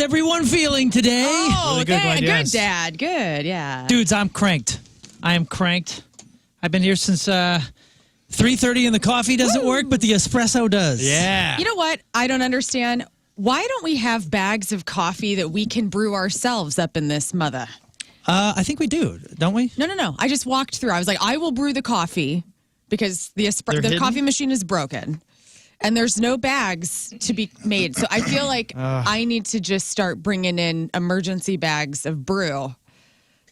everyone feeling today? Oh, Really good, Glad, yes. good, Dad. Good, yeah. Dudes, I'm cranked. I am cranked. I've been here since 3:30 and the coffee doesn't work, but the espresso does. Yeah. You know what? I don't understand. Why don't we have bags of coffee that we can brew ourselves up in this mother? I think we do, don't we? No. I just walked through. I was like, I will brew the coffee because the hidden? coffee machine is broken. And there's no bags to be made. So I feel like I need to just start bringing in emergency bags of brew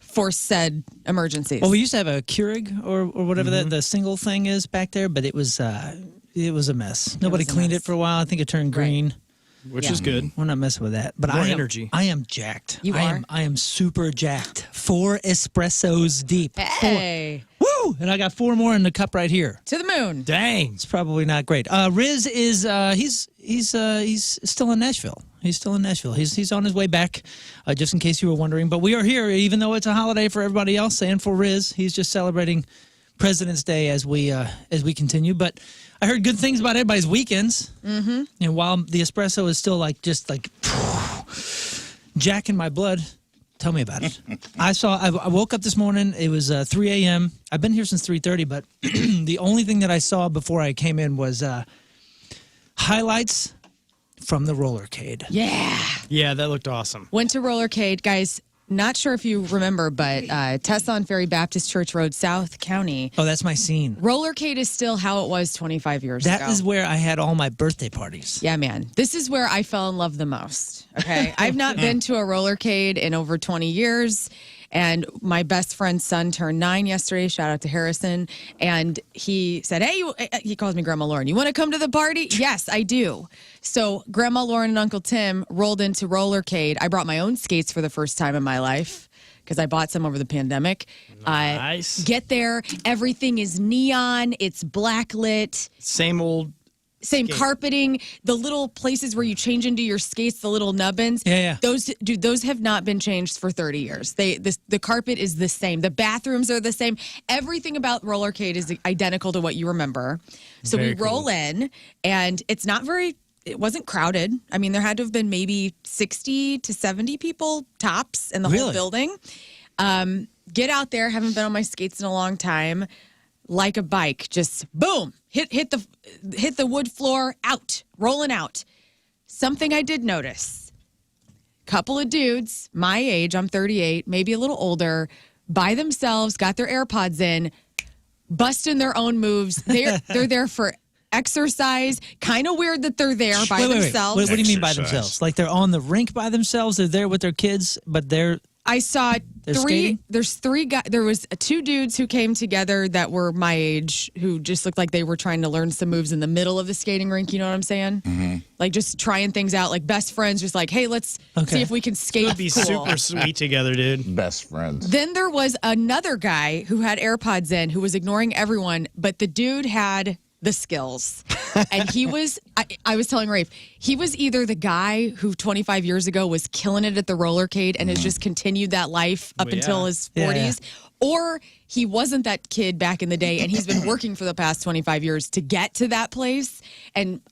for said emergencies. Well, we used to have a Keurig or whatever the single thing is back there, but it was a mess. Nobody cleaned it for a while. I think it turned green. Which is good. We're not messing with that. But More I am, energy. I am jacked. You are? I am super jacked. 4 espressos deep. Hey, Woo! And I got 4 more in the cup right here. to the moon. Dang. It's probably not great. Rizz is he's still in Nashville. He's still in Nashville. He's on his way back, just in case you were wondering. But we are here, even though it's a holiday for everybody else, and for Rizz. He's just celebrating President's Day as we continue. But I heard good things about everybody's weekends. Mm-hmm. And while the espresso is still just jacking my blood. Tell me about it. I woke up this morning. It was 3 a.m. I've been here since 3:30, but the only thing that I saw before I came in was highlights from the Rollercade. Yeah. Yeah, that looked awesome. Went to Rollercade, guys. Not sure if you remember, but Tesson Ferry Baptist Church Road, South County. Oh, that's my scene. Rollercade is still how it was 25 years ago. That is where I had all my birthday parties. Yeah, man. This is where I fell in love the most. Okay. I've not been to a Rollercade in over 20 years. And my best friend's son turned 9 yesterday. Shout out to Harrison. And he said, hey, he calls me Grandma Lauren. You want to come to the party? Yes, I do. So Grandma Lauren and Uncle Tim rolled into Rollercade. I brought my own skates for the first time in my life because I bought some over the pandemic. Nice. Get there. Everything is neon. It's blacklit. Same old. Same carpeting, the little places where you change into your skates, the little nubbins. Yeah. Those have not been changed for 30 years. The carpet is the same. The bathrooms are the same. Everything about Rollercade is identical to what you remember. So Very we roll in, and it wasn't crowded. I mean, there had to have been maybe 60 to 70 people tops in the whole building. Get out there. Haven't been on my skates in a long time. Like a bike, just boom, hit the wood floor, out, rolling out. Something I did notice. Couple of dudes, my age, I'm 38, maybe a little older, by themselves, got their AirPods in, busting their own moves. They're there for exercise. Kind of weird that they're there by themselves. What do you mean by themselves? Like they're on the rink by themselves? They're there with their kids, but I saw They're 3. skating? There's 3 guys. There was 2 dudes who came together that were my age, who just looked like they were trying to learn some moves in the middle of the skating rink. You know what I'm saying? Mm-hmm. Like just trying things out, like best friends. Just like, hey, let's see if we can skate. It'd be super sweet together, dude. Best friends. Then there was another guy who had AirPods in, who was ignoring everyone, but the dude had the skills. And he was, I was telling Rafe, he was either the guy who 25 years ago was killing it at the Rollercade and has just continued that life up until his 40s, or he wasn't that kid back in the day and he's been working for the past 25 years to get to that place. And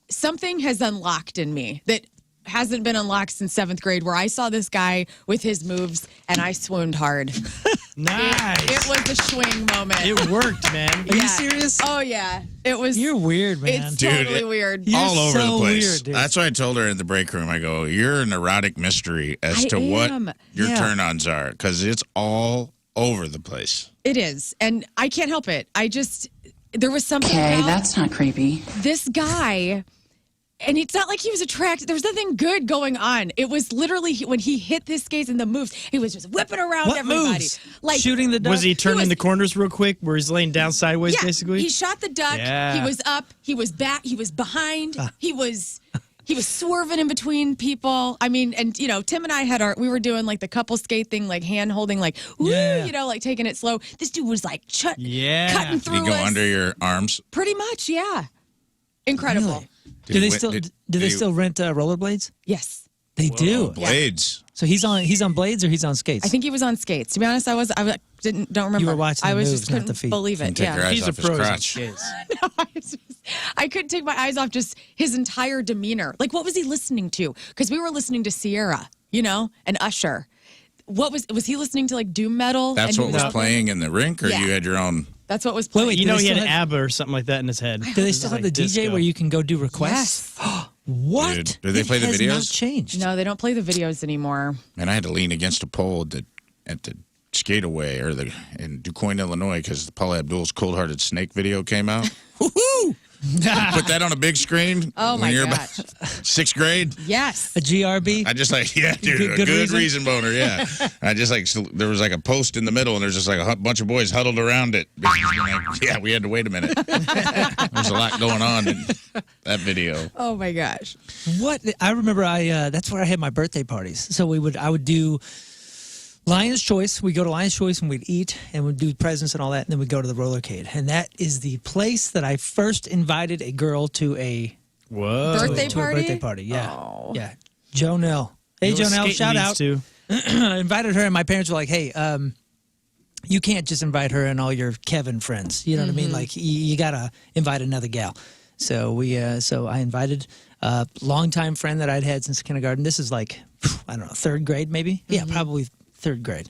something has unlocked in me that hasn't been unlocked since 7th grade, where I saw this guy with his moves and I swooned hard. Nice. It was a swing moment. It worked, man. Are you serious? Oh, yeah. It was. You're weird, man. It's totally weird. You're all over so the place. weird, dude. That's why I told her in the break room. I go, "You're an erotic mystery as to what your turn-ons are, because it's all over the place." It is, and I can't help it. There was something. Okay, about that's not creepy. this guy. And it's not like he was attracted. There was nothing good going on. It was literally when he hit his skates and the moves, he was just whipping around What everybody. moves? Like Shooting the duck? Was he turning was- the corners real quick where he's laying down sideways, basically? He shot the duck. Yeah. He was up. He was back. He was behind. He was swerving in between people. I mean, and Tim and I we were doing like the couple skate thing, like hand holding, like woo, like taking it slow. This dude was like cutting Did through you go us. under your arms? Pretty much, yeah. Incredible. Really? Do they still rent rollerblades? Yes. They do. Blades. So he's on blades or he's on skates? I think he was on skates. To be honest, I was don't remember. You were watching I the was moves, just not couldn't the feet. believe Couldn't it. take your Yeah. eyes He's a off his pro. crotch. I couldn't take my eyes off just his entire demeanor. Like, what was he listening to? Because we were listening to Sierra, and Usher. Was he listening to like doom metal? That's and what he was out playing in the rink, or Yeah. you had your own? That's what was playing. wait, You Do know they he had still have- ABBA or something like that in his head. Do they still have the DJ where you can go do requests? Yes. What? Dude, do they It play the has videos? Not changed. No, they don't play the videos anymore. And I had to lean against a pole at the skateaway in DuQuoin, Illinois, because Paula Abdul's Cold Hearted Snake video came out. Woohoo! Put that on a big screen. Oh, when my you're gosh. about 6th grade. Yes. A GRB. I just dude, a Good good reason? reason boner, yeah. I just so there was like a post in the middle, and there's just like a bunch of boys huddled around it. Yeah, we had to wait a minute. There's a lot going on in that video. Oh my gosh. What I remember, that's where I had my birthday parties. So I would do Lion's Choice. We go to Lion's Choice and we'd eat and we'd do presents and all that, and then we'd go to the Rollercade. And that is the place that I first invited a girl to a Whoa. Birthday to a party? birthday party. Yeah, Oh. yeah. Jonelle. Hey, You know what Jonelle, skating shout leads out. to? I invited her, and my parents were like, "Hey, you can't just invite her and all your Kevin friends. You know what I mean? Like, you gotta invite another gal." So I invited a longtime friend that I'd had since kindergarten. This is like, I don't know, 3rd grade maybe. Yeah, probably 3rd grade.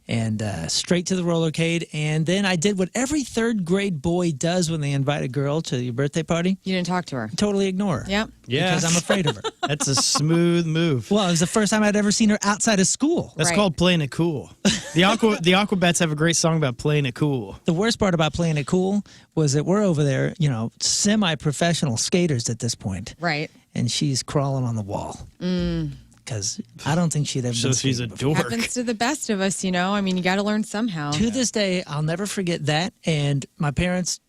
And straight to the Rollercade. And then I did what every 3rd grade boy does when they invite a girl to your birthday party. You didn't talk to her. Totally ignore her. Yep. Yeah. Because I'm afraid of her. That's a smooth move. Well, it was the first time I'd ever seen her outside of school. That's Right. called playing it cool. The Aquabats have a great song about playing it cool. The worst part about playing it cool was that we're over there, semi-professional skaters at this point. Right. And she's crawling on the wall. Because I don't think she'd ever So been she's a skating before. dork. Happens to the best of us, I mean, you got to learn somehow. To this day, I'll never forget that. And my parents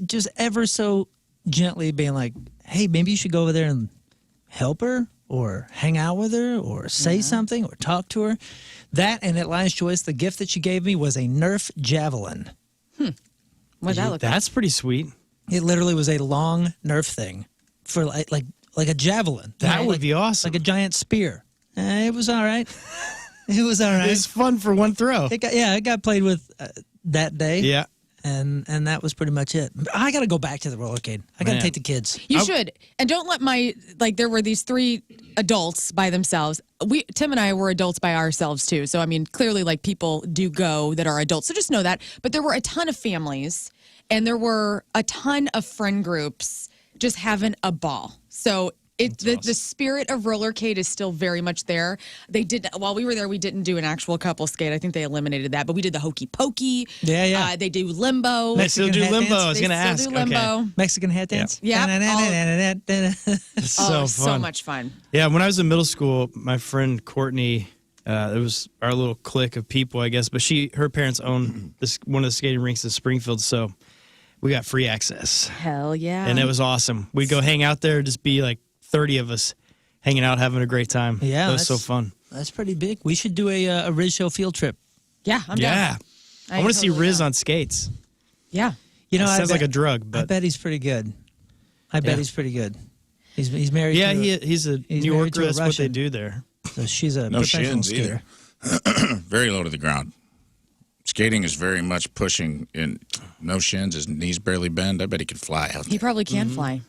just ever so gently being like, hey, maybe you should go over there and help her or hang out with her or say something or talk to her. That and at Lion's Choice, the gift that she gave me was a Nerf javelin. What'd that look like? That's pretty sweet. It literally was a long Nerf thing for like a javelin. That would like, be awesome. Like a giant spear. It was all right. It was all right. It's fun for one throw. It got played with that day. Yeah. And that was pretty much it. I got to go back to the Rollercade. I got to Man. take the kids. You should. And don't let there were these 3 adults by themselves. Tim and I were adults by ourselves too. So, I mean, clearly people do go that are adults. So just know that. But there were a ton of families and there were a ton of friend groups just having a ball. So the spirit of Rollercade is still very much there. While we were there, we didn't do an actual couple skate. I think they eliminated that, but we did the hokey pokey. Yeah. They do limbo. They still do hat limbo. dance? I was They going to ask. still do limbo. Okay. Mexican hat dance. Yeah. It's so So fun. much fun. Yeah, when I was in middle school, my friend Courtney, it was our little clique of people, I guess, but her parents owned one of the skating rinks in Springfield, so we got free access. Hell yeah. And it was awesome. We'd go hang out there, just be like 30 of us hanging out, having a great time. Yeah, It was so that's- fun. That's pretty big. We should do a Rizz Show field trip. Yeah, I'm Yeah. down. I want to see totally Rizz down. on skates. Yeah. You know, It I sounds bet, like a drug, I but bet he's pretty good. I bet Yeah. he's pretty good. He's married. yeah, to he's a he's New married to Yorker. a That's what they Russian. do there. So she's a No professional shins skater. either. Very low to the ground. Skating is very much pushing in no shins. His knees barely bend. I bet he could fly out He there. probably can fly.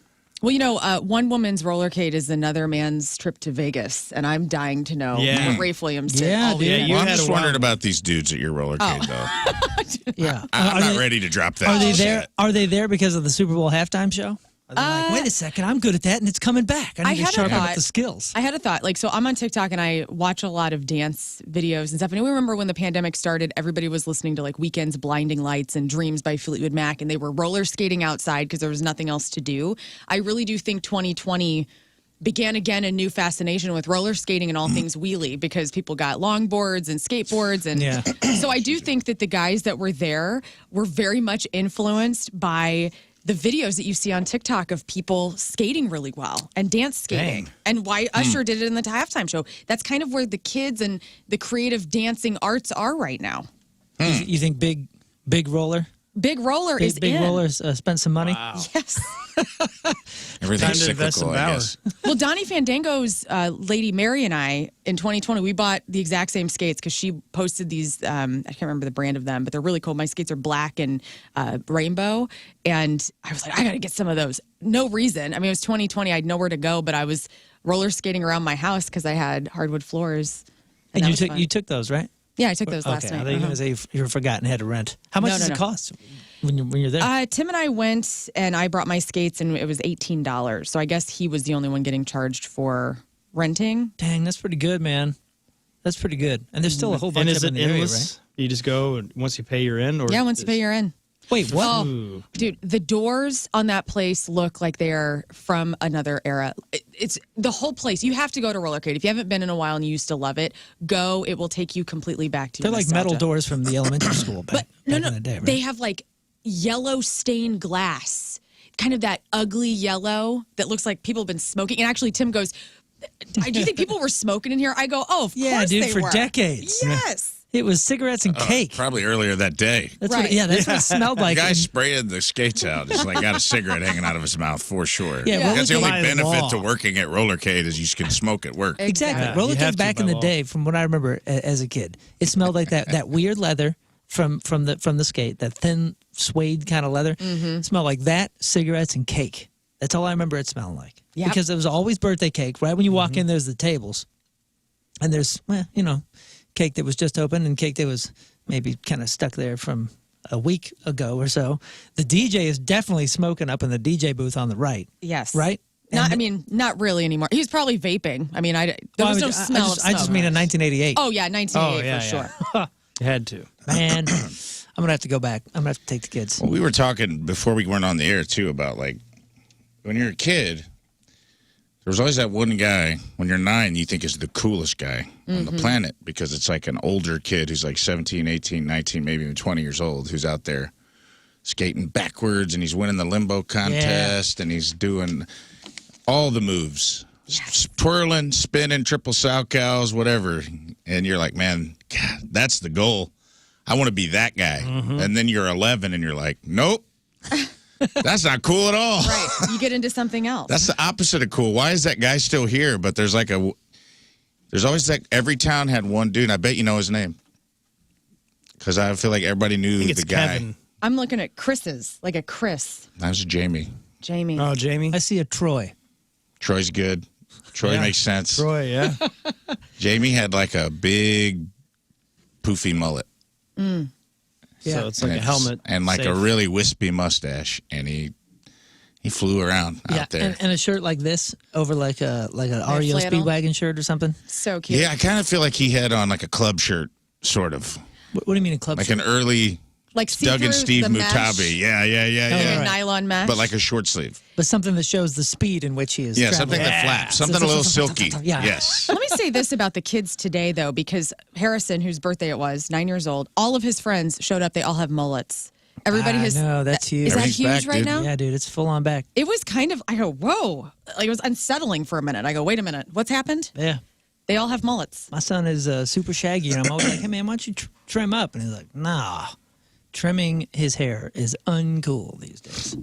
Well, one woman's Rollercade is another man's trip to Vegas, and I'm dying to know Yeah. what Rafe Williams did. Yeah, all dude. weekend. You Well, I'm had just a wondering wild- about these dudes at your Rollercade, though. Yeah. I'm Are not they- ready to drop that. Are they shit. there? Are they there because of the Super Bowl halftime show? Are they like, wait a second, I'm good at that, and it's coming back. I I need to had a sharpen up thought. the skills. I had a thought. So I'm on TikTok and I watch a lot of dance videos and stuff. And I remember when the pandemic started, everybody was listening to Weekend's Blinding Lights and Dreams by Fleetwood Mac, and they were roller skating outside because there was nothing else to do. I really do think 2020 began again a new fascination with roller skating and all things wheelie because people got longboards and skateboards. And Yeah. so I do think that the guys that were there were very much influenced by the videos that you see on TikTok of people skating really well and dance skating. Dang. And why Usher did it in the halftime show. That's kind of where the kids and the creative dancing arts are right now. You think big roller? Big Roller is Big in. Rollers spent some money. Wow. Yes. Time Everything's to invest cyclical, in I power. guess. Well, Donnie Fandango's Lady Mary and I in 2020, we bought the exact same skates because she posted these. I can't remember the brand of them, but they're really cool. My skates are black and rainbow. And I was like, I got to get some of those. No reason. I mean, it was 2020. I had nowhere to go, but I was roller skating around my house because I had hardwood floors. And that you was took fun. you took those, right? Yeah, I took those last Okay. night. I thought you were going to say you were forgotten had to rent. How much No, does no, it no. cost when you're there? Tim and I went, and I brought my skates, and it was $18. So I guess he was the only one getting charged for renting. Dang, that's pretty good, man. That's pretty good. And there's still a whole bunch And of is them it in the area, endless? right? You just go and once you pay, you're in? Or Yeah, once you pay, you're in. Wait, what? Oh, Ooh. dude, the doors on that place look like they are from another era. It's the whole place. You have to go to Rollercade. If you haven't been in a while and you used to love it, go. It will take you completely back to They're your like metal nostalgia. doors from the elementary school back, But back in the day, right? they have like yellow stained glass, kind of that ugly yellow that looks like people have been smoking. And actually, Tim goes, "Do you think people were smoking in here?" I go, "Oh, of Yeah, course dude, they for were. decades. Yes. It was cigarettes and cake. Probably earlier that day. That's Right. what. Yeah, that's what it smelled The like. guy And- spraying the skates out. Just like got a cigarette hanging out of his mouth for sure. Yeah, That's the Rollercade- only By the benefit law. to working at Rollercade is you can smoke at work. Exactly. Yeah, you Rollercade have to back by in the law. day, from what I remember as a kid, it smelled like that weird leather from the skate, that thin suede kind of leather. It smelled like that, cigarettes, and cake. That's all I remember it smelling like. Yep. Because it was always birthday cake. Right when you walk in, there's the tables, and there's cake that was just open and cake that was maybe kind of stuck there from a week ago or so. The DJ is definitely smoking up in the DJ booth on the right. Yes. Right. Not really anymore. He was probly vaping. I mean, there was no smell of smoke. I just mean in 1988. Oh, yeah, 1988 yeah, for sure. You had to. Man, I'm gonna have to go back. I'm gonna have to take the kids. Well, we were talking before we weren't on the air too about like when you're a kid, there was always that one guy when you're 9 you think is the coolest guy on the planet because it's like an older kid who's like 17, 18, 19, maybe even 20 years old who's out there skating backwards and he's winning the limbo contest and he's doing all the moves. Twirling, spinning, triple sow cows, whatever. And you're like, man, God, that's the goal. I want to be that guy. And then you're 11 and you're like, nope, that's not cool at all. Right. You get into something else. That's the opposite of cool. Why is that guy still here? But there's always like every town had one dude. I bet you know his name. Because I feel like everybody knew I think the it's guy. Kevin. I'm looking at Chris's, like a Chris. That was Jamie. Jamie. Oh, Jamie. I see a Troy. Troy's good. Troy Yeah. makes sense. Troy, yeah. Jamie had like a big poofy mullet. So it's like a And helmet. and like a safe. really wispy mustache, and he flew around Yeah, out there. and a shirt like this over like an REO flannel. Speedwagon shirt or something. So cute. Yeah, I kind of feel like he had on like a club shirt, sort of What do you mean a club like shirt? an early Like Doug and see-through Steve the mesh, Mutabi. Yeah. like a right. nylon mesh. But like a short sleeve. But something that shows the speed in which he is. Yeah, traveling. something that flaps, So- something a little silky. Yeah. Yes. Let me say this about the kids today, though, because Harrison, whose birthday it was, 9 years old, all of his friends showed up. They all have mullets. Everybody has. No, that's huge. Is that Everything's huge back, right dude. now? Yeah, dude, it's full on back. It was kind of. I go, whoa! Like it was unsettling for a minute. I go, wait a minute, what's happened? Yeah. They all have mullets. My son is super shaggy, and I'm always like, hey, man, why don't you trim up? And he's like, nah. Trimming his hair is uncool these days.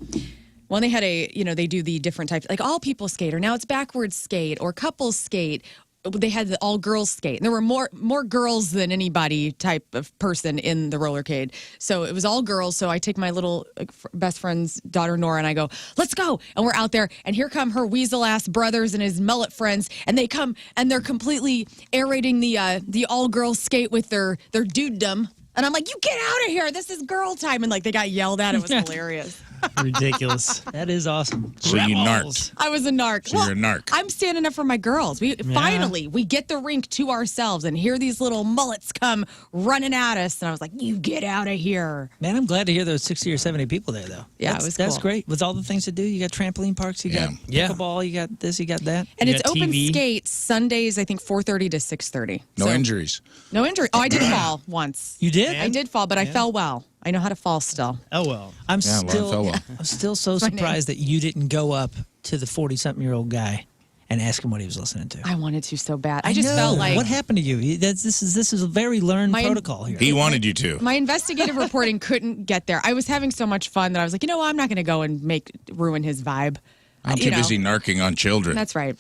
Well, they had they do the different types, like all people skate, or now it's backwards skate or couples skate. They had the all girls skate, and there were more girls than anybody type of person in the Rollercade. So it was all girls. So I take my little best friend's daughter Nora, and I go, "Let's go!" And we're out there, and here come her weasel ass brothers and his mullet friends, and they come and they're completely aerating the all girls skate with their dude-dom. And I'm like, "You get out of here! This is girl time!" And like they got yelled at. It was hilarious. Ridiculous. That is awesome. So you Rebels. narked. I was a narc. So you're a narc. I'm standing up for my girls. Finally we get the rink to ourselves, and here these little mullets come running at us, and I was like, "You get out of here!" Man, I'm glad to hear there's 60 or 70 people there, though. Yeah, that's, it was That's cool. great. With all the things to do, you got trampoline parks, you got Yeah. pickleball, you got this, you got that. And You it's got open TV. skate Sundays, I think 4:30 to 6:30. No injuries. No injury. Oh, I did fall once. You did? I did fall, but I fell well. I know how to fall still. Oh, well. I'm Yeah, Lauren fell well. still so my name. surprised that you didn't go up to the 40-something-year-old guy and ask him what he was listening to. I wanted to so bad. I just felt like what happened to you? This is a very learned protocol here. He wanted you to. my investigative reporting couldn't get there. I was having so much fun that I was like, I'm not going to go and ruin his vibe. I'm too busy narking on children. That's right.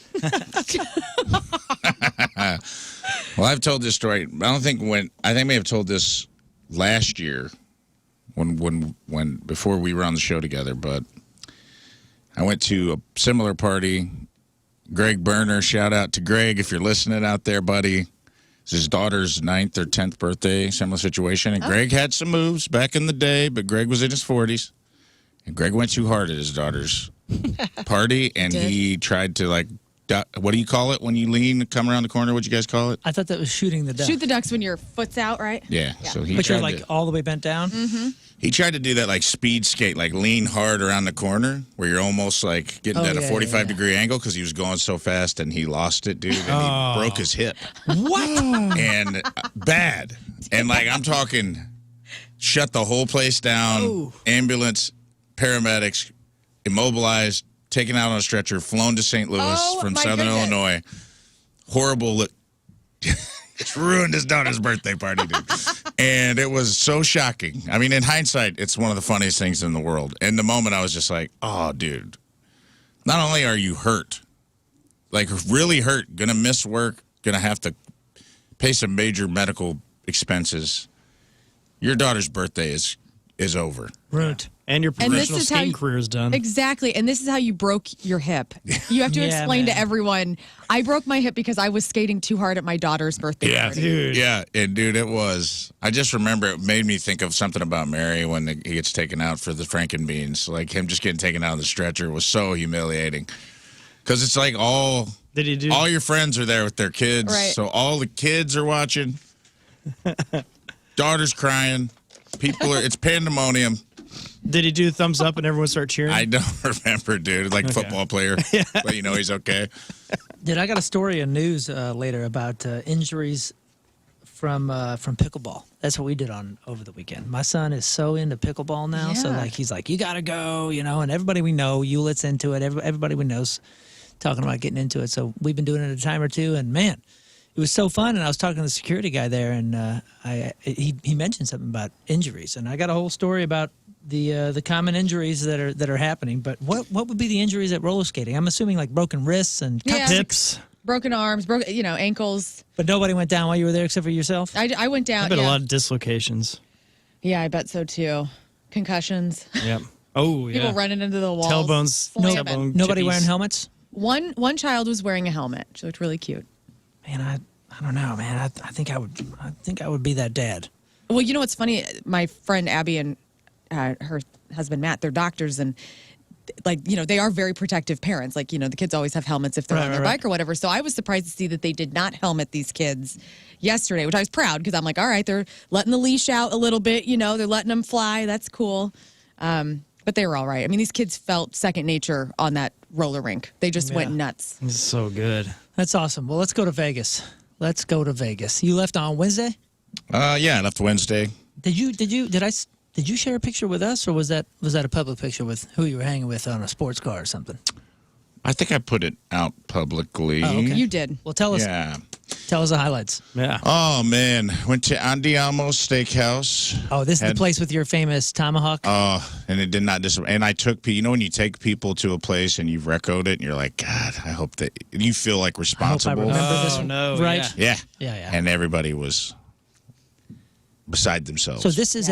Well, I've told this story. I may have told this last year when before we were on the show together, but I went to a similar party. Greg Berner, shout out to Greg if you're listening out there, buddy. It's his daughter's 9th or 10th birthday, similar situation. And Greg had some moves back in the day, but Greg was in his 40s. And Greg went too hard at his daughter's party, and he tried to, like, what do you call it when you lean, come around the corner? What you guys call it? I thought that was shooting the duck. Shoot the ducks when your foot's out, right? Yeah. So he But you're like all the way bent down? Mm-hmm. He tried to do that like speed skate, like lean hard around the corner where you're almost like getting at a 45-degree angle because he was going so fast and he lost it, dude. And he broke his hip. What? And bad. And like I'm talking, shut the whole place down, ambulance, paramedics, immobilized, taken out on a stretcher, flown to St. Louis from Southern Illinois. Horrible. It's ruined his daughter's birthday party, dude. And it was so shocking. I mean, in hindsight, it's one of the funniest things in the world. In the moment, I was just like, oh, dude. Not only are you hurt, like really hurt, going to miss work, going to have to pay some major medical expenses, your daughter's birthday is over. Ruined. And your professional skating career is done. Exactly. And this is how you broke your hip. You have to explain to everyone, I broke my hip because I was skating too hard at my daughter's birthday party. Dude. Yeah, and dude, it was. I just remember it made me think of something about Mary when he gets taken out for the Frankenbeans. Like him just getting taken out on the stretcher was so humiliating. Because it's like all your friends are there with their kids. Right. So all the kids are watching. Daughter's crying. It's pandemonium. Did he do thumbs up and everyone start cheering? I don't remember, dude. Like football player. But you know he's okay. Dude, I got a story in news later about injuries from pickleball. That's what we did over the weekend. My son is so into pickleball now. So like he's like, you got to go, and everybody we know, Hewlett's into it. Everybody we know's talking about getting into it. So we've been doing it a time or two. And man, it was so fun. And I was talking to the security guy there, and he mentioned something about injuries. And I got a whole story about the common injuries that are happening. But what would be the injuries at roller skating? I'm assuming like broken wrists and hips, broken arms, ankles. But nobody went down while you were there except for yourself? I went down. I've been a lot of dislocations. Yeah, I bet so too. Concussions. Yep. Oh, yeah. People running into the walls. Tailbones. Nobody wearing helmets? One child was wearing a helmet. She looked really cute. Man, I don't know, man. I think I would be that dad. Well, you know what's funny? My friend Abby and her husband Matt, they're doctors, and they are very protective parents. Like, the kids always have helmets if they're on their bike or whatever. So I was surprised to see that they did not helmet these kids yesterday, which I was proud because I'm like, all right, they're letting the leash out a little bit. They're letting them fly. That's cool. But they were all right. I mean, these kids felt second nature on that roller rink. They just went nuts. This is so good. That's awesome. Well, let's go to Vegas. You left on Wednesday? Yeah, I left Wednesday. Did you share a picture with us, or was that a public picture with who you were hanging with on a sports car or something? I think I put it out publicly. Oh, okay. You did. Well, tell us. Yeah. Tell us the highlights. Yeah. Oh man, went to Andiamo's Steakhouse. Oh, this is the place with your famous tomahawk. Oh, and it did not disappoint. And I took when you take people to a place and you've recoed it, and you're like, God, I hope that you feel like responsible. I hope I remember this. No, right? Yeah. Yeah. And everybody was beside themselves. So this is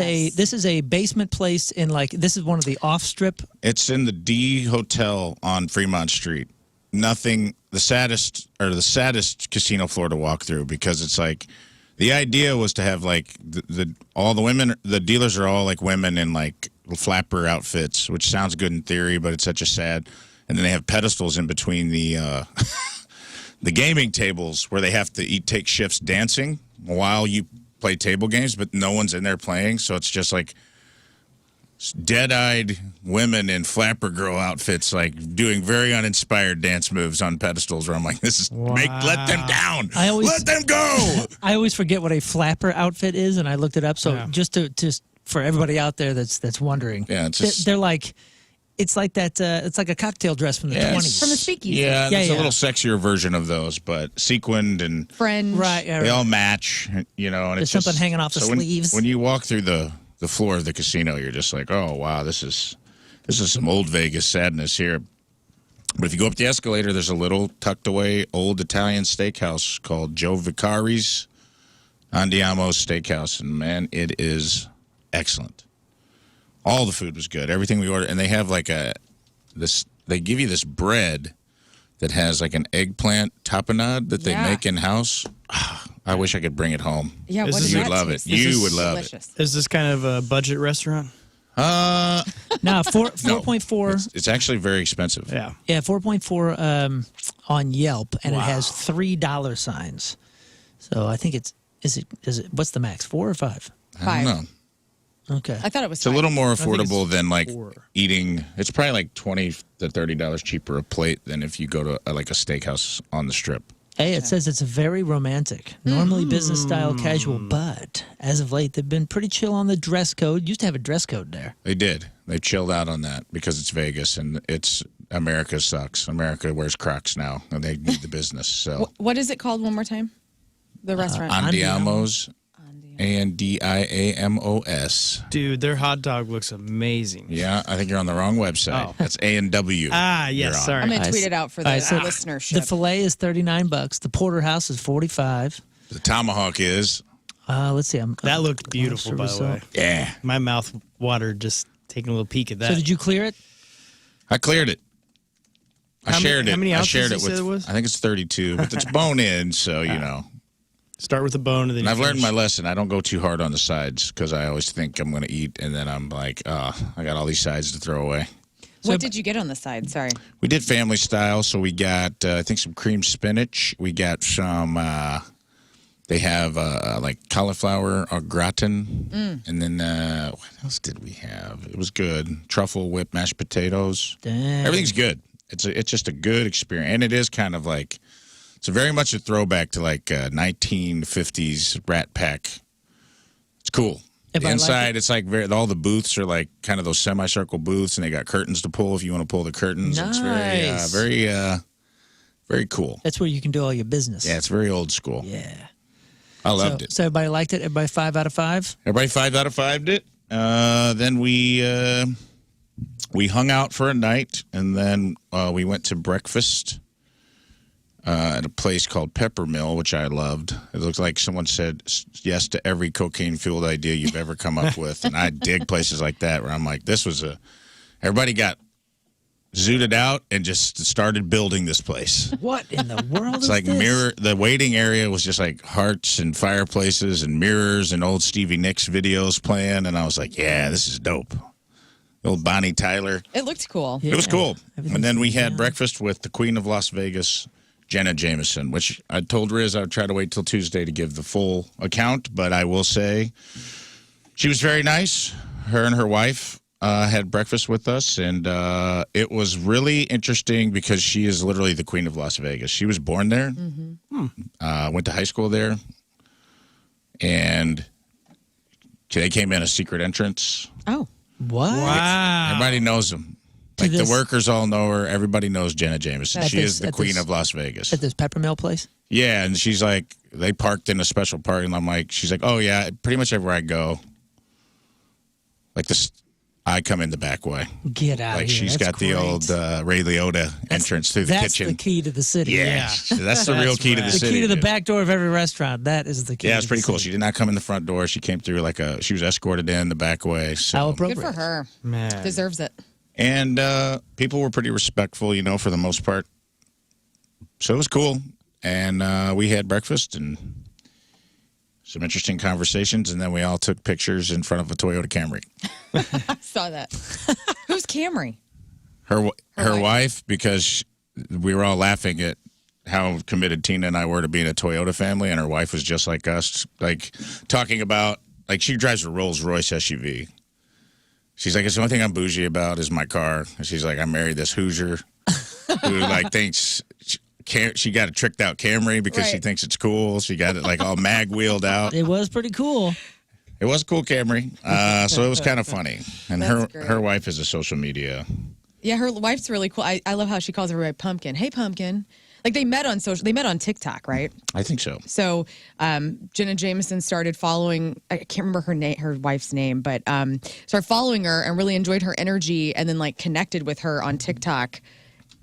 a basement place in this is one of the off strip. It's in the D Hotel on Fremont Street. Nothing. The saddest casino floor to walk through, because it's like the idea was to have like all the women, the dealers are all like women in like flapper outfits, which sounds good in theory, but it's such a sad. And then they have pedestals in between the the gaming tables where they have to take shifts dancing while you play table games, but no one's in there playing, so it's just like dead-eyed women in flapper girl outfits, like doing very uninspired dance moves on pedestals. Where I'm like, this is let them down. Let them go. I always forget what a flapper outfit is, and I looked it up. So just for everybody out there that's wondering, it's just, they're like It's like that. It's like a cocktail dress from the Yeah, 20s. From the speakeasy. Yeah, Yeah, it's yeah. a little sexier version of those, but sequined and Fringe. Right. Yeah, they right. all match. You know, and There's it's just, something hanging off the so sleeves. When you walk through the floor of the casino, you're just like, oh wow, this is some old Vegas sadness here. But if you go up the escalator, there's a little tucked away old Italian steakhouse called Jovial's Andiamo's Steakhouse, and man, it is excellent. All the food was good. Everything we ordered, and they have like they give you this bread that has like an eggplant tapenade that they Yeah. make in house. I wish I could bring it home. Yeah, Is what this- does You that would love it. taste? You This would is love it. delicious. Is this kind of a budget restaurant? No, No, 4.4. it's actually very expensive. Yeah. Yeah, 4.4 on Yelp, and it has $3 signs. So I think is it what's the max? 4 or 5? I don't know. Okay. I thought it was It's a little more think it's affordable than like 4. eating. It's probably like $20 to $30 cheaper a plate than if you go to like a steakhouse on the strip. Hey, it says it's very romantic. Normally business style casual, but as of late they've been pretty chill on the dress code. Used to have a dress code there. They did. They chilled out on that because it's Vegas and it's America sucks. America wears Crocs now and they need the business. So What is it called one more time? The restaurant. Andiamo's, Andiamos. Dude, their hot dog looks amazing. Yeah, I think you're on the wrong website. Oh. That's A&W. Ah, yes, you're on. sorry. I'm going to I tweet see. it out for All the right, so listenership. The fillet is $39. The porterhouse is $45. The tomahawk is. Let's see. That looked beautiful, by the way. Yeah. My mouth watered just taking a little peek at that. So did you clear it? I cleared it. I How many- shared it. how many I ounces shared you it said with. it was? I think it's 32, but it's bone in, so you know. Start with the bone and then And you I've learned finish. my lesson. I don't go too hard on the sides because I always think I'm going to eat, and then I'm like, I got all these sides to throw away. What did you get on the side? Sorry. We did family style, so we got I think some cream spinach. We got some. They have like cauliflower au gratin, and then what else did we have? It was good. Truffle whipped mashed potatoes. Dang. Everything's good. It's just a good experience, and it is kind of like it's very much a throwback to like 1950s Rat Pack. It's cool. If The I like inside, it's like all the booths are like kind of those semicircle booths, and they got curtains to pull if you want to pull the curtains. It's Nice. very cool. That's where you can do all your business. Yeah, it's very old school. Yeah. I loved it. So everybody liked it? Everybody 5 out of 5? Everybody 5 out of 5'd it. Then we hung out for a night, and then we went to breakfast at a place called Peppermill, which I loved. It looked like someone said yes to every cocaine-fueled idea you've ever come up with, and I dig places like that where I'm like, everybody got zooted out and just started building this place. What in the world It's is like this? the waiting area was just like hearts and fireplaces and mirrors and old Stevie Nicks videos playing, and I was like, yeah, this is dope. Old Bonnie Tyler. It looked cool. Yeah. It was cool. Everything's And then we down. had breakfast with the Queen of Las Vegas, Jenna Jameson, which I told Rizz I would try to wait till Tuesday to give the full account, but I will say she was very nice. Her and her wife had breakfast with us, and it was really interesting because she is literally the Queen of Las Vegas. She was born there, went to high school there, and they came in a secret entrance. Oh. What? Wow. Everybody knows them. Like this- the workers all know her. Everybody knows Jenna Jameson. At She this- is the at Queen this- of Las Vegas. At this Peppermill place? Yeah, and she's like, they parked in a special parking lot. I'm like, she's like, oh yeah, pretty much everywhere I go, like this, I come in the back way. Get out Like of here. she's That's got the great. old Ray Liotta entrance through the That's kitchen. the key to the city. Yeah, that's the real That's key to the rad. The city. key to the dude. back door of every restaurant. That is the key. Yeah, to it's pretty the cool. city. She did not come in the front door. She came through she was escorted in the back way. So. How Good appropriate. for her. Man. Deserves it. And people were pretty respectful, for the most part. So it was cool. And we had breakfast and some interesting conversations. And then we all took pictures in front of a Toyota Camry. I saw that. Who's Camry? Her wife. wife, because we were all laughing at how committed Tina and I were to being a Toyota family. And her wife was just like us, like talking about, like she drives a Rolls Royce SUV. She's like, it's the only thing I'm bougie about is my car. And she's like, I married this Hoosier who like thinks she got a tricked out Camry because she Right. thinks it's cool. She got it like all mag wheeled out. It was pretty cool. It was a cool Camry. So it was kind of funny. And That's great. her wife is a social media Yeah, her wife's really cool. I love how she calls everybody Pumpkin. Hey, Pumpkin. Like they met on TikTok, right? I think so. So Jenna Jameson started following, I can't remember her wife's name, but started following her and really enjoyed her energy and then like connected with her on TikTok.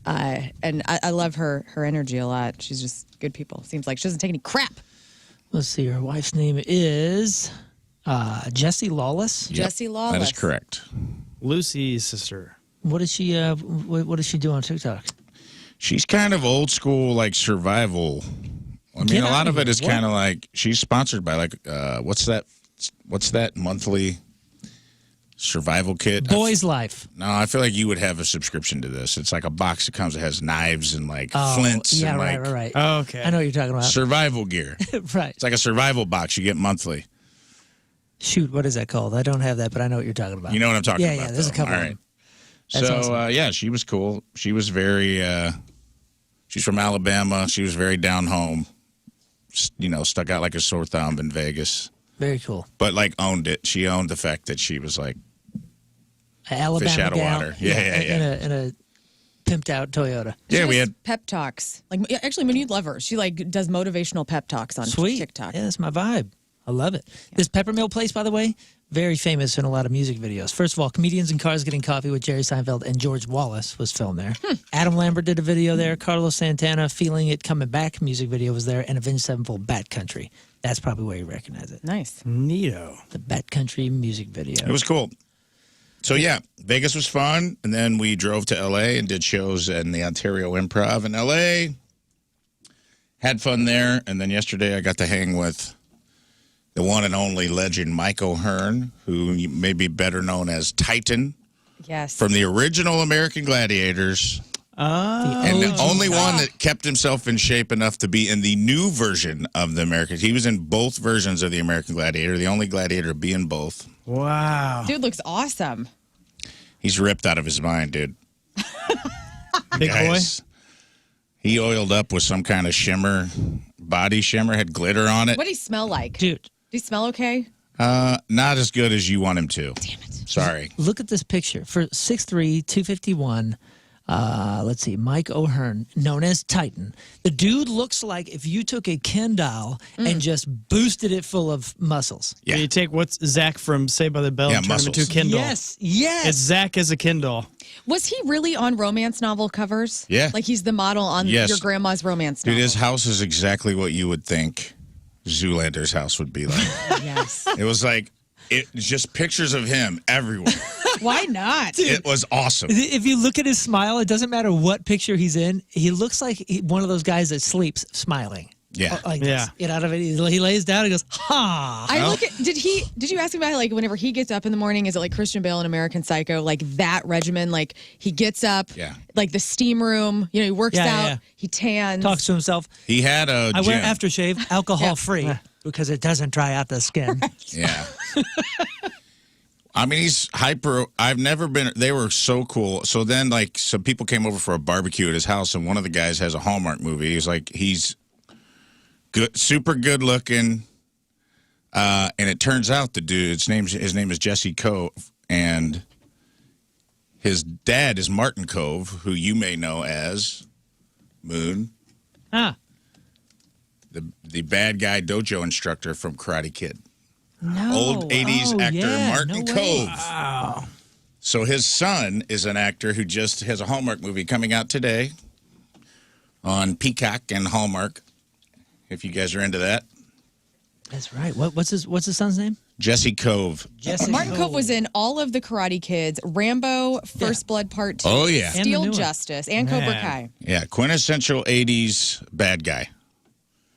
And I love her energy a lot. She's just good people. Seems like she doesn't take any crap. Let's see. Her wife's name is Jessie Lawless. Yep, Jessie Lawless. That is correct. Lucy's sister. What does she? What does she do on TikTok? She's kind of old school, like survival. I mean, Get a out lot of of it here. is What? kind of like she's sponsored by like what's that monthly survival kit? Boy's Life. No, I feel like you would have a subscription to this. It's like a box that comes that has knives and like flints Yeah, and right, like right. Oh, okay. I know what you're talking about. survival gear. Right. It's like a survival box you get monthly. Shoot, what is that called? I don't have that, but I know what you're talking about. You know what I'm talking Yeah, about. yeah. There's a though. couple All of right. them. That's So awesome. yeah, she was cool. She was very. She's from Alabama. She was very down home. You know, stuck out like a sore thumb in Vegas, Very cool. but like owned it. She owned the fact that she was like Alabama fish out of gal. water. Yeah. In a pimped out Toyota. She yeah. We does had pep talks. Like actually, Monique love her. She like does motivational pep talks on Sweet. TikTok. Yeah, that's my vibe. I love it. This Peppermill place, by the way, very famous in a lot of music videos. First of all, Comedians in Cars Getting Coffee with Jerry Seinfeld and George Wallace was filmed there. Adam Lambert did a video there. Carlos Santana, Feeling It Coming Back music video was there. And Avenged Sevenfold, Bat Country. That's probably where you recognize it. Nice. Neato. The Bat Country music video. It was cool. So yeah, Vegas was fun, and then we drove to LA and did shows in the Ontario Improv in LA. Had fun there, and then yesterday I got to hang with the one and only legend Mike O'Hearn, who may be better known as Titan Yes. from the original American Gladiators, and the only one that kept himself in shape enough to be in the new version of the American. He was in both versions of the American Gladiator, the only Gladiator to be in both. Wow. Dude looks awesome. He's ripped out of his mind, dude. Big Guys, he oiled up with some kind of shimmer, body shimmer, had glitter on it. What do he smell like? Dude, Do you smell okay? Not as good as you want him to. Damn it. Sorry. look at this picture. For 6'3", 251, let's see, Mike O'Hearn, known as Titan. The dude looks like if you took a Ken doll and just boosted it full of muscles. Yeah. Yeah. You take what's Zach from Saved by the Bell Yeah, and turn him into a muscles. Kindle. Yes, yes. It's Zach as a Kindle. Was he really on romance novel covers? Yeah. Like he's the model on Yes. your grandma's romance Dude, novel. his house is exactly what you would think Zoolander's house would be like. Yes. It was like, it's just pictures of him everywhere. Why not? It was awesome. If you look at his smile, it doesn't matter what picture he's in. He looks like one of those guys that sleeps smiling. Yeah. Like Yeah. this. Get out of it. He lays down and goes, ha. I look at did you ask him about like whenever he gets up in the morning, is it like Christian Bale in American Psycho, like that regimen, like he gets up, Yeah. like the steam room, he works Yeah, out, yeah. he tans. Talks to himself. He had a I wear gym. aftershave, alcohol free, because it doesn't dry out the skin. Yeah. I mean, he's hyper. I've never been. They were so cool. So then, like, some people came over for a barbecue at his house, and one of the guys has a Hallmark movie. He's good, super good looking, and it turns out the dude, his name is Jesse Cove, and his dad is Martin Cove, who you may know as Moon, Ah, the bad guy dojo instructor from Karate Kid. No. Old 80s Oh, actor yeah, Martin no way. Cove. So his son is an actor who just has a Hallmark movie coming out today on Peacock and Hallmark, if you guys are into that. that's right. What's his son's name? Jesse Cove. Jesse Martin Cove was in all of the Karate Kids, Rambo, First Blood Part 2, Oh, yeah. And the Steel new one. Justice, and Cobra Man. Kai. Yeah, quintessential 80s bad guy.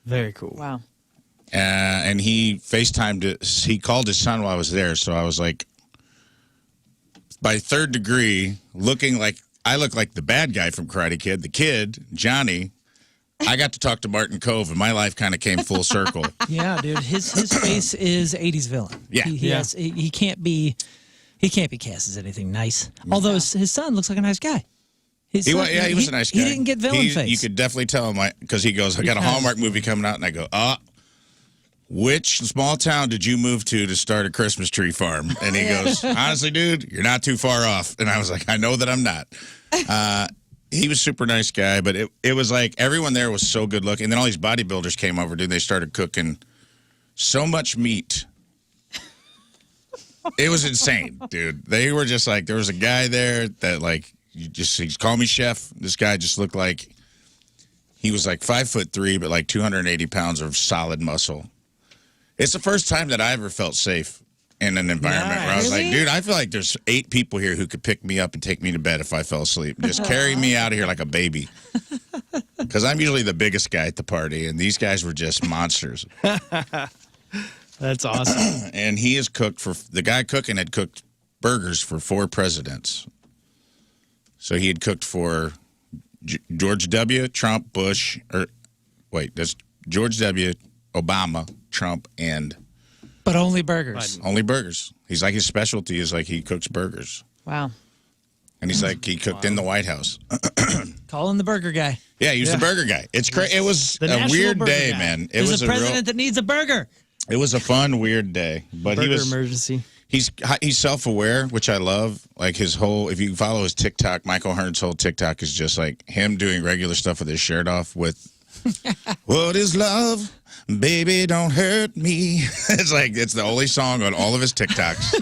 Very cool. Wow. And he he called his son while I was there. So I was like, by third degree, I look like the bad guy from Karate Kid, the kid, Johnny. I got to talk to Martin Cove, and my life kind of came full circle. Yeah, dude. His face is 80s villain. Yeah. He can't be cast as anything nice. Although his son looks like a nice guy. He was a nice guy. He didn't get villain face. You could definitely tell him because he goes, I got a Because- Hallmark movie coming out, and I go, which small town did you move to start a Christmas tree farm? And he goes, honestly, dude, you're not too far off. And I was like, I know that I'm not. He was a super nice guy, but it was like everyone there was so good looking. And then all these bodybuilders came over, dude. They started cooking so much meat. It was insane, dude. They were just like, there was a guy there that like, he's called me chef. This guy just looked like he was like 5'3", but like 280 pounds of solid muscle. It's the first time that I ever felt safe in an environment where I was like, dude, I feel like there's 8 people here who could pick me up and take me to bed if I fell asleep. Just carry me out of here like a baby. Because I'm usually the biggest guy at the party, and these guys were just monsters. That's awesome. And he has cooked the guy cooking had cooked burgers for 4 presidents. So he had cooked for George W., Trump, Bush, that's George W., Obama, Trump, and... But only burgers. Only burgers. He's like, his specialty is like he cooks burgers. Wow. And he's like, he cooked in the White House. Call him the burger guy. Yeah, he was the burger guy. It's crazy. It was The a national weird burger day, guy. man. There's a president that needs a burger. It was a fun, weird day. But Burger he was... emergency. He's self-aware, which I love. Like his whole, if you follow his TikTok, Michael Hearn's whole TikTok is just like him doing regular stuff with his shirt off with, what is love? Baby, don't hurt me. It's the only song on all of his TikToks.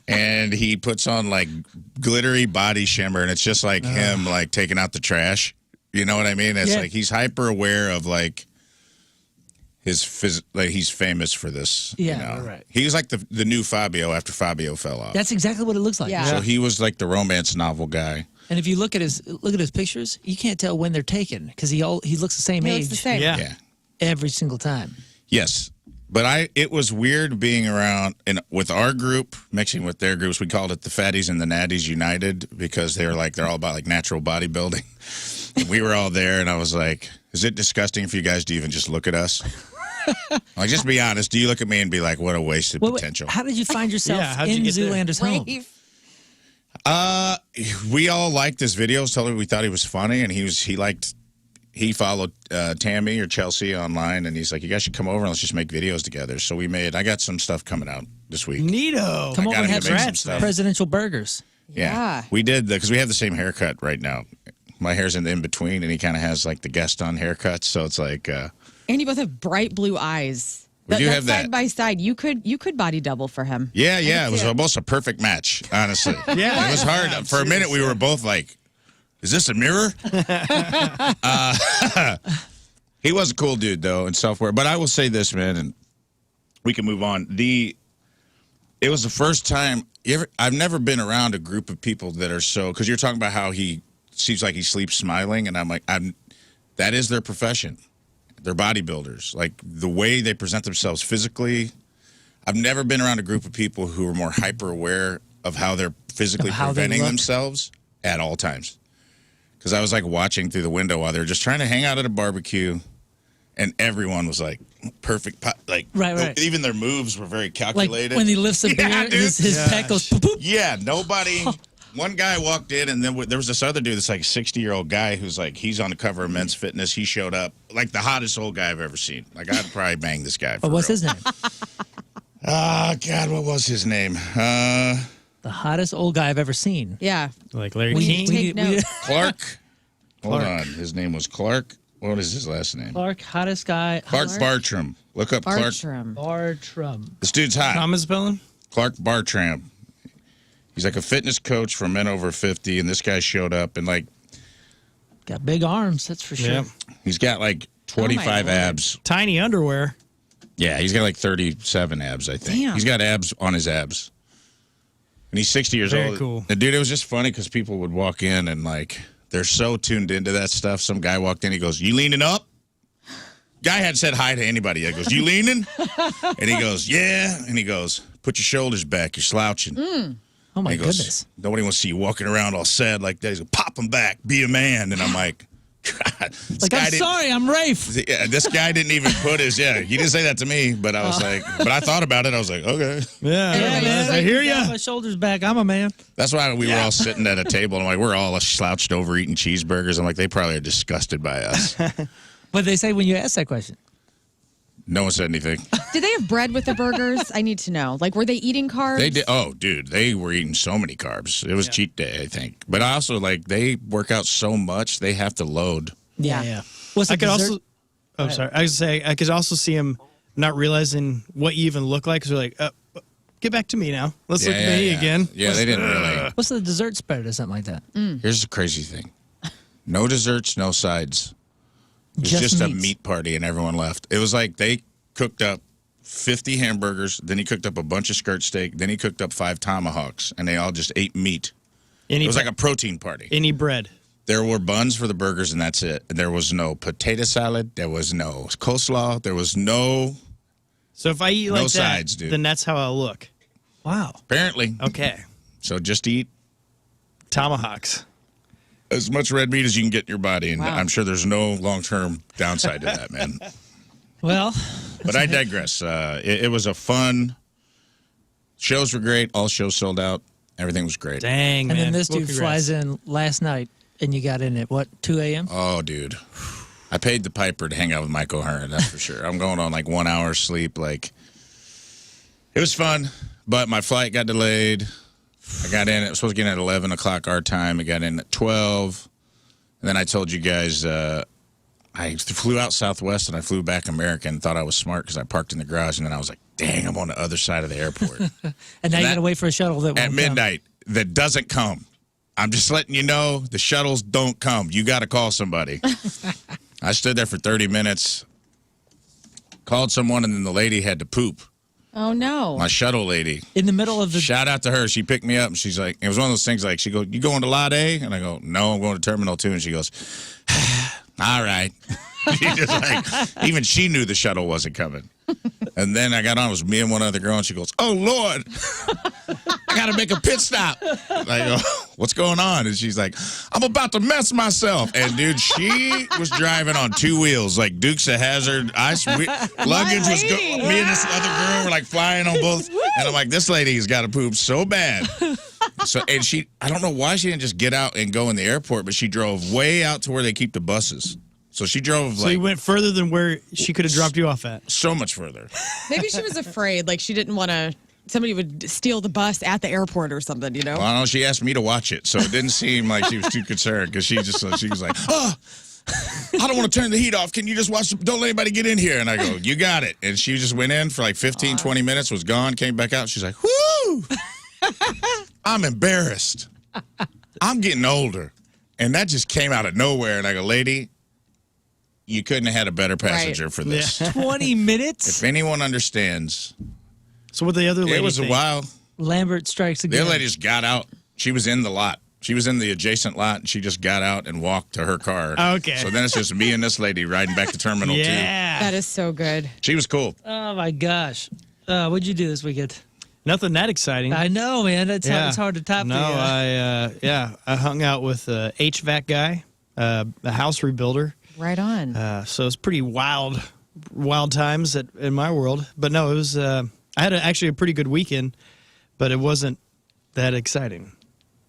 And he puts on like glittery body shimmer, and it's just like him like taking out the trash. You know what I mean? It's like he's hyper aware of like he's famous for this. Yeah, you know? right. He was like the new Fabio after Fabio fell off. That's exactly what it looks like. Yeah. So he was like the romance novel guy. And if you look at his pictures, you can't tell when they're taken because he looks the same He age looks the same. Yeah. every single time. Yes. But it was weird being around with our group, mixing with their groups. We called it the Fatties and the Natties United because they're all about like natural bodybuilding. And we were all there, and I was like, is it disgusting for you guys to even just look at us? Like, just be honest. Do you look at me and be like, what a wasted potential? How did you find yourself how'd you in get there? Zoolander's home? We all liked his videos. Told him we thought he was funny, and he followed Tammy or Chelsea online, and he's like, you guys should come over and let's just make videos together. So I got some stuff coming out this week. Neato. Come I over got and him have to make some some stuff. presidential burgers. Yeah. We did because we have the same haircut right now. My hair's in between, and he kind of has like the guest on haircut. So it's like, And you both have bright blue eyes. We do That have that. side by side. You could body double for him. yeah, it was almost a perfect match, honestly. Yeah. It was hard. For a minute, we were both like, is this a mirror? He was a cool dude, though, and self-aware. But I will say this, man, and we can move on. It was the first time I've never been around a group of people that are so, because you're talking about how he seems like he sleeps smiling, and I'm like, that is their profession. They're bodybuilders. Like, the way they present themselves physically, I've never been around a group of people who are more hyper-aware of how they're physically Of how they presenting look. themselves at all times. Because I was, like, watching through the window while they were just trying to hang out at a barbecue, and everyone was, like, perfect. Like, Right. even their moves were very Like calculated. when he lifts a beer, Yeah, dude. his pec goes poop, poop. Yeah, nobody. One guy walked in, and then there was this other dude that's like a 60-year-old guy who's like, he's on the cover of Men's Fitness. He showed up, like the hottest old guy I've ever seen. Like, I'd probably bang this guy. What's his name? Oh, God, what was his name? The hottest old guy I've ever seen. Yeah. Like Larry We King. take notes. Clark. Hold on. His name was Clark. What is his last name? Clark, hottest guy. Clark Bartram. Look up Clark. Bartram. Bartram. This dude's hot. Thomas Bellin. Clark Bartram. He's like a fitness coach for men over 50, and this guy showed up, and like, Got big arms, that's for sure. Yeah. he's got like 25 Lord. abs. Tiny underwear. Yeah, he's got like 37 abs, I think. Damn. He's got abs on his abs. And he's 60 years Very old. cool. And dude, it was just funny because people would walk in and like, they're so tuned into that stuff. Some guy walked in, he goes, you leaning up? Guy hadn't said hi to anybody. He goes, you leaning? And he goes, yeah. And he goes, put your shoulders back, you're slouching. Oh my He goes, goodness. nobody wants to see you walking around all sad like that. He's like, pop them back, be a man. And I'm like, God, this Like, guy I'm didn't- sorry, I'm Rafe. Yeah, this guy didn't even put his, he didn't say that to me, but I was like, but I thought about it. I was like, okay. Yeah, Yeah, man. I hear Got ya. my shoulders back. I'm a man. That's why we were all sitting at a table, and I'm like, we're all slouched over eating cheeseburgers. I'm like, they probably are disgusted by us. What did they say when you asked that question? No one said anything. Did they have bread with the burgers? I need to know. Like, were they eating carbs? They did. Oh, dude, they were eating so many carbs. It was cheat day, I think. But I also, like, they work out so much, they have to load. Yeah. What's the I could dessert? also. Oh, sorry. I was saying I could also see him not realizing what you even look like. So they're like, get back to me now. Let's look at me again. Yeah, they didn't really. What's the dessert spread or something like that? Here's the crazy thing. No desserts, no sides. It was just a meats. meat party, and everyone left. It was like they cooked up 50 hamburgers, then he cooked up a bunch of skirt steak, then he cooked up 5 tomahawks, and they all just ate meat. It was like a protein party. Any bread. There were buns for the burgers, and that's it. There was no potato salad. There was no coleslaw. There was no... So if I eat like that, sides, dude. then that's how I'll look. Wow. Apparently. Okay. So just eat Tomahawks. as much red meat as you can get in your body, and Wow. I'm sure there's no long-term downside to that, man. Well, But I digress. It was a fun... Shows were great. All shows sold out. Everything was great. Dang, man. and then this Well, dude congrats. flies in last night, and you got in at what, 2 a.m.? Oh, dude. I paid the piper to hang out with Mike O'Hearn, that's for sure. I'm going on like 1 hour sleep. Like, it was fun, but my flight got delayed. I got in, it was supposed to get in at 11 o'clock our time. I got in at 12. And then I told you guys I flew out Southwest and I flew back American. Thought I was smart because I parked in the garage. And then I was like, dang, I'm on the other side of the airport. And now you got to wait for a shuttle that won't At come. midnight, that doesn't come. I'm just letting you know, the shuttles don't come. You got to call somebody. I stood there for 30 minutes, called someone, and then the lady had to poop. Oh, no. My shuttle lady. In the middle of the... Shout out to her. She picked me up, and she's like, it was one of those things like, she goes, you going to Lot A? And I go, no, I'm going to Terminal 2. And she goes, all right. She just like, even she knew the shuttle wasn't coming. And then I got on, it was me and one other girl, and she goes, oh, Lord, I got to make a pit stop. I go, what's going on? And she's like, I'm about to mess myself. And, dude, she was driving on 2 wheels, like Dukes of Hazzard. Luggage was me and this other girl were, like, flying on both. And I'm like, this lady's got to poop so bad. So, and she, I don't know why she didn't just get out and go in the airport, but she drove way out to where they keep the buses. So she drove So like you went further than where she could have dropped you off at. so much further. Maybe she was afraid. Like, she didn't want to... Somebody would steal the bus at the airport or something, you know? Well, I don't know. She asked me to watch it, so it didn't seem like she was too concerned because she was like, oh, I don't want to turn the heat off. Can you just watch? Don't let anybody get in here. And I go, you got it. And she just went in for like 15, 20 minutes, was gone, came back out. She's like, whoo, I'm embarrassed. I'm getting older. And that just came out of nowhere. And I go, lady, you couldn't have had a better passenger for this. 20 minutes? If anyone understands, So what the other lady it was think? a while. Lambert strikes The again. other lady just got out. She was in the lot. She was in the adjacent lot, and she just got out and walked to her car. Okay. So then it's just me and this lady riding back to Terminal 2. Yeah. That is so good. She was cool. Oh, my gosh. What'd you do this weekend? Nothing that exciting. I know, man. It's hard to top No, I hung out with a HVAC guy, a house rebuilder. Right on. So it's pretty wild times in my world. But no, it was. I had actually a pretty good weekend, but it wasn't that exciting,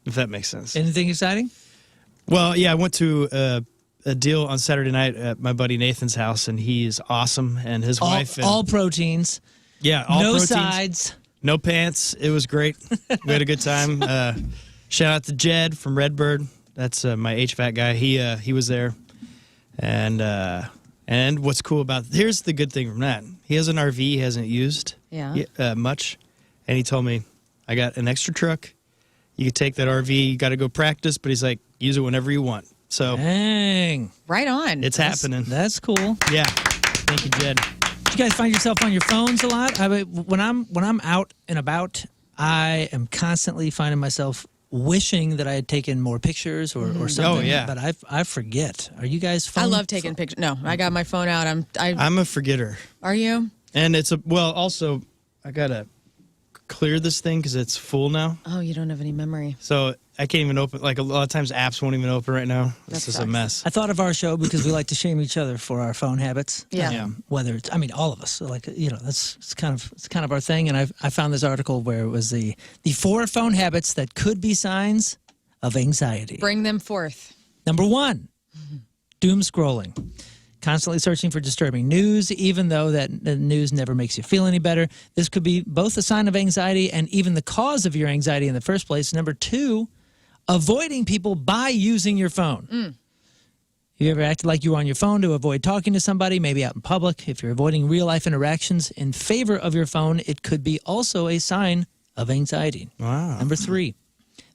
if that makes sense. Anything exciting? Well, yeah, I went to a deal on Saturday night at my buddy Nathan's house, and he's awesome, and his wife. And, all proteins. yeah, all no proteins, sides. no pants. It was great. We had a good time. Shout out to Jed from Redbird. That's my HVAC guy. He was there, and what's cool about here's the good thing from that. He has an RV he hasn't used much, and he told me, I got an extra truck. You could take that RV. You got to go practice, but he's like, use it whenever you want. So Dang. Right on. it's happening. That's cool. Yeah. Thank you, Jed. Do you guys find yourself on your phones a lot? I mean, when I'm out and about, I am constantly finding myself wishing that I had taken more pictures or something. Oh, yeah. But I forget. Are you guys I phone? love taking pictures. No, I got my phone out. I'm a forgetter. Are you? And also, I got to clear this thing because it's full now. Oh, you don't have any memory. So I can't even open, like a lot of times apps won't even open right now. This is a sucks. mess. I thought of our show because we like to shame each other for our phone habits. Yeah. Yeah. Whether it's, I mean, all of us. So like, it's kind of our thing. And I found this article where it was the 4 phone habits that could be signs of anxiety. Bring them forth. Number 1, doom scrolling. constantly searching for disturbing news, even though that the news never makes you feel any better. This could be both a sign of anxiety and even the cause of your anxiety in the first place. Number 2, avoiding people by using your phone. You ever acted like you were on your phone to avoid talking to somebody, maybe out in public? If you're avoiding real-life interactions in favor of your phone, it could be also a sign of anxiety. Wow. Number 3,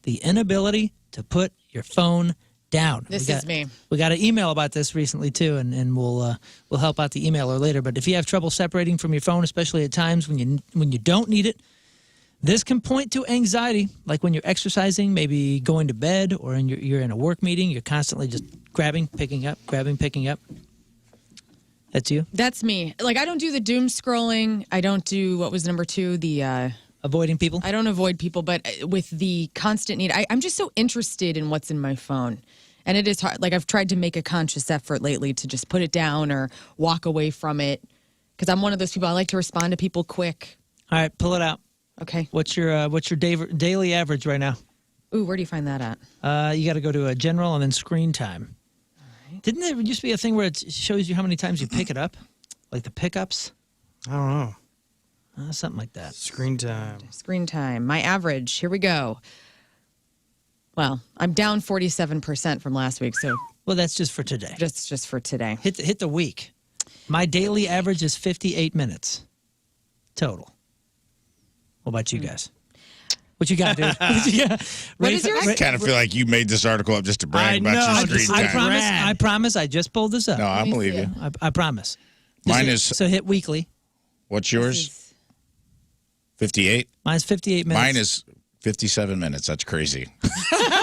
the inability to put your phone down. This is me. We got an email about this recently too, and we'll help out the emailer later. But if you have trouble separating from your phone, especially at times when you don't need it, this can point to anxiety. Like when you're exercising, maybe going to bed, or you're in a work meeting, you're constantly just grabbing, picking up. That's you. That's me. Like I don't do the doom scrolling. I don't do what was number 2, the avoiding people. I don't avoid people, but with the constant need, I'm just so interested in what's in my phone. And it is hard. Like I've tried to make a conscious effort lately to just put it down or walk away from it. Because I'm one of those people, I like to respond to people quick. All right, pull it out. Okay. What's your daily average right now? Ooh, where do you find that at? You got to go to a general and then screen time. All right. Didn't there used to be a thing where it shows you how many times you pick it up? Like the pickups? I don't know. Something like that. Screen time. Screen time. My average. Here we go. Well, I'm down 47% from last week, so. Well, that's just for today. Just for today. Hit the week. My daily average is 58 minutes total. What about you guys? What you got, dude? What is yours? I kind of feel like you made this article up just to brag about your screen time. I promise. I just pulled this up. No, I believe you. I promise. Mine is. So hit weekly. What's yours? 58? Mine's 58 minutes. Mine is 57 minutes. That's crazy.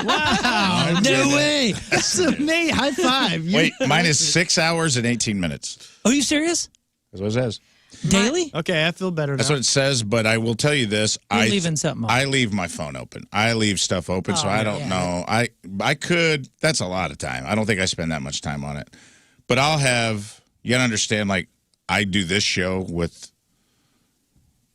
Wow. No way. That's me. High five. Wait, mine is 6 hours and 18 minutes. Are you serious? That's what it says. Daily? Okay, I feel better now. That's what it says, but I will tell you this. You're leaving something open. I leave my phone open. I leave stuff open, so I don't know. I could. That's a lot of time. I don't think I spend that much time on it. But I'll have, you got to understand, like, I do this show with.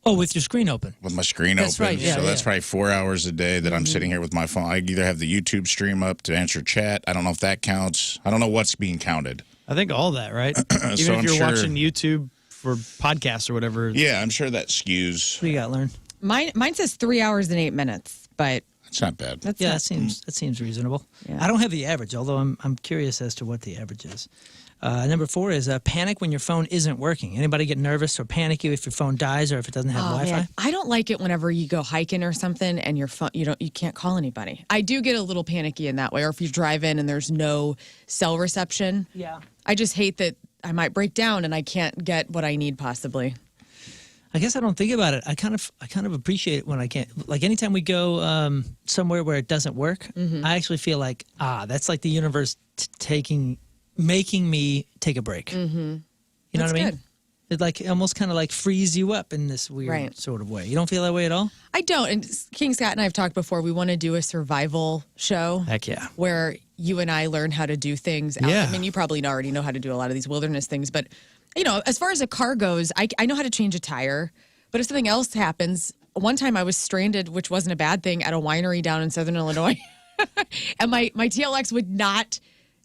Oh, with your screen open. With my screen that's open. Right. Yeah, so that's probably 4 hours a day that I'm sitting here with my phone. I either have the YouTube stream up to answer chat. I don't know if that counts. I don't know what's being counted. I think all that, right? Even So if you're watching YouTube for podcasts or whatever. Yeah, I'm sure that skews. What do you got, Lern? Mine says 3 hours and 8 minutes, but That's not bad. that's Yeah, not, that seems reasonable. Yeah. I don't have the average, although I'm curious as to what the average is. Number 4 is panic when your phone isn't working. Anybody get nervous or panicky if your phone dies or if it doesn't have Wi-Fi? Man. I don't like it whenever you go hiking or something and your phone you can't call anybody. I do get a little panicky in that way, or if you drive in and there's no cell reception. Yeah. I just hate that I might break down and I can't get what I need possibly. I guess I don't think about it. I kind of appreciate it when I can't. Like anytime we go somewhere where it doesn't work, I actually feel like that's like the universe making me take a break. You know what I mean? Good. It like almost kind of like frees you up in this weird sort of way. You don't feel that way at all? I don't. And King Scott and I have talked before. We want to do a survival show. Heck yeah. Where you and I learn how to do things. Yeah. I mean, you probably already know how to do a lot of these wilderness things, but as far as a car goes, I know how to change a tire. But if something else happens, one time I was stranded, which wasn't a bad thing, at a winery down in Southern Illinois, and my TLX would not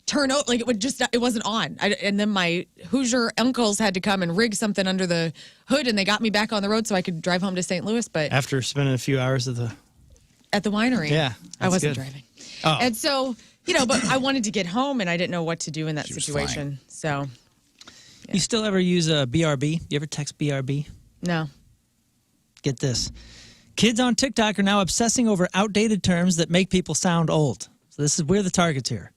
turn out, like it wasn't on. And then my Hoosier uncles had to come and rig something under the hood, and they got me back on the road so I could drive home to St. Louis. But after spending a few hours at the winery, yeah, I wasn't good. driving. Oh. And so but I wanted to get home, and I didn't know what to do in that situation. So, You still ever use a BRB? You ever text BRB? no. Get this. Kids on TikTok are now obsessing over outdated terms that make people sound old. So we're the targets here.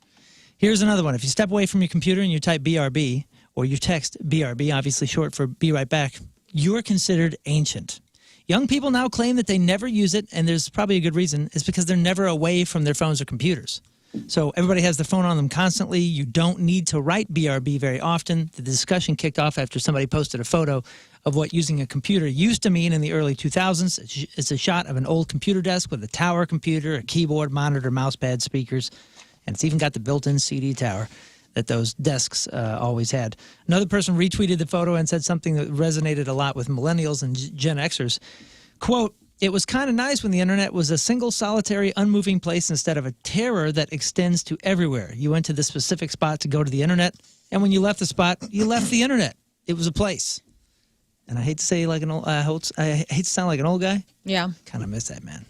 Here's another one. If you step away from your computer and you type BRB, or you text BRB, obviously short for be right back, you're considered ancient. Young people now claim that they never use it, and there's probably a good reason. It's because they're never away from their phones or computers. So everybody has their phone on them constantly. You don't need to write BRB very often. The discussion kicked off after somebody posted a photo of what using a computer used to mean in the early 2000s. It's a shot of an old computer desk with a tower computer, a keyboard, monitor, mousepad, speakers, and it's even got the built-in CD tower that those desks always had. Another person retweeted the photo and said something that resonated a lot with millennials and Gen Xers. Quote, "It was kind of nice when the internet was a single, solitary, unmoving place instead of a terror that extends to everywhere. You went to this specific spot to go to the internet, And when you left the spot, you left the internet. It was a place. And I hate to say like an old, I hate to sound like an old guy. Yeah. Kind of miss that, man.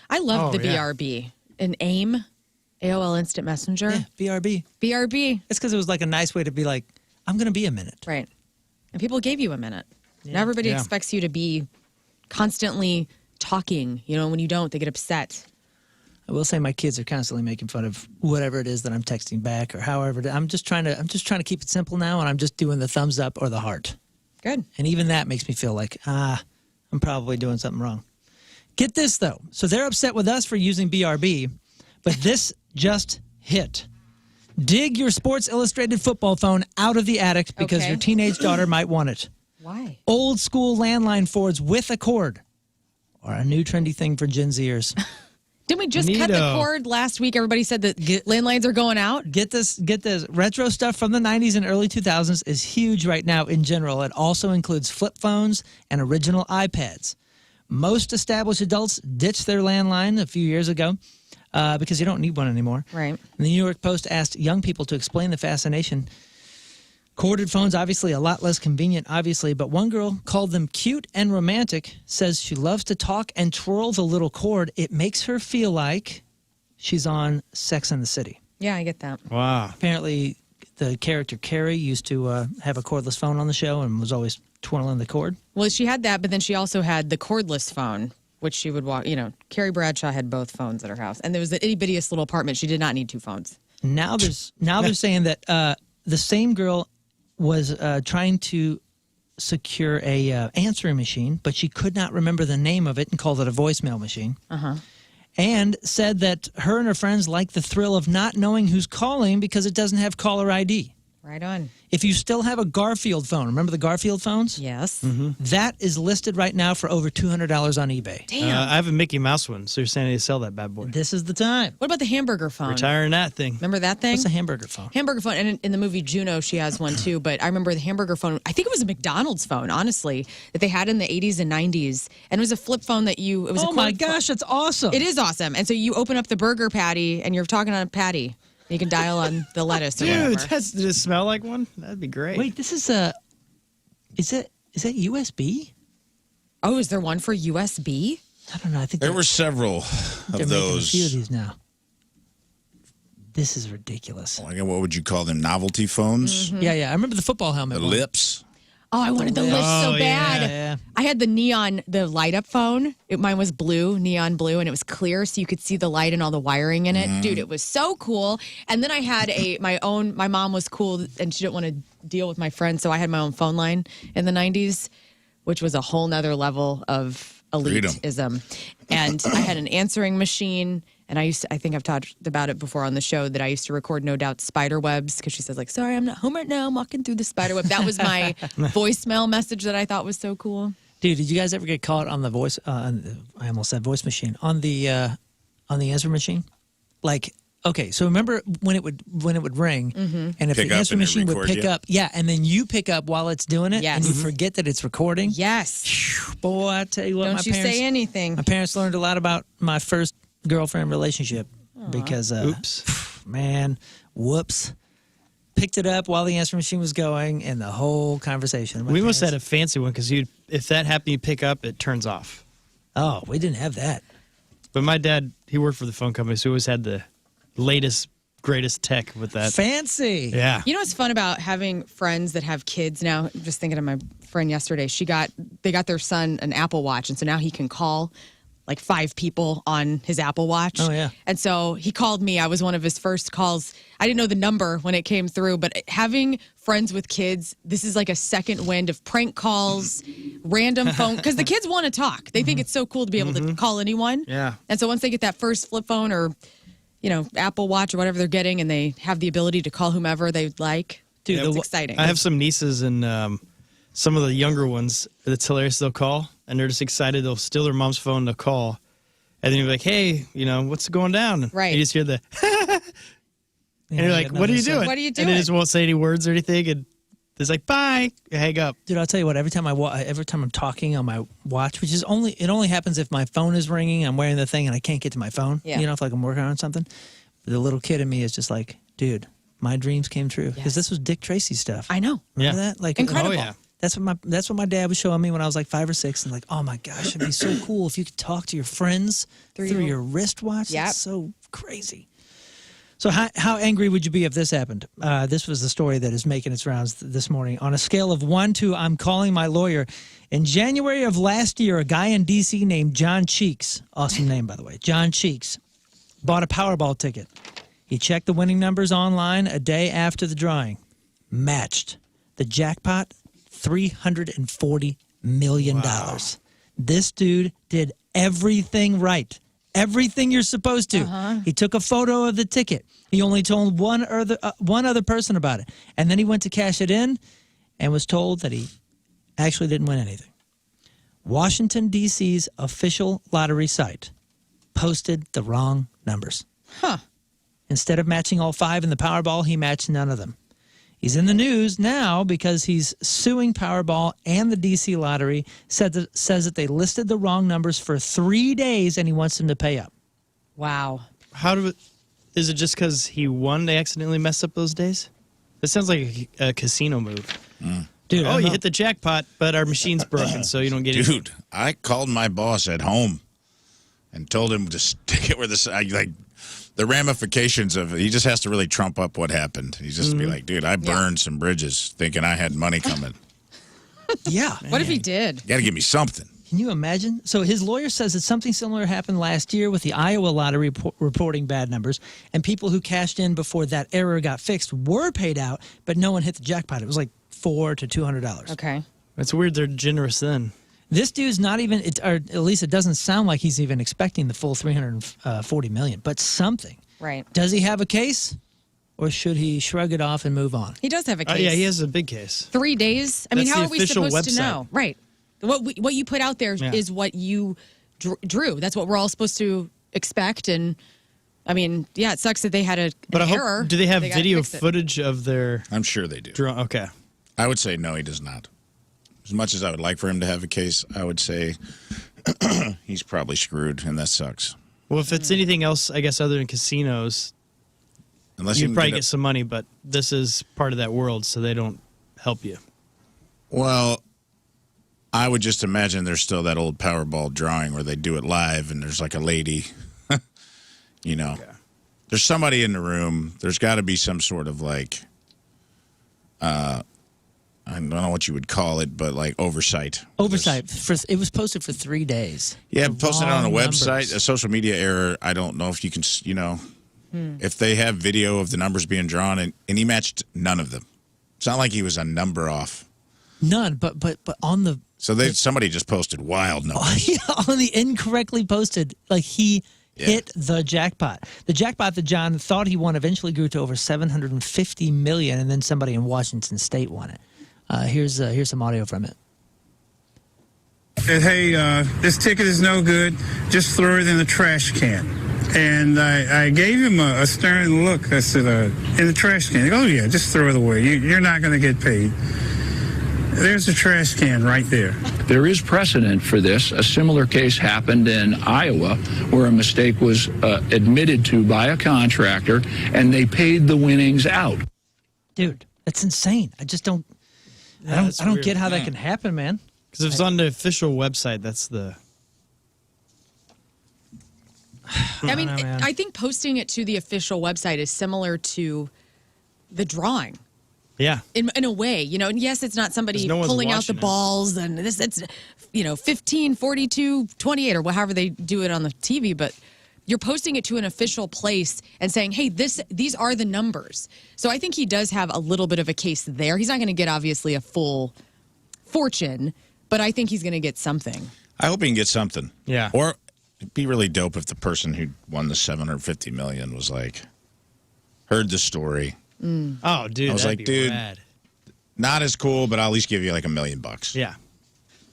I love the BRB. And AIM, AOL Instant Messenger. Yeah, BRB. BRB. It's because it was like a nice way to be like, I'm going to be a minute. Right. And people gave you a minute. Yeah. Not everybody expects you to be constantly talking. You know, when you don't, they get upset. I will say my kids are constantly making fun of whatever it is that I'm texting back or however. I'm just trying to keep it simple now, and I'm just doing the thumbs up or the heart. Good. And even that makes me feel like, I'm probably doing something wrong. Get this, though. So they're upset with us for using BRB, but this just hit. Dig your Sports Illustrated football phone out of the attic because your teenage daughter might want it. Why? Old school landline Fords with a cord are a new trendy thing for Gen Zers. Didn't we just cut the cord last week? Everybody said that landlines are going out. Get this. Retro stuff from the 90s and early 2000s is huge right now in general. It also includes flip phones and original iPads. Most established adults ditched their landline a few years ago because you don't need one anymore. Right. And the New York Post asked young people to explain the fascination. Corded phones, obviously, a lot less convenient, obviously, but one girl called them cute and romantic, says she loves to talk and twirl the little cord. It makes her feel like she's on Sex and the City. Yeah, I get that. Wow. Apparently, the character Carrie used to have a cordless phone on the show and was always twirling the cord. Well, she had that, but then she also had the cordless phone, which she would walk. You know, Carrie Bradshaw had both phones at her house, and there was the itty bittiest little apartment. She did not need two phones. Now they're saying that the same girl was trying to secure a answering machine, but she could not remember the name of it and called it a voicemail machine. And said that her and her friends like the thrill of not knowing who's calling because it doesn't have caller ID. Right on. If you still have a Garfield phone, remember the Garfield phones? Yes. That is listed right now for over $200 on eBay. Damn. I have a Mickey Mouse one, so you're saying they sell that bad boy. This is the time. What about the hamburger phone? Retiring that thing. Remember that thing? What's a hamburger phone? Hamburger phone. And in the movie Juno, she has one too. But I remember the hamburger phone. I think it was a McDonald's phone, honestly, that they had in the 80s and 90s. And it was a flip phone that it was Oh my gosh, that's awesome. It is awesome. And so you open up the burger patty and you're talking on a patty. You can dial on the lettuce or Dude, whatever. does it smell like one? That'd be great. Wait, this is is that USB? Oh, is there one for USB? I don't know. I think There were several they're of making those. a few of these now. This is ridiculous. Like, what would you call them? Novelty phones? Yeah. I remember the football helmet. The one. lips? Oh, I wanted the lips so Oh, bad. yeah. I had the light up phone. Mine was blue, neon blue, and it was clear so you could see the light and all the wiring in it. Dude, it was so cool. And then I had my mom was cool and she didn't want to deal with my friends, so I had my own phone line in the 90s, which was a whole nother level of elitism. And I had an answering machine. And I think I've talked about it before on the show that I used to record No Doubt spider webs because she says like, sorry, I'm not home right now. I'm walking through the spider web. That was my voicemail message that I thought was so cool. Dude, did you guys ever get caught on the voice? I almost said voice machine on the answer machine. Like, okay, so remember when it would ring, and if Pick the up answer and it machine would record pick you? up, and then you pick up while it's doing it, Yes. and you forget that it's recording. Yes. Phew, boy, I tell you what, Don't you say anything. My parents learned a lot about my first girlfriend relationship because, Oops. man, whoops. Picked it up while the answer machine was going, and the whole conversation. We must have had a fancy one because if that happened, you pick up, it turns off. Oh, we didn't have that. But my dad, he worked for the phone company, so he always had the latest, greatest tech with that. Fancy. Yeah. You know what's fun about having friends that have kids now? I'm just thinking of my friend yesterday. They got their son an Apple Watch, and so now he can call like 5 people on his Apple Watch. Oh, yeah. And so he called me. I was one of his first calls. I didn't know the number when it came through, but having friends with kids, this is like a second wind of prank calls, random phone, because the kids want to talk. They think it's so cool to be able to call anyone. Yeah. And so once they get that first flip phone or, Apple Watch or whatever they're getting, and they have the ability to call whomever they'd like, Dude, it's exciting. I have some nieces and some of the younger ones. It's hilarious. They'll call and they're just excited. They'll steal their mom's phone to call, and then you're like, "Hey, what's going down?" Right. You just hear the, and you're like, "What are you doing?" What are you And doing? they just won't say any words or anything, and it's like, "Bye," you hang up. Dude, I'll tell you what. Every time I'm talking on my watch, it only happens if my phone is ringing. I'm wearing the thing and I can't get to my phone. Yeah. If like I'm working on something. The little kid in me is just like, dude, my dreams came true. Because this was Dick Tracy stuff. I know. Remember that? Like, incredible. Oh, yeah. That's what my dad was showing me when I was like 5 or 6, and like, oh my gosh, it'd be so cool if you could talk to your friends through your wristwatch. Yep. That's so crazy. So how angry would you be if this happened? This was the story that is making its rounds this morning. On a scale of 1 to I'm calling my lawyer. In January of last year, a guy in D.C. named John Cheeks, awesome name by the way, John Cheeks, bought a Powerball ticket. He checked the winning numbers online a day after the drawing. Matched. The jackpot, $340 million. Wow. This dude did everything right. Everything you're supposed to. He took a photo of the ticket. He only told one other person about it. And then he went to cash it in and was told that he actually didn't win anything. Washington, D.C.'s official lottery site posted the wrong numbers. Instead of matching all 5 in the Powerball, he matched none of them. He's in the news now because he's suing Powerball and the D.C. Lottery, says that they listed the wrong numbers for 3 days, and he wants them to pay up. Wow. Is it just because he won, they accidentally messed up those days? That sounds like a casino move. Dude, you hit the jackpot, but our machine's broken, so you don't get it. Dude, I called my boss at home and told him to stick it where the ramifications of it. He just has to really trump up what happened. He's just be like, dude, I burned some bridges thinking I had money coming. Yeah. What if he did? You got to give me something. Can you imagine? So his lawyer says that something similar happened last year with the Iowa lottery reporting bad numbers, and people who cashed in before that error got fixed were paid out, but no one hit the jackpot. It was like $400 to $200. Okay. It's weird they're generous then. This dude's not even, or at least it doesn't sound like he's even expecting the full $340 million, but something. Right. Does he have a case, or should he shrug it off and move on? He does have a case. Yeah, he has a big case. 3 days. I mean, That's how the are we official supposed to website. know? Right. What you put out there is what you drew. That's what we're all supposed to expect. And I mean, yeah, it sucks that they had an error. Do they have gotta video fix it. footage of their I'm sure they do. draw? Okay. I would say no, he does not. As much as I would like for him to have a case, I would say he's probably screwed, and that sucks. Well, if it's anything else, I guess, other than casinos, Unless you'd can probably get some money, but this is part of that world, so they don't help you. Well, I would just imagine there's still that old Powerball drawing where they do it live, and there's like a lady, you know. Okay. There's somebody in the room. There's got to be some sort of like, I don't know what you would call it, but like oversight. Oversight. It was posted for 3 days. Yeah, posted it on a website, numbers. a social media error. I don't know if you can, if they have video of the numbers being drawn, and he matched none of them. It's not like he was a number off. None, but on the... So somebody just posted wild numbers. On the incorrectly posted, like he hit the jackpot. The jackpot that John thought he won eventually grew to over $750 million, and then somebody in Washington State won it. Here's some audio from it. Said, hey, this ticket is no good. Just throw it in the trash can. And I gave him a stern look. I said, in the trash can. He goes, oh, yeah, just throw it away. You're not going to get paid. There's a trash can right there. There is precedent for this. A similar case happened in Iowa where a mistake was admitted to by a contractor, and they paid the winnings out. Dude, that's insane. I just don't... I don't get how that can happen, man. Because if it's on the official website, that's the... I mean, I think posting it to the official website is similar to the drawing. Yeah. In a way, and yes, it's not somebody pulling out the balls and it's 15, 42, 28 or however they do it on the TV, but you're posting it to an official place and saying, hey, these are the numbers. So I think he does have a little bit of a case there. He's not going to get, obviously, a full fortune, but I think he's going to get something. I hope he can get something. Yeah. Or it'd be really dope if the person who won the $750 million was like, heard the story. Oh, dude, I was like, dude, rad. Not as cool, but I'll at least give you like $1 million. Yeah.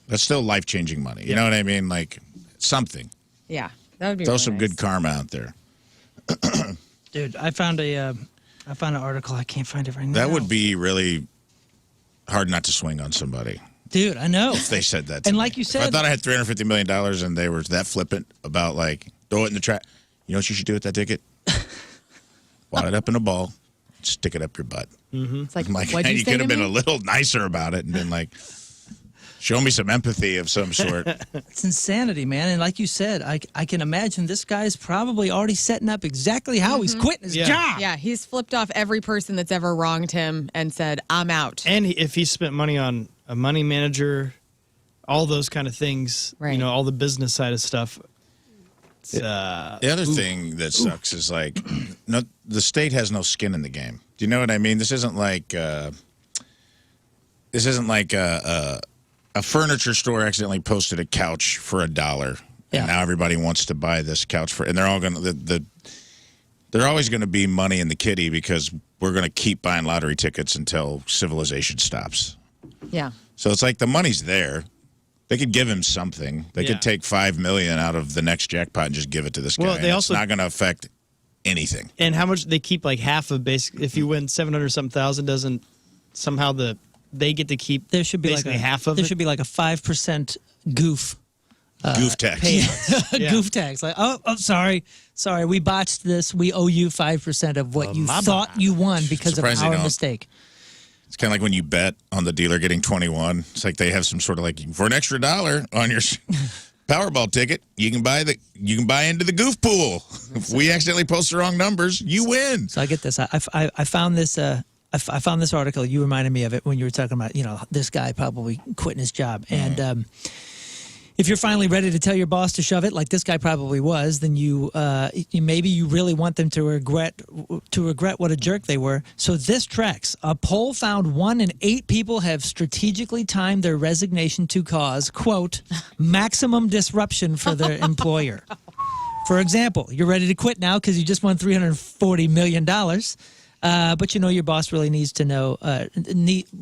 That's still life-changing money. You know what I mean? Like, something. Yeah. That would be Throw really some nice. good karma out there. Dude, I found an article. I can't find it right now. That would be really hard not to swing on somebody. Dude, I know. If they said that to And me. like you said... If I thought I had $350 million and they were that flippant about, like, throw it in the trash. You know what you should do with that ticket? Wad it up in a ball. stick it up your butt. It's like, I'm like, what'd you you say could to have been me? a little nicer about it and been like, show me some empathy of some sort. It's insanity, man. And like you said, I can imagine this guy's probably already setting up exactly how he's quitting his job. Yeah, he's flipped off every person that's ever wronged him and said, I'm out. And if he spent money on a money manager, all those kind of things, Right. all the business side of stuff. The other thing that sucks is like, the state has no skin in the game. Do you know what I mean? This isn't like a furniture store accidentally posted a couch for $1, and now everybody wants to buy this couch and they're all gonna they're always going to be money in the kitty because we're going to keep buying lottery tickets until civilization stops. Yeah. So it's like the money's there. They could give him something. They could take $5 million out of the next jackpot and just give it to this guy. Well, they also it's not going to affect anything. And how much they keep like half of basic. If you win 700-something thousand, doesn't somehow they get to keep There should be basically like half of there it? should be like a 5% goof. Goof tax. Goof tax. Like, oh, sorry, we botched this. We owe you 5% of what you thought you won because of Surprising our don't. mistake. It's kind of like when you bet on the dealer getting 21. It's like they have some sort of like, for an extra $1 on your Powerball ticket, you can buy into the goof pool. If we accidentally post the wrong numbers, you win. So I get this. I found this. I found this article. You reminded me of it when you were talking about this guy probably quitting his job. And if you're finally ready to tell your boss to shove it, like this guy probably was, then maybe you really want them to regret what a jerk they were. So this tracks. A poll found 1 in 8 people have strategically timed their resignation to cause, quote, maximum disruption for their employer. For example, you're ready to quit now because you just won $340 million. But your boss really needs to know,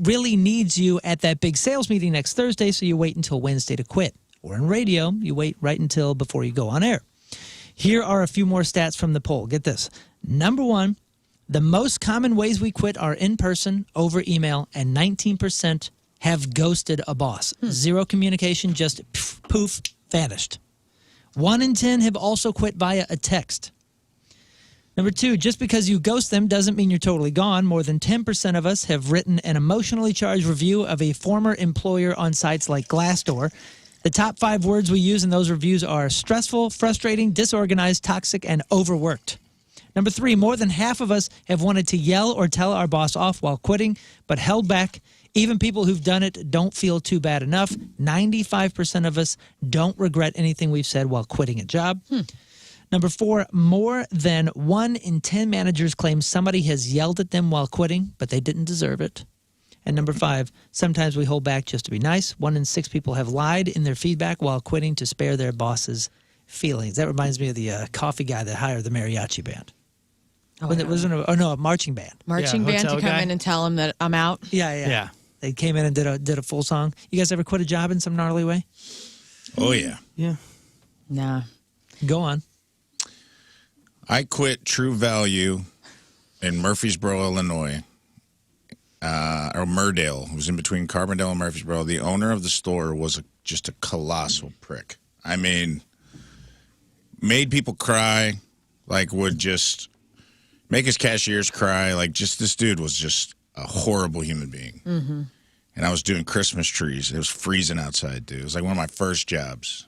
really needs you at that big sales meeting next Thursday, so you wait until Wednesday to quit. Or in radio, you wait right until before you go on air. Here are a few more stats from the poll. Get this. Number 1, the most common ways we quit are in person, over email, and 19% have ghosted a boss. 0 communication, just poof, vanished. 1 in 10 have also quit via a text. Number 2, just because you ghost them doesn't mean you're totally gone. More than 10% of us have written an emotionally charged review of a former employer on sites like Glassdoor. The top 5 words we use in those reviews are stressful, frustrating, disorganized, toxic, and overworked. Number 3, more than half of us have wanted to yell or tell our boss off while quitting, but held back. Even people who've done it don't feel too bad enough. 95% of us don't regret anything we've said while quitting a job. Number 4, more than 1 in 10 managers claim somebody has yelled at them while quitting, but they didn't deserve it. And number 5, sometimes we hold back just to be nice. 1 in 6 people have lied in their feedback while quitting to spare their boss's feelings. That reminds me of the coffee guy that hired the mariachi band. Oh, When it wasn't a marching band. Marching band to hotel come guy. in and tell him that I'm out. Yeah. They came in and did a full song. You guys ever quit a job in some gnarly way? Oh, yeah. Yeah. Nah. Go on. I quit True Value in Murfreesboro, Illinois, or Murdale. It was in between Carbondale and Murfreesboro. The owner of the store was just a colossal prick. I mean, made people cry, like would just make his cashiers cry. Like, just this dude was just a horrible human being. Mm-hmm. And I was doing Christmas trees. It was freezing outside, dude. It was like one of my first jobs.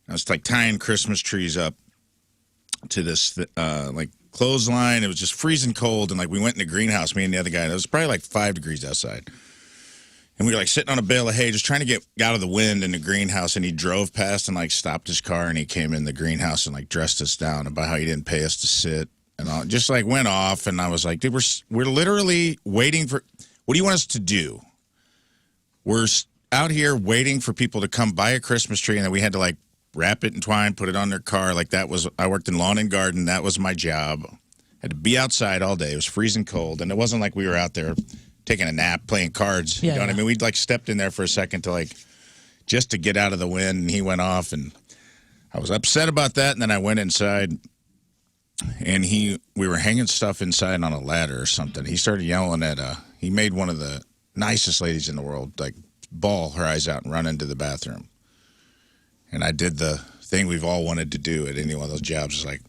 I was like tying Christmas trees up to this like clothesline. It was just freezing cold, and like we went in the greenhouse, me and the other guy. It was probably like 5 degrees outside, and we were like sitting on a bale of hay, just trying to get out of the wind in the greenhouse. And he drove past and like stopped his car, and he came in the greenhouse and like dressed us down about how he didn't pay us to sit, and all, just like went off. And I was like, dude, we're literally waiting for. What do you want us to do? We're out here waiting for people to come buy a Christmas tree, and then we had to like wrap it in twine, put it on their car. Like that was, I worked in lawn and garden. That was my job. Had to be outside all day. It was freezing cold. And it wasn't like we were out there taking a nap, playing cards. You know what I mean? We'd like stepped in there for a second to like, just to get out of the wind. And he went off, and I was upset about that. And then I went inside, and we were hanging stuff inside on a ladder or something. He started yelling at, he made one of the nicest ladies in the world, like bawl her eyes out and run into the bathroom. And I did the thing we've all wanted to do at any one of those jobs. It's like,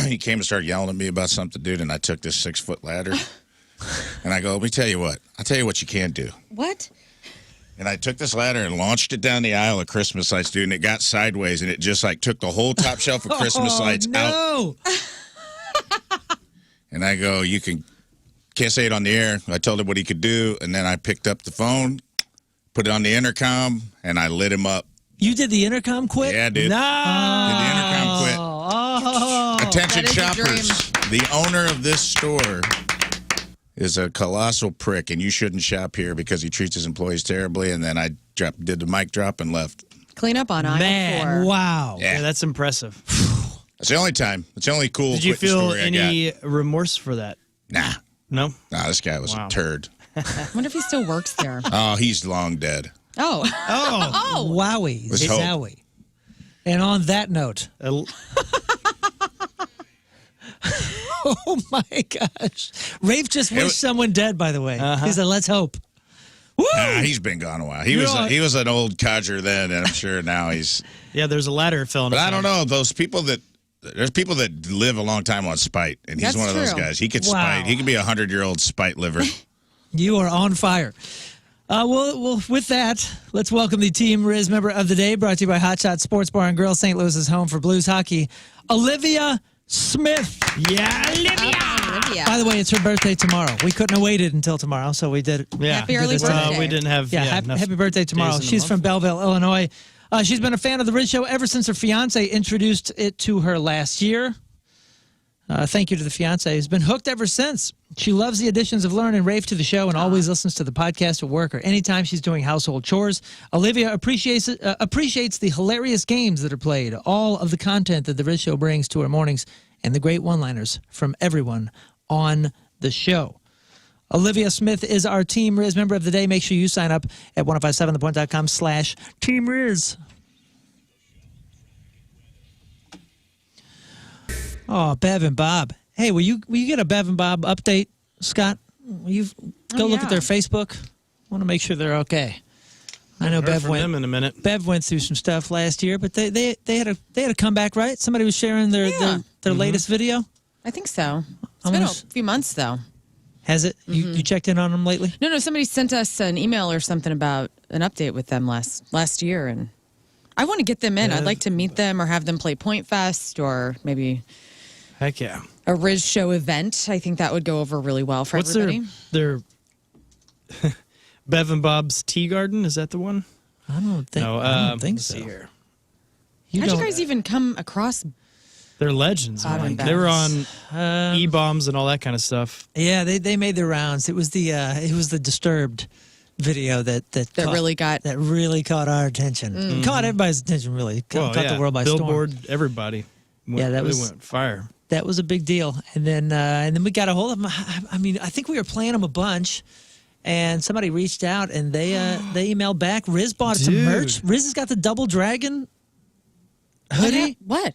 he came and started yelling at me about something, dude, and I took this 6-foot ladder And I go, let me tell you what. I'll tell you what you can't do. What? And I took this ladder and launched it down the aisle of Christmas lights, dude, and it got sideways, and it just, like, took the whole top shelf of Christmas lights out. And I go, can't say it on the air. I told him what he could do, and then I picked up the phone, put it on the intercom, and I lit him up. You did the intercom quit? Yeah, I did. No. Did the intercom quit. Oh. Attention That is a shoppers. The owner of this store is a colossal prick, and you shouldn't shop here because he treats his employees terribly. And then I did the mic drop and left. Clean up on aisle 4. Wow. Yeah, that's impressive. That's the only time. It's the only cool Did you quitting feel story any remorse for that? Nah. No? Nah, this guy was a turd. I wonder if he still works there. Oh, he's long dead. Oh. Oh. Wowie. Let's hope. Zowie. And on that note. Oh, my gosh. Rafe just wished someone dead, by the way. He said, let's hope. Woo! Nah, he's been gone a while. He was an old codger then, and I'm sure now he's... Yeah, there's a ladder fell in But his I don't hand. know. There's people that live a long time on spite, and he's That's one of those true. guys. He could Wow. spite. He could be a 100-year-old spite liver. You are on fire. Well, with that, let's welcome the Team Rizz member of the day, brought to you by Hot Shot Sports Bar and Grill, St. Louis's home for Blues hockey, Olivia Smith. Yeah, Olivia. By the way, it's her birthday tomorrow. We couldn't have waited until tomorrow, so we did it. Yeah. Happy early this time. birthday. We didn't have enough happy birthday tomorrow. days in the She's month. from Belleville, Illinois. She's been a fan of the Rizz Show ever since her fiance introduced it to her last year. Thank you to the fiance, who's been hooked ever since. She loves the additions of Lern and Rafe to the show and always listens to the podcast at work or anytime she's doing household chores. Olivia appreciates the hilarious games that are played, all of the content that the Rizz Show brings to her mornings, and the great one-liners from everyone on the show. Olivia Smith is our Team Rizz member of the day. Make sure you sign up at 1057thepoint.com/Team Rizz. Oh, Bev and Bob. Hey, will you get a Bev and Bob update, Scott? Will you go look at their Facebook? I want to make sure they're okay. I know Bev from them in a minute. Bev went through some stuff last year, but they had a comeback, right? Somebody was sharing their latest video. I think so. It's been a few months, though. Has it? You checked in on them lately? No, somebody sent us an email or something about an update with them last year, and I want to get them in. I'd like to meet them or have them play Point Fest or maybe Heck yeah. a Rizz Show event. I think that would go over really well for What's everybody. their Bev and Bob's Tea Garden? Is that the one? I don't think. No, I don't think let's so. see here. How'd you guys even come across? They're legends. Bottom Man. They were on Um, E-bombs and all that kind of stuff. Yeah, they made their rounds. It was the Disturbed video that really caught our attention. Caught everybody's attention, really. Caught the world by storm. Billboard, everybody. That was went fire. That was a big deal. And then we got a hold of them. I mean, I think we were playing them a bunch, and somebody reached out and they emailed back. Rizz bought some merch. Rizz has got the Double Dragon hoodie. What?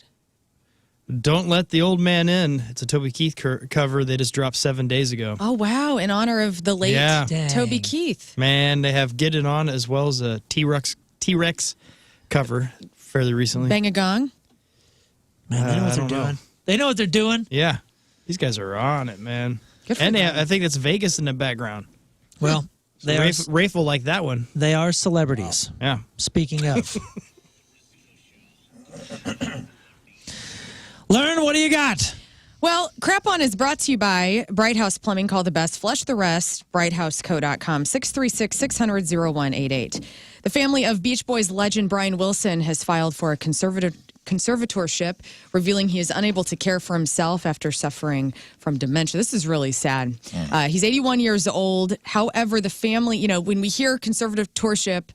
Don't Let the Old Man In. It's a Toby Keith cover they just dropped 7 days ago. Oh, wow. In honor of the late Yeah. Toby Keith. Man, they have Get It On as well as a T-Rex cover fairly recently. Bang a gong. Man, they know what I they're don't know. doing. They know what they're doing. Yeah. These guys are on it, man. Good for And them. I think it's Vegas in the background. Well, they Rafe will like that one. they are celebrities. Yeah. Speaking of. Lern, what do you got? Well, Crap On is brought to you by Bright House Plumbing. Call the best. Flush the rest. BrightHouseCo.com. 636-600-0188. The family of Beach Boys legend Brian Wilson has filed for a conservatorship, revealing he is unable to care for himself after suffering from dementia. This is really sad. He's 81 years old. However, the family, when we hear conservatorship,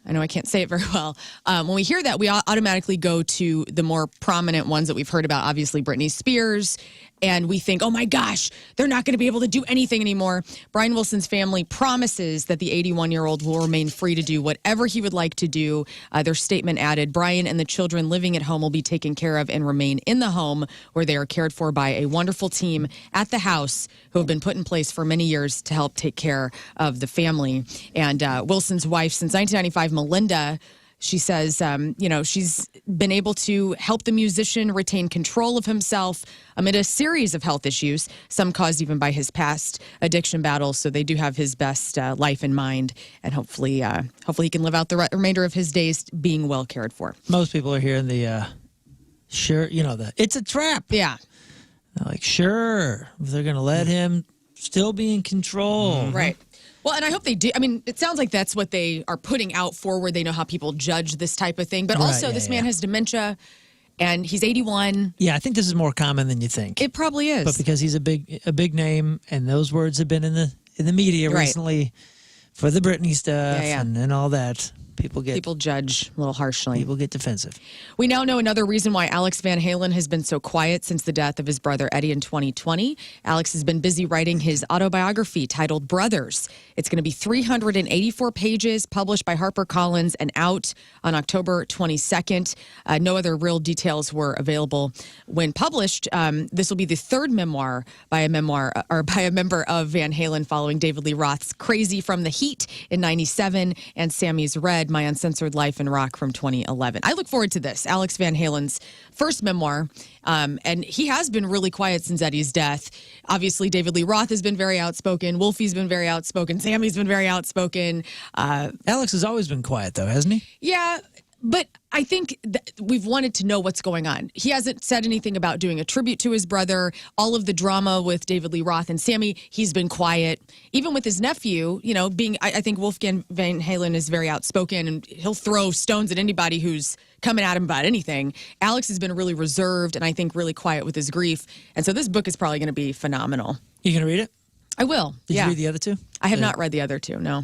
I know I can't say it very well. When we hear that, we automatically go to the more prominent ones that we've heard about, obviously Britney Spears, and we think, oh my gosh, they're not going to be able to do anything anymore. Brian Wilson's family promises that the 81-year-old will remain free to do whatever he would like to do. Their statement added, Brian and the children living at home will be taken care of and remain in the home where they are cared for by a wonderful team at the house who have been put in place for many years to help take care of the family. And Wilson's wife since 1995, Melinda, She says, she's been able to help the musician retain control of himself amid a series of health issues, some caused even by his past addiction battles. So they do have his best life in mind, and hopefully he can live out the remainder of his days being well cared for. Most people are hearing the it's a trap. Yeah. They're like, sure, they're going to let him still be in control. Right. Well, and I hope they do. I mean, it sounds like that's what they are putting out forward. They know how people judge this type of thing. But also, this man has dementia, and he's 81. Yeah, I think this is more common than you think. It probably is. But because he's a big name, and those words have been in the media recently for the Britney stuff and all that. People judge a little harshly. People get defensive. We now know another reason why Alex Van Halen has been so quiet since the death of his brother Eddie in 2020. Alex has been busy writing his autobiography titled Brothers. It's going to be 384 pages, published by HarperCollins and out on October 22nd. No other real details were available when published. This will be the third memoir by a member of Van Halen, following David Lee Roth's Crazy from the Heat in '97 and Sammy's Red, My Uncensored Life in Rock from 2011. I look forward to this, Alex Van Halen's first memoir. And he has been really quiet since Eddie's death. Obviously, David Lee Roth has been very outspoken. Wolfie's been very outspoken. Sammy's been very outspoken. Alex has always been quiet, though, hasn't he? Yeah, but I think we've wanted to know what's going on. He hasn't said anything about doing a tribute to his brother. All of the drama with David Lee Roth and Sammy, he's been quiet. Even with his nephew, I think Wolfgang Van Halen is very outspoken, and he'll throw stones at anybody who's coming at him about anything. Alex has been really reserved and I think really quiet with his grief. And so this book is probably going to be phenomenal. You going to read it? I will. Did you read the other two? I have not read the other two, no.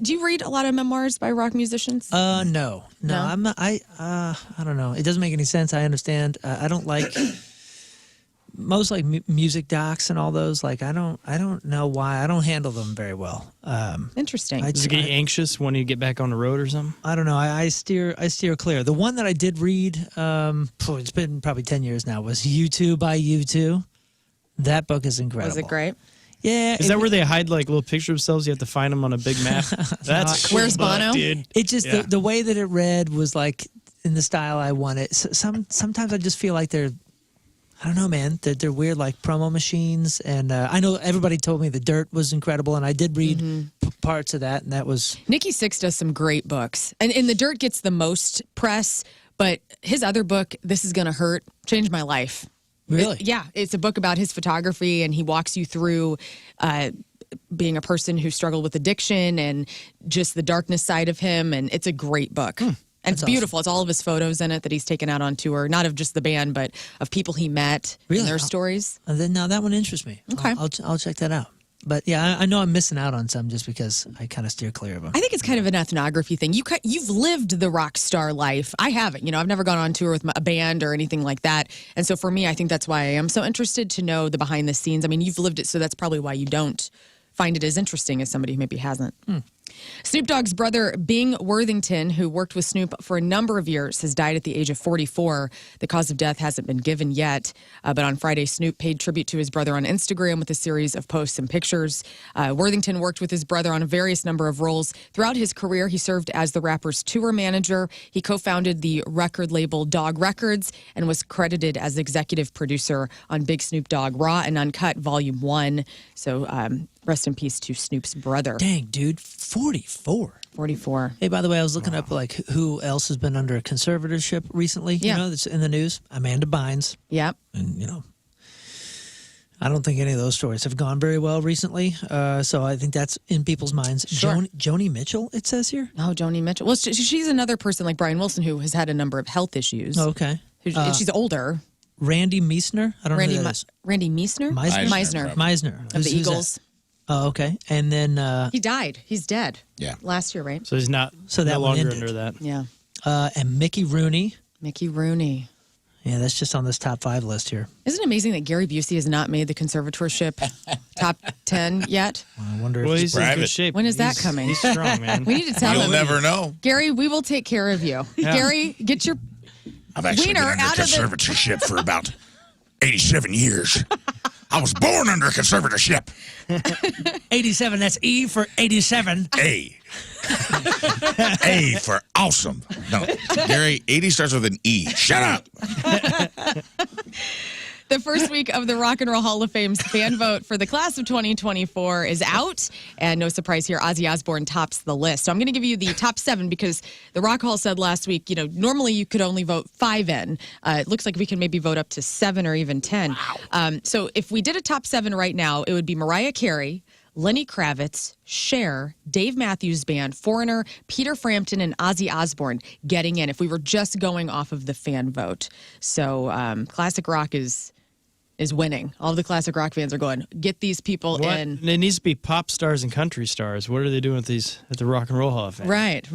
Do you read a lot of memoirs by rock musicians? No. I'm not. I don't know. It doesn't make any sense. I understand. I don't like most music docs and all those. Like I don't know why. I don't handle them very well. Interesting. Does it get you anxious when you get back on the road or something? I don't know. I steer clear. The one that I did read, it's been probably 10 years now, was U2 by U2. That book is incredible. Was it great? Yeah. Is that where they hide like little pictures of themselves? You have to find them on a big map. That's Where's Bono? Dude. It just the way that it read was like in the style I wanted. Sometimes I just feel like they're, I don't know, man. They're weird, like promo machines. And I know everybody told me The Dirt was incredible, and I did read parts of that, and that was. Nikki Sixx does some great books, and The Dirt gets the most press, but his other book, This Is Gonna Hurt, changed my life. Really? It's a book about his photography, and he walks you through being a person who struggled with addiction and just the darkness side of him, and it's a great book. And it's beautiful. It's all of his photos in it that he's taken out on tour, not of just the band, but of people he met and their stories. And then now that one interests me. Okay. I'll check that out. But yeah, I know I'm missing out on some just because I kind of steer clear of them. I think it's kind of an ethnography thing. You've lived the rock star life. I haven't. I've never gone on tour with a band or anything like that. And so for me, I think that's why I am so interested to know the behind the scenes. I mean, you've lived it, so that's probably why you don't find it as interesting as somebody who maybe hasn't. Snoop Dogg's brother, Bing Worthington, who worked with Snoop for a number of years, has died at the age of 44. The cause of death hasn't been given yet, but on Friday, Snoop paid tribute to his brother on Instagram with a series of posts and pictures. Worthington worked with his brother on a various number of roles. Throughout his career, he served as the rapper's tour manager. He co-founded the record label Dog Records and was credited as executive producer on Big Snoop Dogg Raw and Uncut Volume 1. So rest in peace to Snoop's brother. Dang, dude, 44. 44. Hey, by the way, I was looking up like who else has been under a conservatorship recently. Yeah. That's in the news. Amanda Bynes. Yep. And I don't think any of those stories have gone very well recently. So I think that's in people's minds. Sure. Joni Mitchell, it says here. Oh, Joni Mitchell. Well, she's another person like Brian Wilson who has had a number of health issues. Oh, okay. And she's older. Randy Meisner. I don't know who that is. Randy Meisner? Meisner. Of the Eagles. Oh, okay. And then he died. He's dead. Yeah. Last year, right? So he's not that no one longer ended. under that. Yeah. And Mickey Rooney. Mickey Rooney. Yeah, that's just on this top 5 list here. Isn't it amazing that Gary Busey has not made the conservatorship top 10 yet? I wonder if He's in private. good shape. When is that coming? He's strong, man. We need to tell You'll him. never know. Gary, we will take care of you. Yeah. Gary, get your I've actually wiener been under out of the... conservatorship for about 87 years. I was born under conservatorship. 87, that's E for 87. A. A for awesome. No, Gary, 80 starts with an E. Shut up. The first week of the Rock and Roll Hall of Fame's fan vote for the class of 2024 is out. And no surprise here, Ozzy Osbourne tops the list. So I'm going to give you the top 7 because the Rock Hall said last week, normally you could only vote 5 in. It looks like we can maybe vote up to 7 or even 10. Wow. So if we did a top 7 right now, it would be Mariah Carey, Lenny Kravitz, Cher, Dave Matthews Band, Foreigner, Peter Frampton, and Ozzy Osbourne getting in if we were just going off of the fan vote. So classic rock is winning. All of the classic rock fans are going, get these people in. It needs to be pop stars and country stars. What are they doing with these at the Rock and Roll Hall of Fame? Right.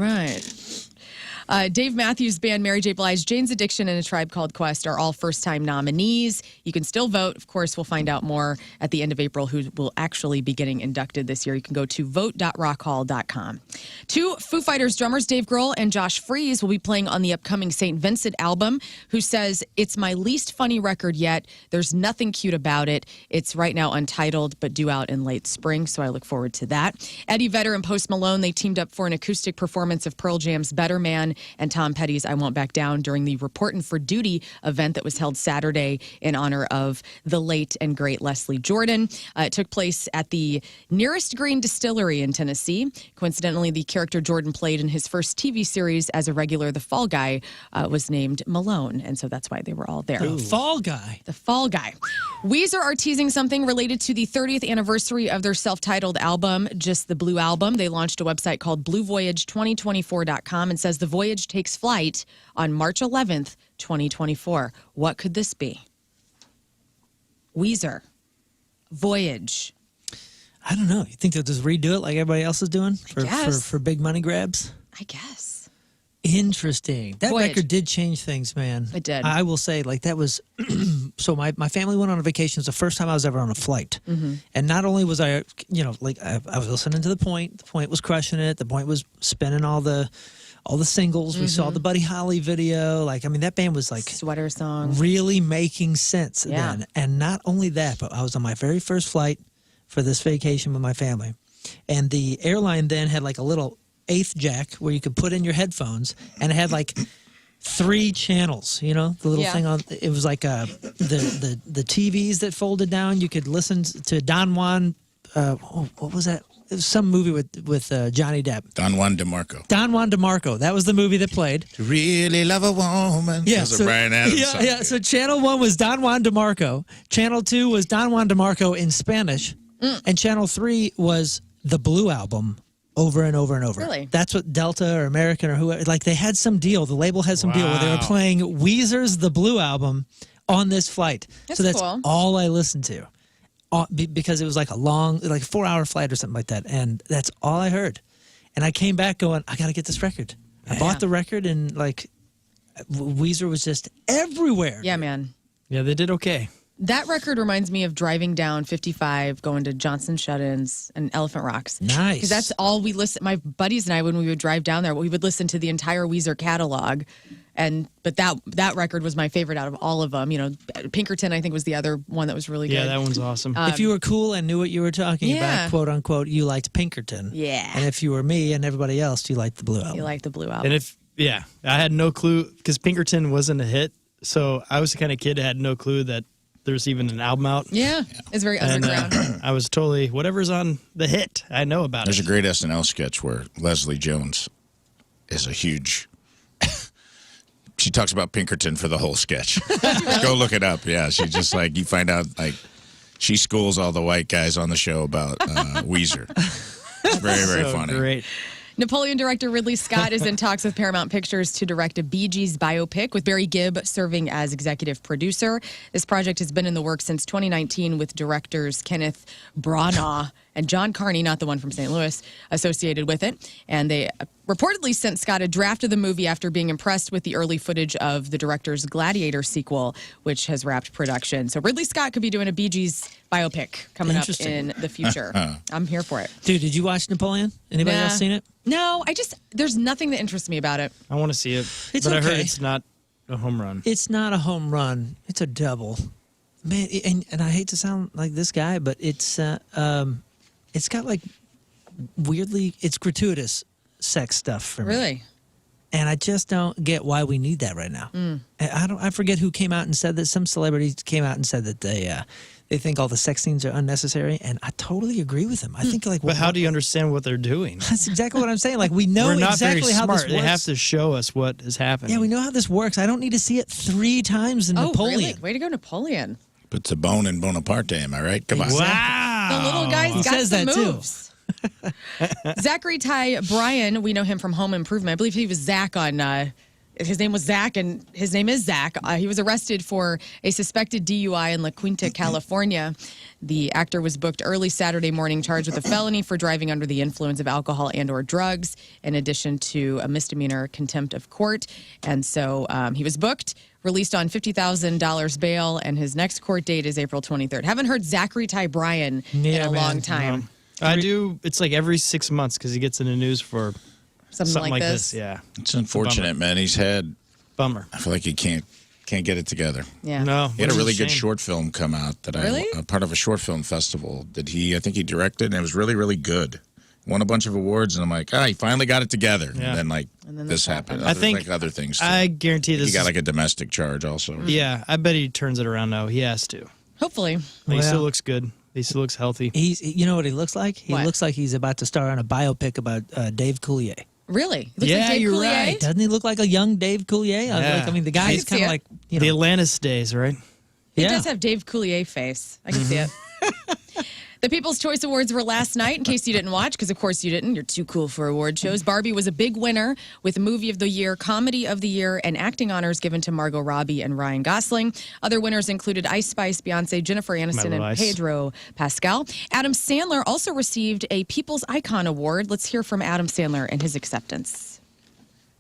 Dave Matthews Band, Mary J. Blige, Jane's Addiction, and A Tribe Called Quest are all first-time nominees. You can still vote. Of course, we'll find out more at the end of April who will actually be getting inducted this year. You can go to vote.rockhall.com. 2 Foo Fighters drummers, Dave Grohl and Josh Freese, will be playing on the upcoming St. Vincent album, who says, it's my least funny record yet. There's nothing cute about it. It's right now untitled, but due out in late spring, so I look forward to that. Eddie Vedder and Post Malone, they teamed up for an acoustic performance of Pearl Jam's Better Man and Tom Petty's I Won't Back Down during the Reportin' for Duty event that was held Saturday in honor of the late and great Leslie Jordan. It took place at the Nearest Green Distillery in Tennessee. Coincidentally, the character Jordan played in his first TV series as a regular, The Fall Guy, was named Malone, and so that's why they were all there. The Fall Guy. The Fall Guy. Weezer are teasing something related to the 30th anniversary of their self-titled album, Just the Blue Album. They launched a website called BlueVoyage2024.com and says the voyage takes flight on March 11th, 2024. What could this be? Weezer. Voyage. I don't know. You think they'll just redo it like everybody else is doing for big money grabs? I guess. Interesting. That Voyage. record did change things, man. It did. I will say, that was... so my family went on a vacation. It was the first time I was ever on a flight. Mm-hmm. And not only was I, I was listening to The Point. The Point was crushing it. The Point was spinning all the singles. We saw the Buddy Holly video. That band was Sweater Song. really making sense then. And not only that, but I was on my very first flight for this vacation with my family. And the airline then had a little 8th jack where you could put in your headphones, and it had 3 channels, the little thing on it was the TVs that folded down. You could listen to Don Juan what was that? It was some movie with Johnny Depp. Don Juan DeMarco. Don Juan DeMarco. That was the movie that played. To really love a woman. Yeah, That's a Bryan Adams song. Yeah. So channel 1 was Don Juan DeMarco. Channel 2 was Don Juan DeMarco in Spanish. And channel 3 was the Blue Album over and over and over. Really? That's what Delta or American or whoever, they had some deal. The label had some deal where they were playing Weezer's The Blue Album on this flight. That's cool. all I listened to. Because it was a long, 4-hour flight or something like that. And that's all I heard. And I came back going, I got to get this record. I bought the record, and Weezer was just everywhere. Yeah, man. Yeah, they did okay. That record reminds me of driving down 55, going to Johnson Shut-ins and Elephant Rocks. Nice. Because that's all we listen. My buddies and I, when we would drive down there, we would listen to the entire Weezer catalog. But that record was my favorite out of all of them. Pinkerton, I think, was the other one that was really good. Yeah, that one's awesome. If you were cool and knew what you were talking about, quote unquote, you liked Pinkerton. Yeah. And if you were me and everybody else, you liked the Blue Album. You liked the Blue Album. And I had no clue because Pinkerton wasn't a hit. So I was the kind of kid that had no clue that there's even an album out. Yeah. It's very underground. I was totally, whatever's on the hit, I know about There's it. a great SNL sketch where Leslie Jones is a huge... She talks about Pinkerton for the whole sketch. Go look it up. Yeah, she just you find out she schools all the white guys on the show about Weezer. It's very, very funny. Great. Napoleon director Ridley Scott is in talks with Paramount Pictures to direct a Bee Gees biopic with Barry Gibb serving as executive producer. This project has been in the works since 2019 with directors Kenneth Branagh and John Carney, not the one from St. Louis, associated with it. And they reportedly sent Scott a draft of the movie after being impressed with the early footage of the director's Gladiator sequel, which has wrapped production. So Ridley Scott could be doing a Bee Gees biopic coming up in the future. I'm here for it. Dude, did you watch Napoleon? Anybody else seen it? No, there's nothing that interests me about it. I want to see it. It's but I heard okay. it's not a home run. It's not a home run. It's a double. Man, and I hate to sound like this guy, but it's got like weirdly, it's gratuitous sex stuff for me. Really? And I just don't get why we need that right now. I forget who came out and said that. Some celebrities came out and said that they think all the sex scenes are unnecessary, and I totally agree with them. I think like, but how do you understand what they're doing? That's exactly what I'm saying. Like we know We're not exactly very how smart. this works. They have to show us what is happening. Yeah, we know how this works. I don't need to see it 3 times in Napoleon. Really? Way to go, Napoleon. Puts a bone in Bonaparte, am I right? Come on. Wow. The little guy's He got says some that, too. moves. Zachary Ty Bryan, we know him from Home Improvement. I believe he was Zach on. His name was Zach, and his name is Zach. He was arrested for a suspected DUI in La Quinta, California. The actor was booked early Saturday morning, charged with a felony for driving under the influence of alcohol and/or drugs, in addition to a misdemeanor contempt of court. And so he was booked, released on $50,000 bail, and his next court date is April 23rd. Haven't heard Zachary Ty Bryan in a long time. I do. It's like every 6 months because he gets in the news for something like this. Yeah, it's unfortunate, man. He's had. Bummer. I feel like he can't get it together. Yeah. No. He had a really good short film come out that Really? part of a short film festival that I think he directed, and it was really, really good. Won a bunch of awards, and I'm like, he finally got it together. Yeah. And then this happened. I think like other things. Too. I guarantee this. He got like a domestic charge also. Yeah, I bet he turns it around now. He has to. Hopefully. He still looks good. He still looks healthy. You know what he looks like? He looks like he's about to star on a biopic about Dave Coulier. Really? Looks Yeah, like Dave you're Coulier? right. Doesn't he look like a young Dave Coulier? Yeah. I mean, the guy is can see kind of it. like The Atlantis days, right? He Yeah. does have Dave Coulier face. I can see it. The People's Choice Awards were last night, in case you didn't watch, because of course you didn't. You're too cool for award shows. Barbie was a big winner with Movie of the Year, Comedy of the Year, and acting honors given to Margot Robbie and Ryan Gosling. Other winners included Ice Spice, Beyonce, Jennifer Aniston, and Pedro Pascal. Adam Sandler also received a People's Icon Award. Let's hear from Adam Sandler and his acceptance.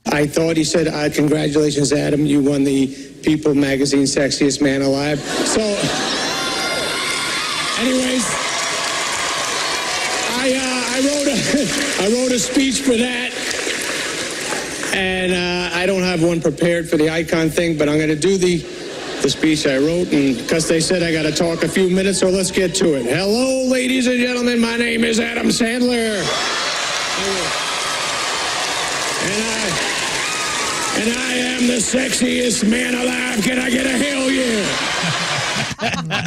I thought he said, congratulations, Adam. You won the People magazine Sexiest Man Alive. So, anyways, I wrote a speech for that. And I don't have one prepared for the icon thing, but I'm going to do the speech I wrote. And because they said I got to talk a few minutes, so let's get to it. Hello, ladies and gentlemen. My name is Adam Sandler. And I am the sexiest man alive. Can I get a hell yeah?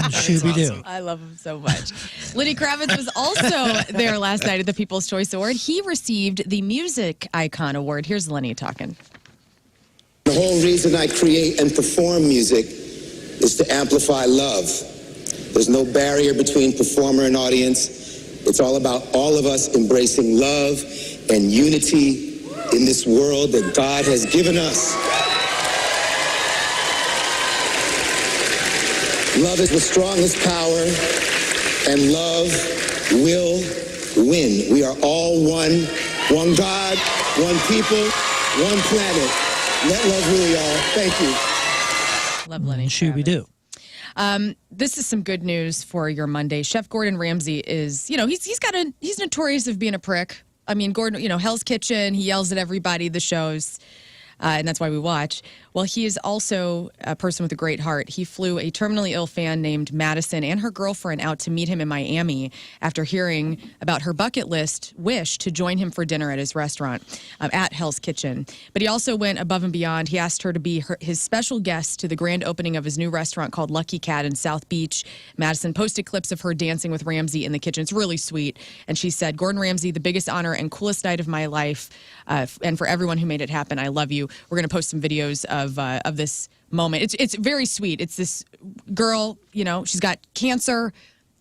Shooby-doo. I love him so much. Lenny Kravitz was also there last night at the People's Choice Award. He received the Music Icon Award. Here's Lenny talking. The whole reason I create and perform music is to amplify love. There's no barrier between performer and audience. It's all about all of us embracing love and unity in this world that God has given us. Love is the strongest power, and love will win. We are all one God, one people, one planet. Let love rule, y'all. Thank you. Love Lenny Shooby-doo. This is some good news for your Monday. Chef Gordon Ramsay is, he's notorious of being a prick. I mean, Gordon, Hell's Kitchen, he yells at everybody, the shows, and that's why we watch. Well, he is also a person with a great heart. He flew a terminally ill fan named Madison and her girlfriend out to meet him in Miami after hearing about her bucket list wish to join him for dinner at his restaurant at Hell's Kitchen. But he also went above and beyond. He asked her to be his special guest to the grand opening of his new restaurant called Lucky Cat in South Beach. Madison posted clips of her dancing with Ramsay in the kitchen. It's really sweet. And she said, Gordon Ramsay, the biggest honor and coolest night of my life. And for everyone who made it happen, I love you. We're going to post some videos of this moment. It's very sweet. It's this girl, she's got cancer.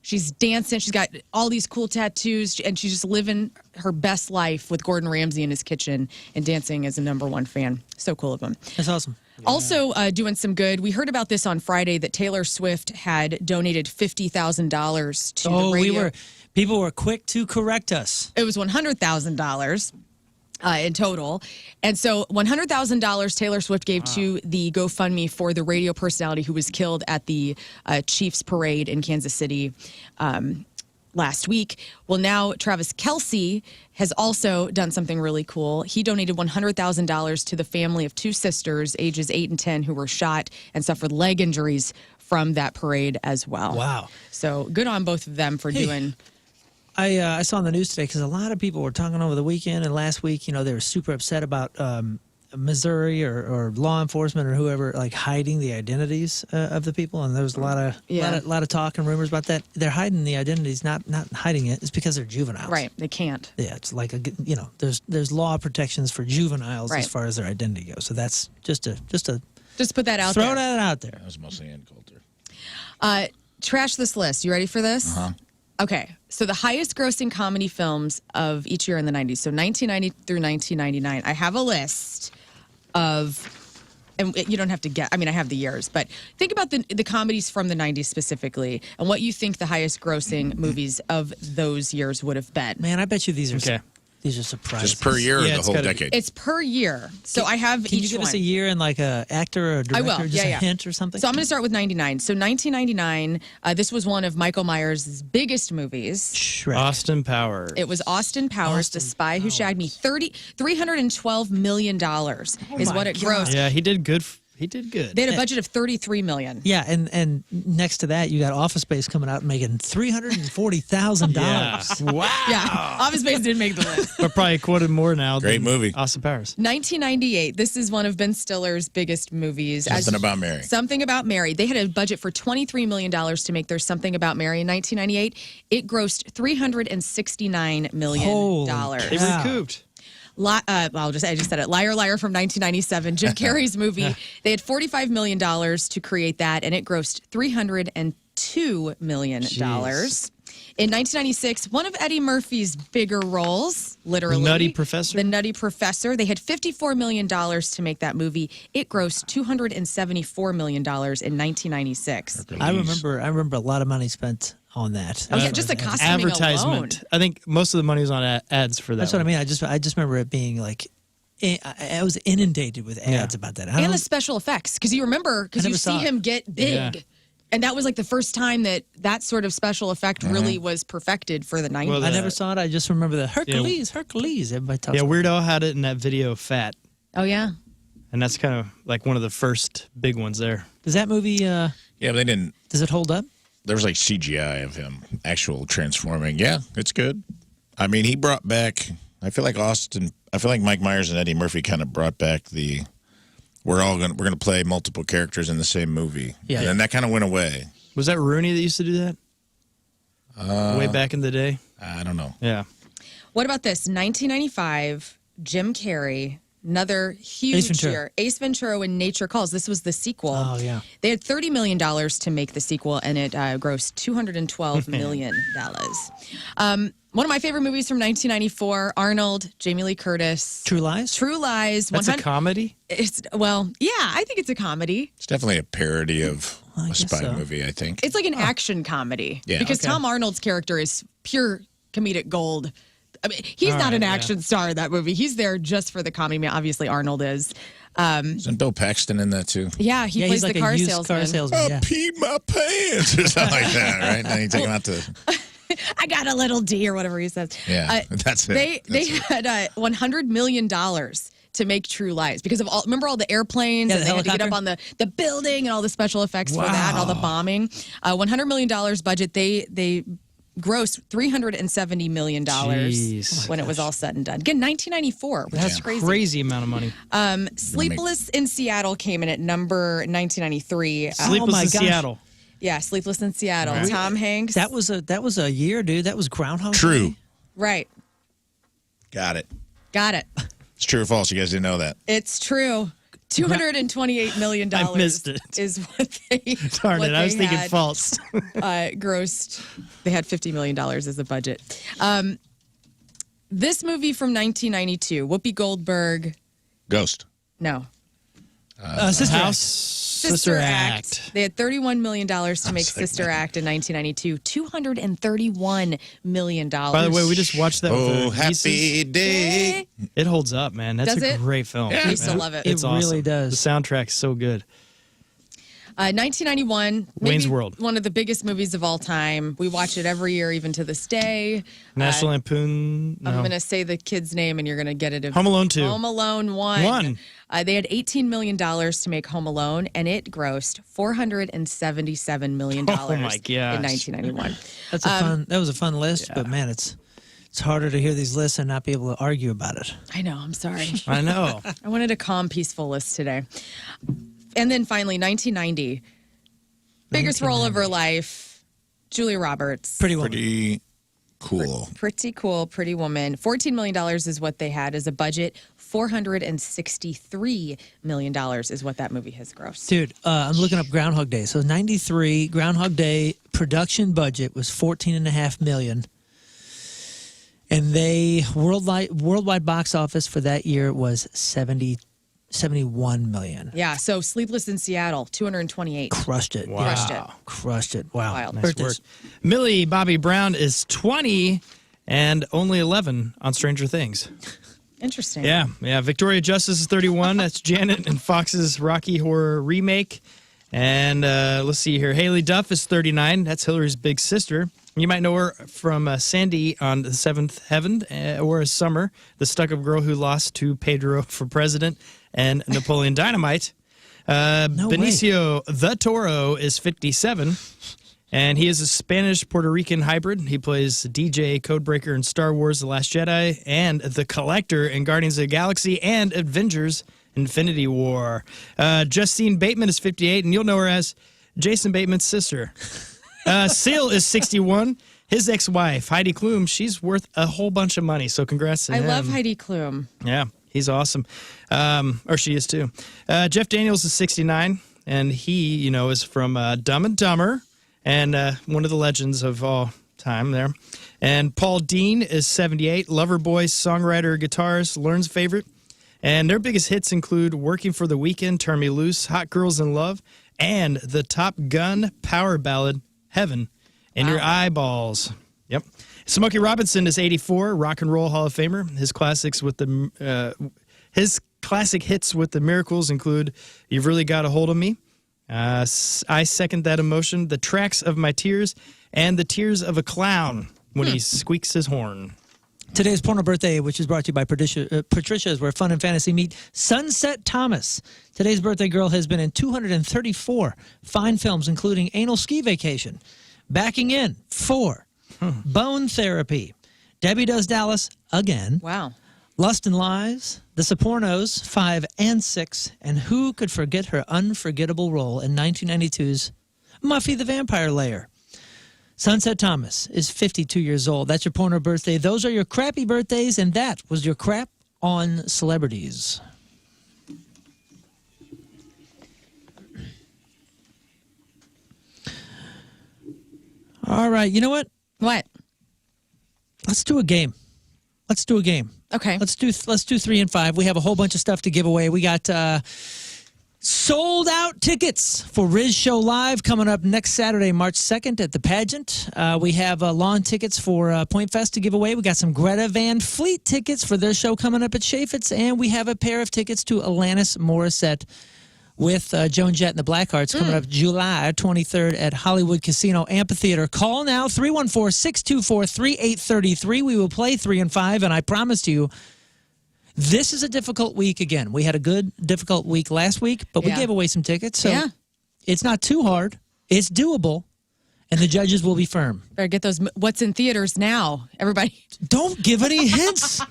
She's dancing. She's got all these cool tattoos, and she's just living her best life with Gordon Ramsay in his kitchen and dancing as a #1 fan. So cool of him. That's awesome. Also doing some good. We heard about this on Friday that Taylor Swift had donated $50,000 to the radio. People were quick to correct us. It was $100,000. In total. And so $100,000 Taylor Swift gave to the GoFundMe for the radio personality who was killed at the Chiefs parade in Kansas City last week. Well, now Travis Kelce has also done something really cool. He donated $100,000 to the family of 2 sisters, ages 8 and 10, who were shot and suffered leg injuries from that parade as well. Wow. So good on both of them for doing. I saw on the news today because a lot of people were talking over the weekend and last week. They were super upset about Missouri or law enforcement or whoever hiding the identities of the people, and there was a lot of talk and rumors about that. They're hiding the identities, not hiding it. It's because they're juveniles. Right, they can't. Yeah, it's like there's law protections for juveniles as far as their identity goes. So that's just put that out throw there. that out there. That was mostly in culture. Trash this list. You ready for this? Uh-huh. Okay, so the highest grossing comedy films of each year in the 90s, so 1990 through 1999. I have a list of, and you don't have to get, I have the years, but think about the comedies from the 90s specifically and what you think the highest grossing movies of those years would have been. Man, I bet you these are surprises. Just per year or the whole decade? It's per year. So I have Can you give us a year and a actor or a director? I will. Just a hint or something? So I'm going to start with 99. So 1999, this was one of Michael Myers' biggest movies. Shrek. Austin Powers. It was Austin Powers, The Spy Who Shagged Me. $312 million is what it grossed. Yeah, he did good. He did good. They had a budget of $33 million. Yeah, and next to that, you got Office Space coming out and making $340,000. Yeah. Wow. Yeah, Office Space didn't make the list. But probably quoted more now. Great than movie. Austin Powers. 1998. This is one of Ben Stiller's biggest movies. Something About Mary. Something About Mary. They had a budget for $23 million to make their Something About Mary in 1998. It grossed $369 million. Holy They cow. recouped. I just said it. Liar, Liar from 1997, Jim Carrey's movie. They had $45 million to create that, and it grossed $302 million. Jeez. In 1996, one of Eddie Murphy's bigger roles, literally. The Nutty Professor? The Nutty Professor. They had $54 million to make that movie. It grossed $274 million in 1996. I remember a lot of money spent on that. Oh, yeah, just the costuming Advertisement. alone. I think most of the money was on ads for that. That's what I mean. I just remember it being I was inundated with ads about that. And the special effects, because you remember, because you see him get big. Yeah. And that was the first time that sort of special effect really was perfected for the 90s. Well, I never saw it. I just remember the Hercules. Everybody talks Yeah, about Weird Al had it in that video, Fat. Oh, yeah. And that's kind of one of the first big ones there. Does that movie, Yeah, but they didn't. does it hold up? There was CGI of him actual transforming. Yeah, it's good. I mean, he brought back. I feel like Mike Myers and Eddie Murphy kind of brought back the. We're gonna play multiple characters in the same movie. Yeah. And then that kind of went away. Was that Rooney that used to do that? Way back in the day? I don't know. Yeah. What about this? 1995, Jim Carrey, another huge Ace Ventura. year. Ace Ventura When Nature Calls. This was the sequel. Oh, yeah. They had $30 million to make the sequel, and it grossed $212 million. One of my favorite movies from 1994, Arnold, Jamie Lee Curtis. True Lies? True Lies. That's a comedy? I think it's a comedy. It's definitely a parody of I a guess spy so. movie, I think. It's like an action comedy. Yeah. Because Okay. Tom Arnold's character is pure comedic gold. I mean, he's All not right, an yeah. action star in that movie. He's there just for the comedy. I mean, obviously, Arnold is. Isn't Bill Paxton in that too? Yeah, he plays he's like the a car used salesman. car salesman. Yeah. Peed my pants or something like that, right? Then you take him out to. I got a little D or whatever he says. Yeah, that's it. They had $100 million to make True Lies because of remember all the airplanes Yeah, and the they had to get up helicopter? on the building and all the special effects for that and all the bombing. $100 million budget. They grossed $370 million Jeez. when it was all said and done. Again, 1994. Which That's is crazy. crazy amount of money. Sleepless in Seattle came in at number 1993. Sleepless my in gosh. Seattle. Yeah, Sleepless in Seattle. Right. Tom Hanks. That was a year, dude. That was Groundhog True. Day. Right. Got it. Got it. It's true or false? You guys didn't know that. It's true. $228 million I missed it. is what they Darn what it, I was they thinking had, false. grossed. They had $50 million as a budget. This movie from 1992, Whoopi Goldberg. Ghost. No. Sister House Sister Act. They had $31 million to make Sister Act in 1992. $231 million. By the way, we just watched that with Oh, the happy nieces. day. It holds up, man. That's Does a it? great film. Yeah. I used to love it. It's It awesome. really does. The soundtrack's so good. 1991. Wayne's maybe World. One of the biggest movies of all time. We watch it every year, even to this day. National Lampoon. No. I'm going to say the kid's name, and you're going to get it. Home Alone 2. Home Alone 1. They had $18 million to make Home Alone, and it grossed $477 million Oh my gosh. in 1991. That's that was a fun list, but man, it's harder to hear these lists and not be able to argue about it. I know. I'm sorry. I know. I wanted a calm, peaceful list today. And then finally, 1990. Biggest role of her life, Julia Roberts. Pretty Woman. Pretty cool. Pretty cool, Pretty Woman. $14 million is what they had as a budget. $463 million is what that movie has grossed. Dude, I'm looking up Groundhog Day. So 93, Groundhog Day production budget was $14.5 million. And they worldwide box office for that year was 71 million. Yeah, so Sleepless in Seattle, 228. Crushed it. Wow. Crushed it. Crushed it. Wow. Wild. Nice work. Millie Bobby Brown is 20 and only 11 on Stranger Things. Interesting. Yeah. Victoria Justice is 31. That's Janet and Fox's Rocky Horror remake. And let's see here. Haley Duff is 39. That's Hillary's big sister. You might know her from Sandy on The Seventh Heaven or as Summer, the stuck-up girl who lost to Pedro for president, and Napoleon Dynamite. Benicio the Toro is 57, and he is a Spanish-Puerto Rican hybrid. He plays DJ Codebreaker in Star Wars The Last Jedi and the Collector in Guardians of the Galaxy and Avengers Infinity War. Justine Bateman is 58, and you'll know her as Jason Bateman's sister. Seal is 61. His ex-wife, Heidi Klum, she's worth a whole bunch of money, so congrats to him. I love Heidi Klum. Yeah, he's awesome. Or she is too. Jeff Daniels is 69, and he, is from Dumb and Dumber, and one of the legends of all time there. And Paul Dean is 78, Loverboy, songwriter, guitarist, Lern's favorite. And their biggest hits include Working for the Weekend, Turn Me Loose, Hot Girls in Love, and the Top Gun power ballad, Heaven in Your Eyeballs. Yep. Smokey Robinson is 84, Rock and Roll Hall of Famer. His classic hits with the Miracles include You've Really Got a Hold of Me, I Second That Emotion, The Tracks of My Tears, and The Tears of a Clown when he squeaks his horn. Today's Porno Birthday, which is brought to you by Patricia's, where fun and fantasy meet. Sunset Thomas. Today's birthday girl has been in 234 fine films, including Anal Ski Vacation, Backing In, 4, Bone Therapy, Debbie Does Dallas, again. Wow. Lust and Lies, The Sopranos, 5 and 6, and who could forget her unforgettable role in 1992's Muffy the Vampire Layer? Sunset Thomas is 52 years old. That's your porno birthday. Those are your crappy birthdays, and that was your crap on celebrities. All right, you know what? What? Let's do a game. Okay. Let's do 3 and 5. We have a whole bunch of stuff to give away. We got sold out tickets for Rizz Show Live coming up next Saturday, March 2nd at the pageant. We have lawn tickets for Point Fest to give away. We got some Greta Van Fleet tickets for their show coming up at Chaffetz, and we have a pair of tickets to Alanis Morissette with Joan Jett and the Blackhearts coming up July 23rd at Hollywood Casino Amphitheater. Call now, 314-624-3833. We will play 3 and 5, and I promised you, this is a difficult week again. We had a good, difficult week last week, but we gave away some tickets. So it's not too hard. It's doable, and the judges will be firm. Better get those what's in theaters now, everybody. Don't give any hints.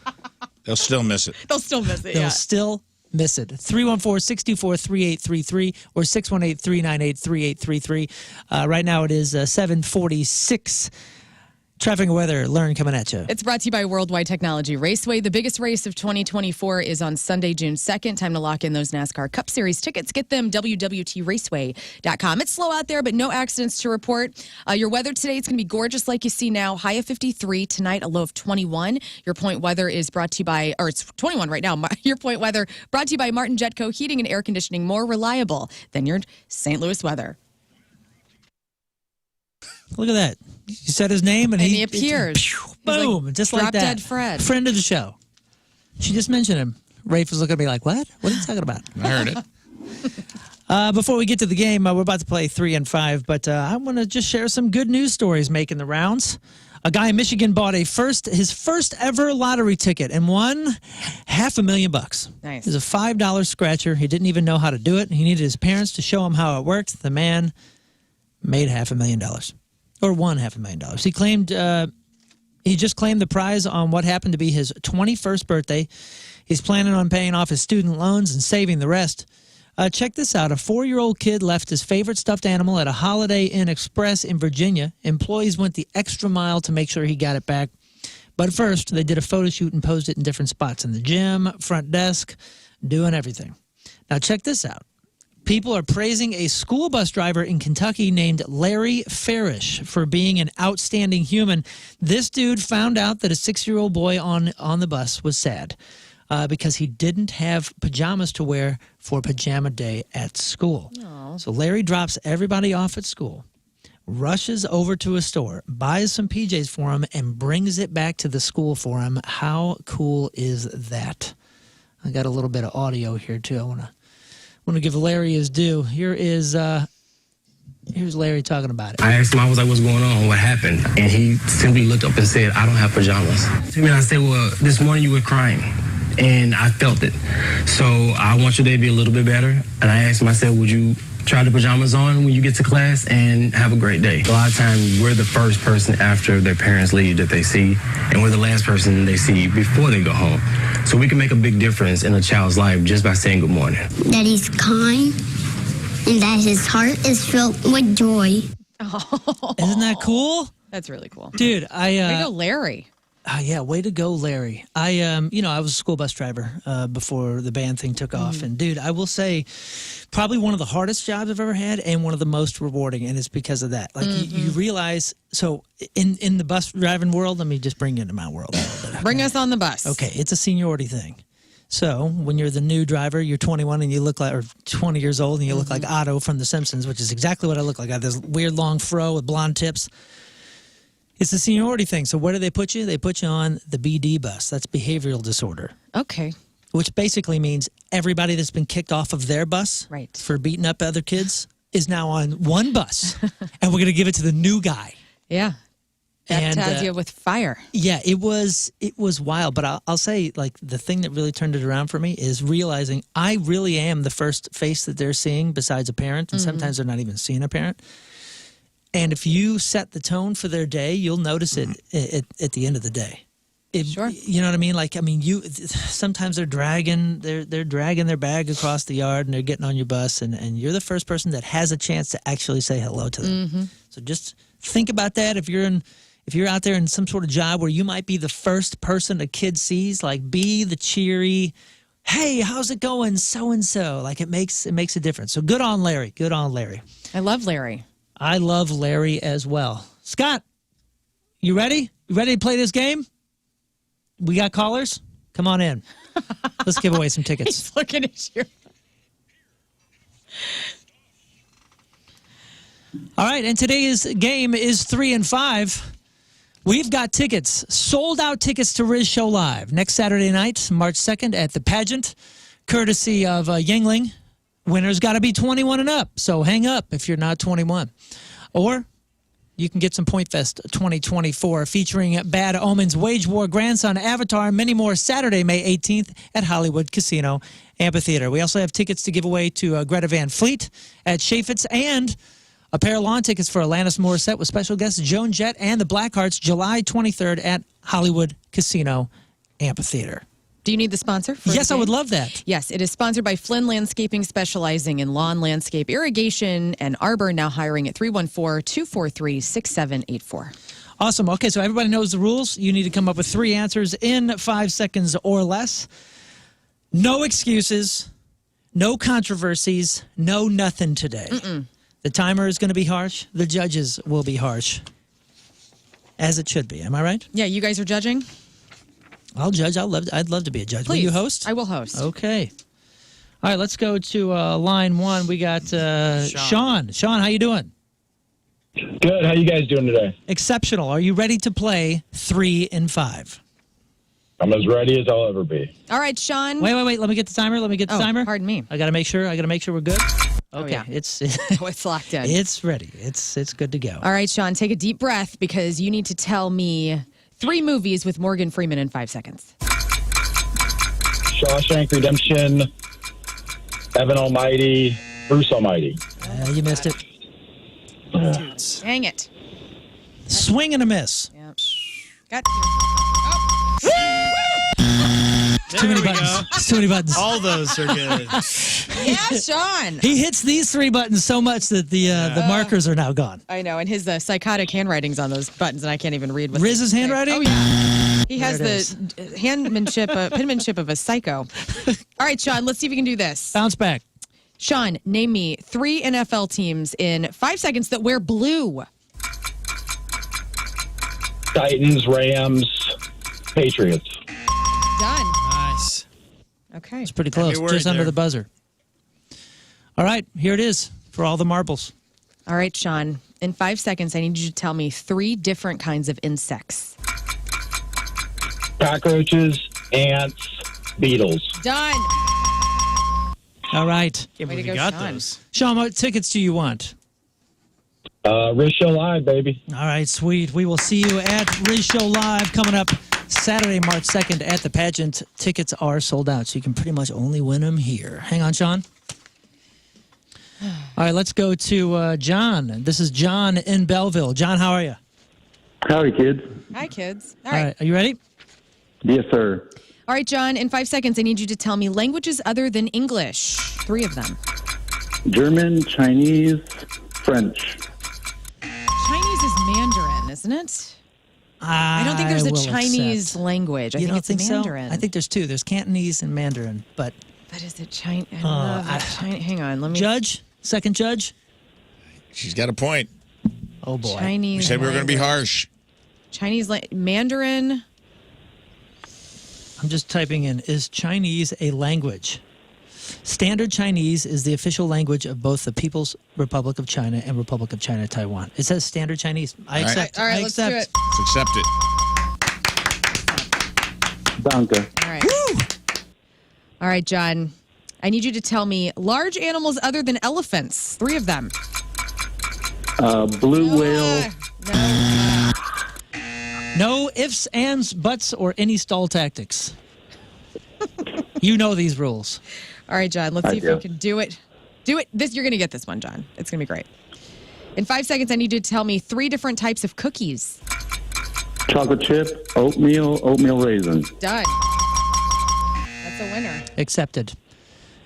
They'll still miss it. They'll still miss it, They'll still miss it. 314-624-3833 or 618-398-3833. Right now it is 7:46. Traffic and weather, Lern coming at you. It's brought to you by Worldwide Technology Raceway. The biggest race of 2024 is on Sunday, June 2nd. Time to lock in those NASCAR Cup Series tickets. Get them, www.raceway.com. It's slow out there, but no accidents to report. Your weather today, it's going to be gorgeous like you see now. High of 53. Tonight, a low of 21. Your point weather is brought to you by, or it's 21 right now. Your point weather brought to you by Martin Jetco Heating and Air Conditioning. More reliable than your St. Louis weather. Look at that. You said his name and he appears. Boom. Like, just like Drop that. Dead Fred. Friend of the show. She just mentioned him. Rafe was looking at me like, what? What are you talking about? I heard it. Before we get to the game, we're about to play 3 and 5, but I want to just share some good news stories making the rounds. A guy in Michigan bought his first ever lottery ticket and won $500,000. Nice. It was a $5 scratcher. He didn't even know how to do it. He needed his parents to show him how it worked. The man made $500,000, or won $500,000. He claimed he just claimed the prize on what happened to be his 21st birthday. He's planning on paying off his student loans and saving the rest. Check this out. A 4-year-old kid left his favorite stuffed animal at a Holiday Inn Express in Virginia. Employees went the extra mile to make sure he got it back. But first, they did a photo shoot and posed it in different spots in the gym, front desk, doing everything. Now, check this out. People are praising a school bus driver in Kentucky named Larry Farish for being an outstanding human. This dude found out that a 6-year-old boy on the bus was sad. Because he didn't have pajamas to wear for pajama day at school. Aww. So Larry drops everybody off at school, rushes over to a store, buys some PJs for him, and brings it back to the school for him. How cool is that? I got a little bit of audio here, too. I want to give Larry his due. Here's Larry talking about it. I asked him, I was like, what's going on? What happened? And he simply looked up and said, I don't have pajamas. And I said, well, this morning you were crying. And I felt it. So I want your day to be a little bit better. And I asked him, I said, would you try the pajamas on when you get to class and have a great day? A lot of times we're the first person after their parents leave that they see, and we're the last person they see before they go home. So we can make a big difference in a child's life just by saying good morning. That he's kind and that his heart is filled with joy. Oh. Isn't that cool? That's really cool. Dude, Way to go, Larry. Yeah, way to go, Larry. I was a school bus driver before the band thing took off. And, dude, I will say probably one of the hardest jobs I've ever had and one of the most rewarding, and it's because of that. Like, you realize, so in the bus driving world, let me just bring you into my world a little bit. Okay? Bring us on the bus. Okay, it's a seniority thing. So when you're the new driver, you're 21 and you look like, or 20 years old, and you look like Otto from The Simpsons, which is exactly what I look like. I have this weird long fro with blonde tips. It's a seniority thing. So where do they put you? They put you on the BD bus. That's behavioral disorder. Okay. Which basically means everybody that's been kicked off of their bus for beating up other kids is now on one bus. And we're going to give it to the new guy. Yeah. Baptize you with fire. Yeah, it was wild. But I'll say, like, the thing that really turned it around for me is realizing I really am the first face that they're seeing besides a parent. And sometimes they're not even seeing a parent. And if you set the tone for their day, you'll notice it at the end of the day. Sure. You know what I mean? Like, I mean, sometimes they're dragging their bag across the yard and they're getting on your bus, and you're the first person that has a chance to actually say hello to them. So just think about that. If you're out there in some sort of job where you might be the first person a kid sees, like, be the cheery, hey, how's it going, so and so. Like, it makes a difference. So good on Larry. Good on Larry. I love Larry. I love Larry as well. Scott, you ready? You ready to play this game? We got callers? Come on in. Let's give away some tickets. He's looking at you. All right, and today's game is 3 and 5. We've got tickets, sold out tickets to Rizz Show Live next Saturday night, March 2nd at the Pageant, courtesy of Yingling. Winner's got to be 21 and up, so hang up if you're not 21. Or you can get some Point Fest 2024 featuring Bad Omens, Wage War, Grandson, Avatar, and many more Saturday, May 18th at Hollywood Casino Amphitheater. We also have tickets to give away to Greta Van Fleet at Chaffetz and a pair of lawn tickets for Alanis Morissette with special guests Joan Jett and the Blackhearts July 23rd at Hollywood Casino Amphitheater. Do you need the sponsor? Yes, I would love that. Yes, it is sponsored by Flynn Landscaping, specializing in lawn, landscape, irrigation, and arbor, now hiring at 314-243-6784. Awesome. Okay, so everybody knows the rules. You need to come up with 3 answers in 5 seconds or less. No excuses, no controversies, no nothing today. The timer is going to be harsh. The judges will be harsh, as it should be. Am I right? Yeah, you guys are judging? I'll judge. I'd love to be a judge. Please. Will you host? I will host. Okay. All right, let's go to line 1. We got Sean. Sean, how you doing? Good. How you guys doing today? Exceptional. Are you ready to play 3 and 5? I'm as ready as I'll ever be. All right, Sean. Wait. Let me get the timer. Pardon me. I got to make sure we're good. Okay, yeah. it's It's locked in. it's ready. It's good to go. All right, Sean, take a deep breath because you need to tell me 3 movies with Morgan Freeman in 5 seconds. Shawshank Redemption, Heaven Almighty, Bruce Almighty. You missed it. Dang it. Swing and a miss. Yep. Got Too many buttons. It's too many buttons. All those are good. Yeah, Sean. He hits these 3 buttons so much that the markers are now gone. I know, and his psychotic handwriting's on those buttons, and I can't even read what Rizz's handwriting? Oh, yeah. He has There the penmanship of a psycho. All right, Sean, let's see if we can do this. Bounce back. Sean, name me 3 NFL teams in 5 seconds that wear blue. Titans, Rams, Patriots. Done. Nice. Okay. It's pretty close. worried Just under there. the buzzer. All right, here it is for all the marbles. All right, Sean, in 5 seconds, I need you to tell me 3 different kinds of insects. Cockroaches, ants, beetles. Done. All right. Can't Way to believe go, you got Sean. those. Sean, what tickets do you want? Rizz Show Live, baby. All right, sweet. We will see you at Rizz Show Live coming up Saturday, March 2nd at the pageant. Tickets are sold out, so you can pretty much only win them here. Hang on, Sean. All right, let's go to John. This is John in Belleville. John, how are you? Howdy, kids. Hi, kids. All right, are you ready? Yes, sir. All right, John, in 5 seconds, I need you to tell me languages other than English. 3 of them. German, Chinese, French. Chinese is Mandarin, isn't it? I don't think there's a will Chinese accept. language. I You think don't it's think Mandarin. so? I think there's 2. There's Cantonese and Mandarin, but But is it Chinese? Hang on, let me. judge, second judge. She's got a point. Oh boy. Chinese. We said we were going to be harsh. Mandarin. I'm just typing in, is Chinese a language? Standard Chinese is the official language of both the People's Republic of China and Republic of China, Taiwan. It says Standard Chinese. I All right. accept. All right, I let's do accept. it. Let's accept it. Danke. All right. All right, John. I need you to tell me large animals other than elephants. 3 of them. Blue whale. No ifs, ands, buts, or any stall tactics. You know these rules. All right, John. Let's I see if do. we can do it. Do it. You're going to get this one, John. It's going to be great. In 5 seconds, I need you to tell me 3 different types of cookies. Chocolate chip, oatmeal, oatmeal raisin. Done. That's a winner. Accepted.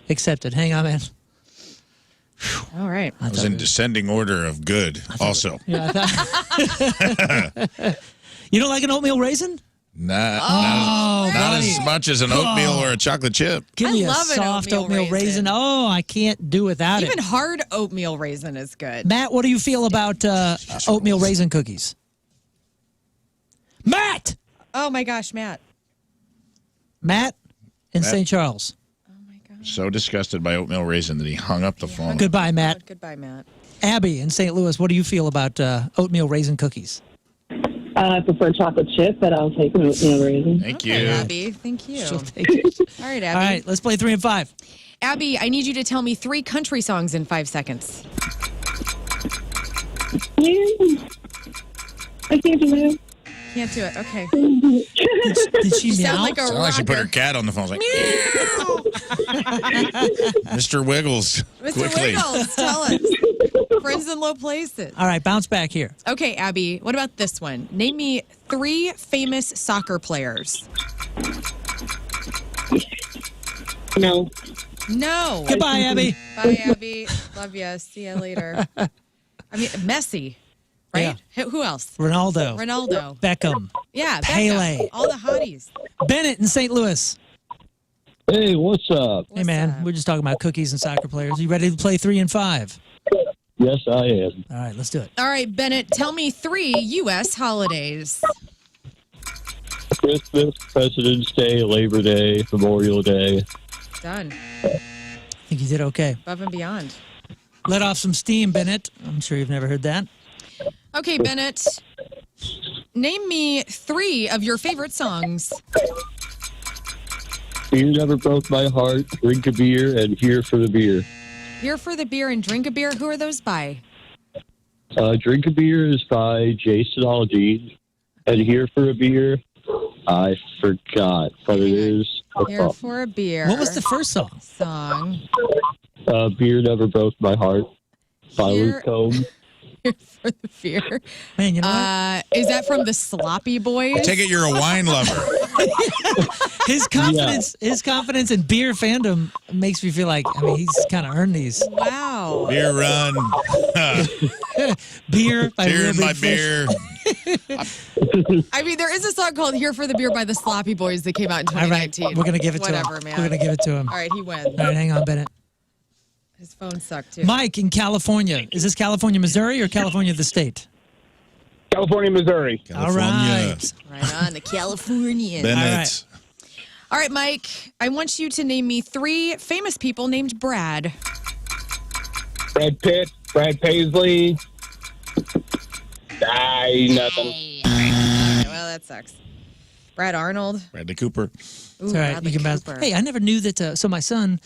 Accepted. Hang on, man. All right. I was in descending order of good also. Yeah, I thought. You don't like an oatmeal raisin? Not as much as an oatmeal or a chocolate chip. Give me I a love an soft oatmeal oatmeal raisin. raisin. Oh, I can't do without Even it. hard oatmeal raisin is good. Matt, what do you feel about oatmeal raisin cookies? Matt! Oh my gosh, Matt. Matt in Matt. St. Charles. So disgusted by oatmeal raisin that he hung up the phone. Goodbye, Matt. Goodbye, Matt. Abby in St. Louis, what do you feel about oatmeal raisin cookies? I prefer chocolate chip, but I'll take an oatmeal raisin. Thank Okay, you. Abby. Thank you. She'll take it. All right, Abby. All right, let's play 3 and 5. Abby, I need you to tell me 3 country songs in 5 seconds. I can't do that. Can't do it. Okay. Did she You meow? sound like a Sounded like she put her rocker. cat on the phone. Like, Mr. Wiggles, Mr. quickly. Wiggles, tell us. Friends in low places. All right, bounce back here. Okay, Abby, what about this one? Name me 3 famous soccer players. No. No. Goodbye, Abby. Bye, Abby. Love you. See you later. I mean, Messi, right? Who else? Ronaldo. Beckham. Yeah, Pele. Beckham. All the hotties. Bennett in St. Louis. Hey, what's up? Hey, man, we're just talking about cookies and soccer players. You ready to play 3 and 5? Yes, I am. All right, let's do it. All right, Bennett, tell me 3 U.S. holidays. Christmas, President's Day, Labor Day, Memorial Day. Done. I think you did okay. Above and beyond. Let off some steam, Bennett. I'm sure you've never heard that. Okay, Bennett. Name me 3 of your favorite songs. You never broke my heart, drink a beer, and here for the beer. Here for the Beer and Drink a Beer. Who are those by? Drink a Beer is by Jason Aldean. And Here for a Beer, I forgot, but it is. Here for a Beer. What was the first song? Beer Never Broke My Heart by Here- Luke Combs. Here for the Beer. Man, you know what? Is that from the Sloppy Boys? I take it you're a wine lover. His confidence in beer fandom makes me feel like, I mean, he's kind of earned these. Wow. Beer run. Beer by Beer Real in Big my Fish. beer. I mean, there is a song called Here for the Beer by the Sloppy Boys that came out in All right, 2019. we're going to give it to him. Whatever, man. We're going to give it to him. All right, he wins. All right, hang on, Bennett. His phone sucked, too. Mike in California. Is this California, Missouri, or California, the state? California, Missouri. All right. Right on, the Californian. Bennett. All right, Mike, I want you to name me 3 famous people named Brad. Brad Pitt, Brad Paisley. Nothing. All right, well, that sucks. Brad Arnold. Bradley Cooper. Ooh, It's all right. Bradley You can bounce. Cooper. Hey, I never knew that. So my son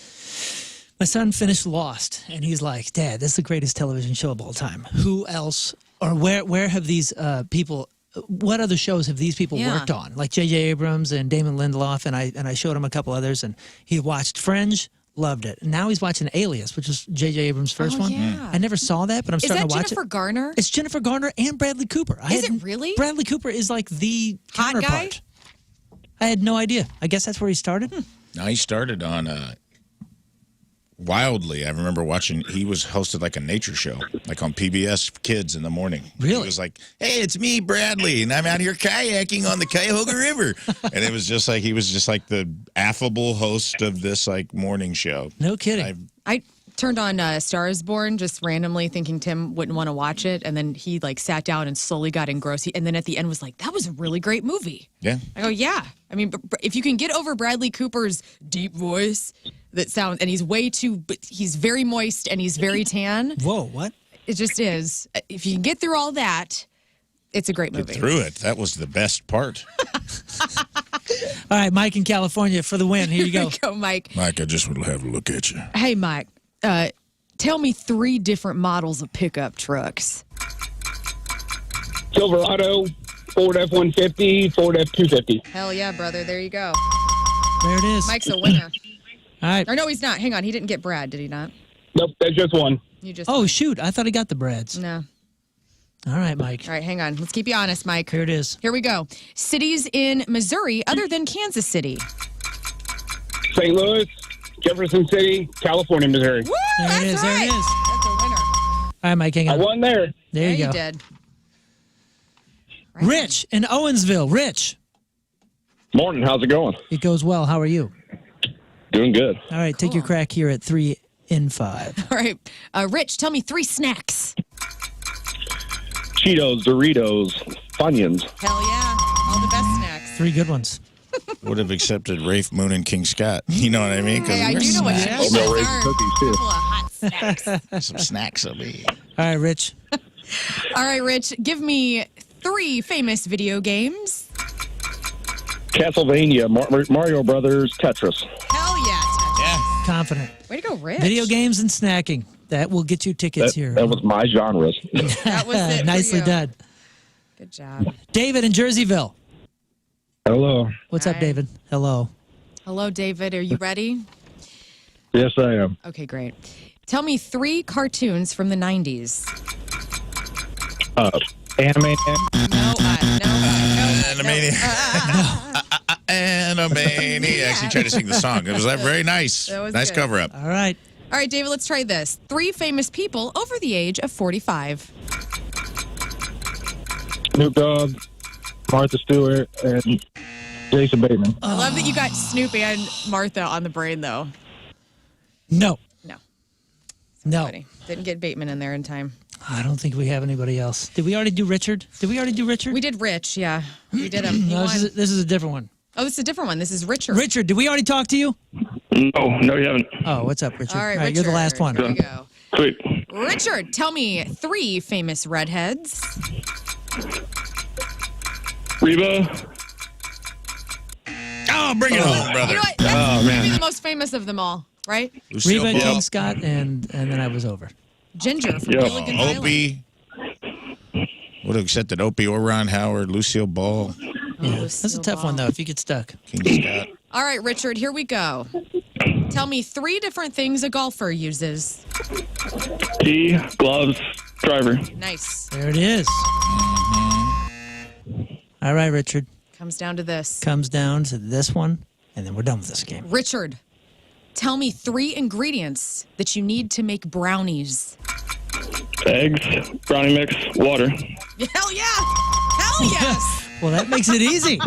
finished Lost, and he's like, "Dad, this is the greatest television show of all time. Who else, or where have these people? What other shows have these people worked on? Like J.J. Abrams and Damon Lindelof." And I showed him a couple others, and he watched Fringe, loved it. And now he's watching Alias, which is J.J. Abrams' first one. Yeah. I never saw that, but I'm Is starting that to watch Jennifer it. Garner? It's Jennifer Garner and Bradley Cooper. Is it really? Bradley Cooper is like the Hot guy? counterpart. I had no idea. I guess that's where he started. No, he started on Wildly. I remember watching. He was hosted like a nature show, like on PBS Kids in the morning. Really? He was like, "Hey, it's me, Bradley, and I'm out here kayaking on the Cuyahoga River." And it was just like he was just like the affable host of this like morning show. No kidding. I turned on Star is Born just randomly thinking Tim wouldn't want to watch it. And then he like sat down and slowly got engrossed. And then at the end was like, that was a really great movie. Yeah. I go, yeah. I mean, if you can get over Bradley Cooper's deep voice that sounds, and he's he's very moist and he's very tan. Whoa, what? It just is. If you can get through all that, it's a great movie. Get through it. That was the best part. All right, Mike in California for the win. Here you go. Here you go, Mike. Mike, I just want to have a look at you. Hey, Mike. Tell me 3 different models of pickup trucks. Silverado, Ford F-150, Ford F-250. Hell yeah, brother. There you go. There it is. Mike's a winner. All right. Or no, he's not. Hang on. He didn't get Brad, did he not? Nope, that's just one. You just. Oh, shoot. I thought he got the Brads. No. All right, Mike. All right, hang on. Let's keep you honest, Mike. Here it is. Here we go. Cities in Missouri other than Kansas City. St. Louis, Jefferson City, California, Missouri. Woo! There That's it is. right. There it is. That's a winner. All right, Mike, hang I on. won there. There you go. did. Right. Rich in Owensville. Rich. Morning, how's it going? It goes well. How are you? Doing good. All right, take your crack here at 3 in 5. All right. Rich, tell me 3 snacks. Cheetos, Doritos, Funyuns. Hell yeah. All the best snacks. 3 good ones. Would have accepted Rafe, Moon, and King Scott. You know what I mean? 'Cause Hey, I we're do know what you snacks. mean. Oatmeal Those raisin are cookies, a too. couple of hot snacks. Some snacks of me. All right, Rich. All right, Rich, give me 3 famous video games. Castlevania, Mario Brothers, Tetris. Hell yeah, Tetris. Yeah. Confident. Way to go, Rich. Video games and snacking. That will get you tickets here. That was my genres. That was it. for Nicely you. done. Good job. David in Jerseyville. Hello. What's up, Hi. David? Hello. Hello, David. Are you ready? Yes, I am. Okay, great. Tell me 3 cartoons from the 90s. Anime. No. Animaniacs. He tried to sing the song. It was very nice. That was Nice good. cover up. All right. All right, David, let's try this. 3 famous people over the age of 45. Snoop Dogg, Martha Stewart, and Jason Bateman. I love that you got Snoop and Martha on the brain, though. No. No. No. Funny. Didn't get Bateman in there in time. I don't think we have anybody else. Did we already do Richard? We did Rich, yeah. We did him. He No, won. this is a different one. Oh, this is a different one. This is Richard. Richard, did we already talk to you? No, you haven't. Oh, what's up, Richard? All right, Richard. you're the last one. Here we go. Sweet. Richard, tell me 3 famous redheads. Reba. Oh, bring it on, brother. You know what? That's maybe the most famous of them all. right? Lucille Reba, Ball. King Scott, and then I was over. Ginger from Yeah. Gilligan's Island. Opie. Would have accepted Opie or Ron Howard, Lucille Ball, Yeah, that's a tough one, though, if you get stuck. King Scott. All right, Richard, here we go. Tell me 3 different things a golfer uses. Tee, gloves, driver. Nice. There it is. All right, Richard. Comes down to this. Comes down to this one, and then we're done with this game. Richard, tell me 3 ingredients that you need to make brownies. Eggs, brownie mix, water. Hell yeah! Hell yes! Well, that makes it easy.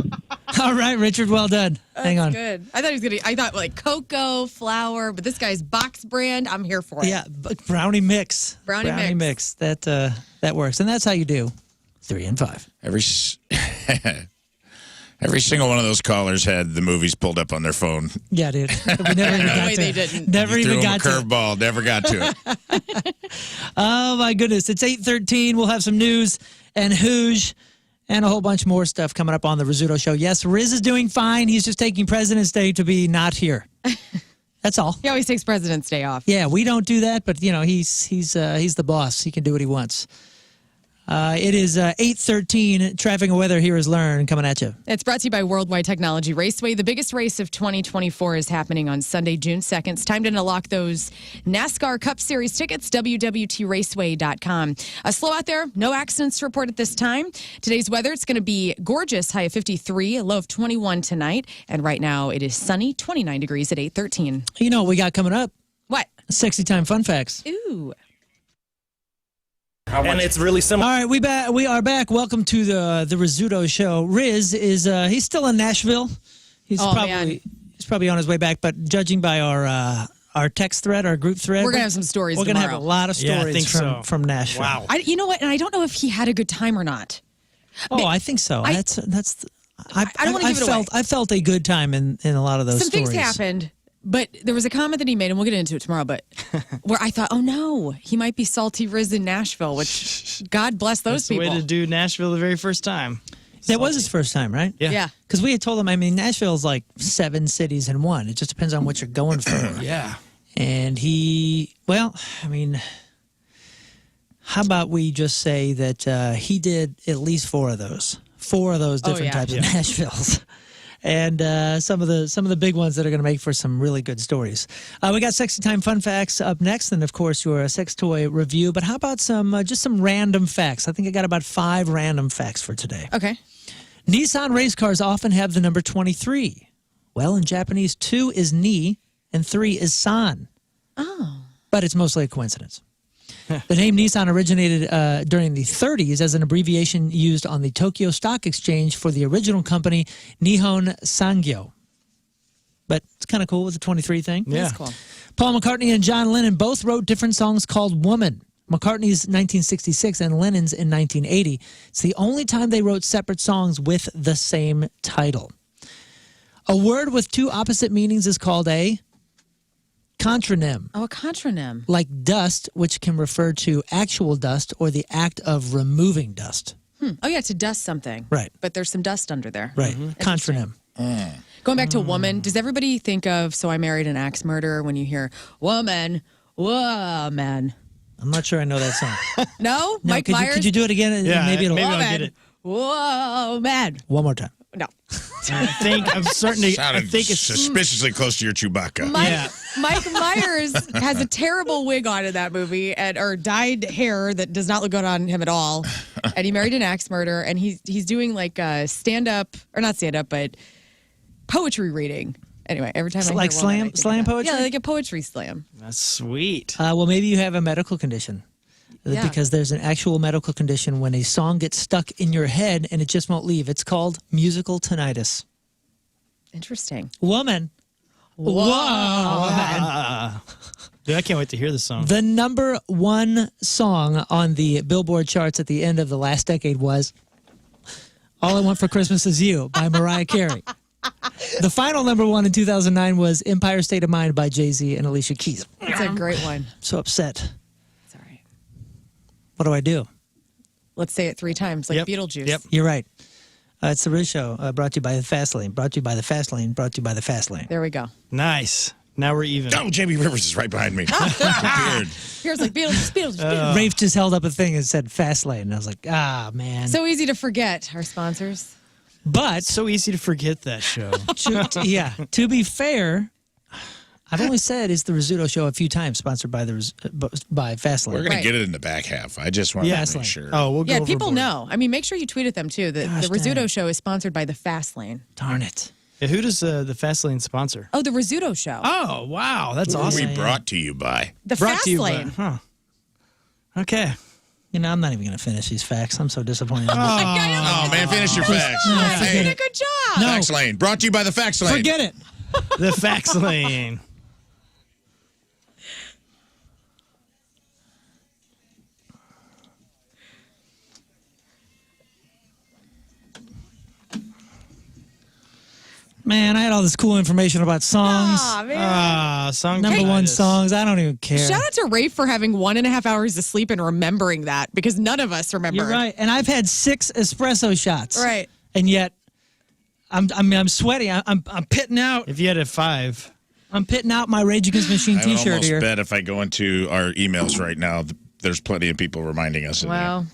All right, Richard, well done. Hang on. Good. I thought he was gonna. I thought like cocoa, flour, but this guy's box brand. I'm here for it. Yeah, brownie mix. Brownie mix. That works, and that's how you do 3 and 5. Every single one of those callers had the movies pulled up on their phone. Yeah, dude. We never even No got way to they it. didn't. Never You even threw them got a to it. curveball. Never got to it. Oh my goodness! It's 8:13. We'll have some news and Hooshe and a whole bunch more stuff coming up on the Rizzuto Show. Yes, Rizz is doing fine. He's just taking President's Day to be not here. That's all. He always takes President's Day off. Yeah, we don't do that, but you know he's the boss. He can do what he wants. It is 8:13. Traffic and weather. Here is Lern coming at you. It's brought to you by Worldwide Technology Raceway. The biggest race of 2024 is happening on Sunday, June 2nd. It's time to unlock those NASCAR Cup Series tickets, www.raceway.com. Slow out there. No accidents to report at this time. Today's weather, it's going to be gorgeous. High of 53, a low of 21 tonight. And right now it is sunny, 29 degrees at 8:13. You know what we got coming up? What? Sexy Time Fun Facts. Ooh. And it's really similar. All right, we are back. Welcome to the Rizzuto Show. Rizz is he's still in Nashville. He's probably on his way back, but judging by our text thread, our group thread, We're gonna have some stories We're gonna tomorrow. have a lot of stories I think from Nashville. Wow. You know what? And I don't know if he had a good time or not. Oh, I think so. I don't want to give it away. I felt a good time in a lot of those Some stories. things happened, but there was a comment that he made, and we'll get into it tomorrow, but where I thought, oh no, he might be salty Rizz in Nashville, which God bless those That's the people. way to do Nashville the very first time. That was his first time, right? Yeah. Because we had told him, I mean, Nashville's like 7 cities in one. It just depends on what you're going for. Yeah. And how about we just say that he did at least 4 of those different types of Nashvilles. And some of the big ones that are going to make for some really good stories. We got Sexy Time Fun Facts up next, and of course your sex toy review. But how about some random facts? I think I got about 5 random facts for today. Okay. Nissan race cars often have the number 23. Well, in Japanese, 2 is ni and 3 is san. Oh. But it's mostly a coincidence. The name Nissan originated during the 30s as an abbreviation used on the Tokyo Stock Exchange for the original company Nihon Sangyo. But it's kind of cool with the 23 thing. Yeah. That's cool. Paul McCartney and John Lennon both wrote different songs called Woman. McCartney's 1966 and Lennon's in 1980. It's the only time they wrote separate songs with the same title. A word with 2 opposite meanings is called a contronym. Oh, a contronym. Like dust, which can refer to actual dust or the act of removing dust. Oh, yeah, to dust something. Right. But there's some dust under there. Right. Contronym. Going back to woman, does everybody think of So I Married an Axe Murderer when you hear woman, woman? I'm not sure I know that song. No? No, Mike could Myers? could you do it again? Yeah, maybe maybe it'll I'll get it. Woman. One more time. No. I think I'm starting to. I Sounded think it's suspiciously close to your Chewbacca. Mike Myers has a terrible wig on in that movie, or dyed hair that does not look good on him at all. And he married an axe murderer, and he's doing like a stand-up, or not stand-up, but poetry reading. Anyway, every time I like hear woman, slam poetry? Yeah, like a poetry slam. That's sweet. Well, maybe you have a medical condition. Yeah. Because there's an actual medical condition when a song gets stuck in your head and it just won't leave. It's called musical tinnitus. Interesting. Woman. Whoa. Dude, I can't wait to hear this song. The number 1 song on the Billboard charts at the end of the last decade was All I Want for Christmas Is You by Mariah Carey. The final number 1 in 2009 was Empire State of Mind by Jay-Z and Alicia Keys. It's a great one. I'm so upset. It's all right. What do I do? Let's say it 3 times, like Beetlejuice. Yep. You're right. It's the Rizz Show, brought to you by the Fast Lane, brought to you by the Fast Lane, brought to you by the Fast Lane. There we go. Nice. Now we're even. Oh, Jamie Rivers is right behind me. Beard. Here's like Beatles. Rafe just held up a thing and said fast lane. And I was like, man. So easy to forget our sponsors. But It's so easy to forget that show. to be fair, I've only said it's the Rizzuto Show a few times, sponsored by by Fastlane. We're going Right. to get it in the back half. I just want to make sure. Oh, we'll go Yeah, people overboard. know. I mean, make sure you tweet at them too. The Gosh, Rizzuto dang. Show is sponsored by the Fast Lane. Darn it. Yeah, who does the Fastlane sponsor? Oh, the Rizzuto Show. Oh, wow. That's awesome. We brought to you by. The Brought Fast to you by- Lane. Huh. Okay. You know, I'm not even going to finish these facts. I'm so disappointed. Oh, man, finish your facts. You Hey, did a good job. No. Fax Lane. Brought to you by the Fax Lane. Forget it. The Fastlane. Man, I had all this cool information about songs. Aw, man. Song Number one tinnitus. songs. I don't even care. Shout out to Rafe for having 1.5 hours of sleep and remembering that because none of us remember. You're right. And I've had 6 espresso shots. Right. And yet, I'm sweaty. I'm pitting out. If you had a 5. I'm pitting out my Rage Against the Machine I would T-shirt almost here. bet if I go into our emails right now, there's plenty of people reminding us. Well,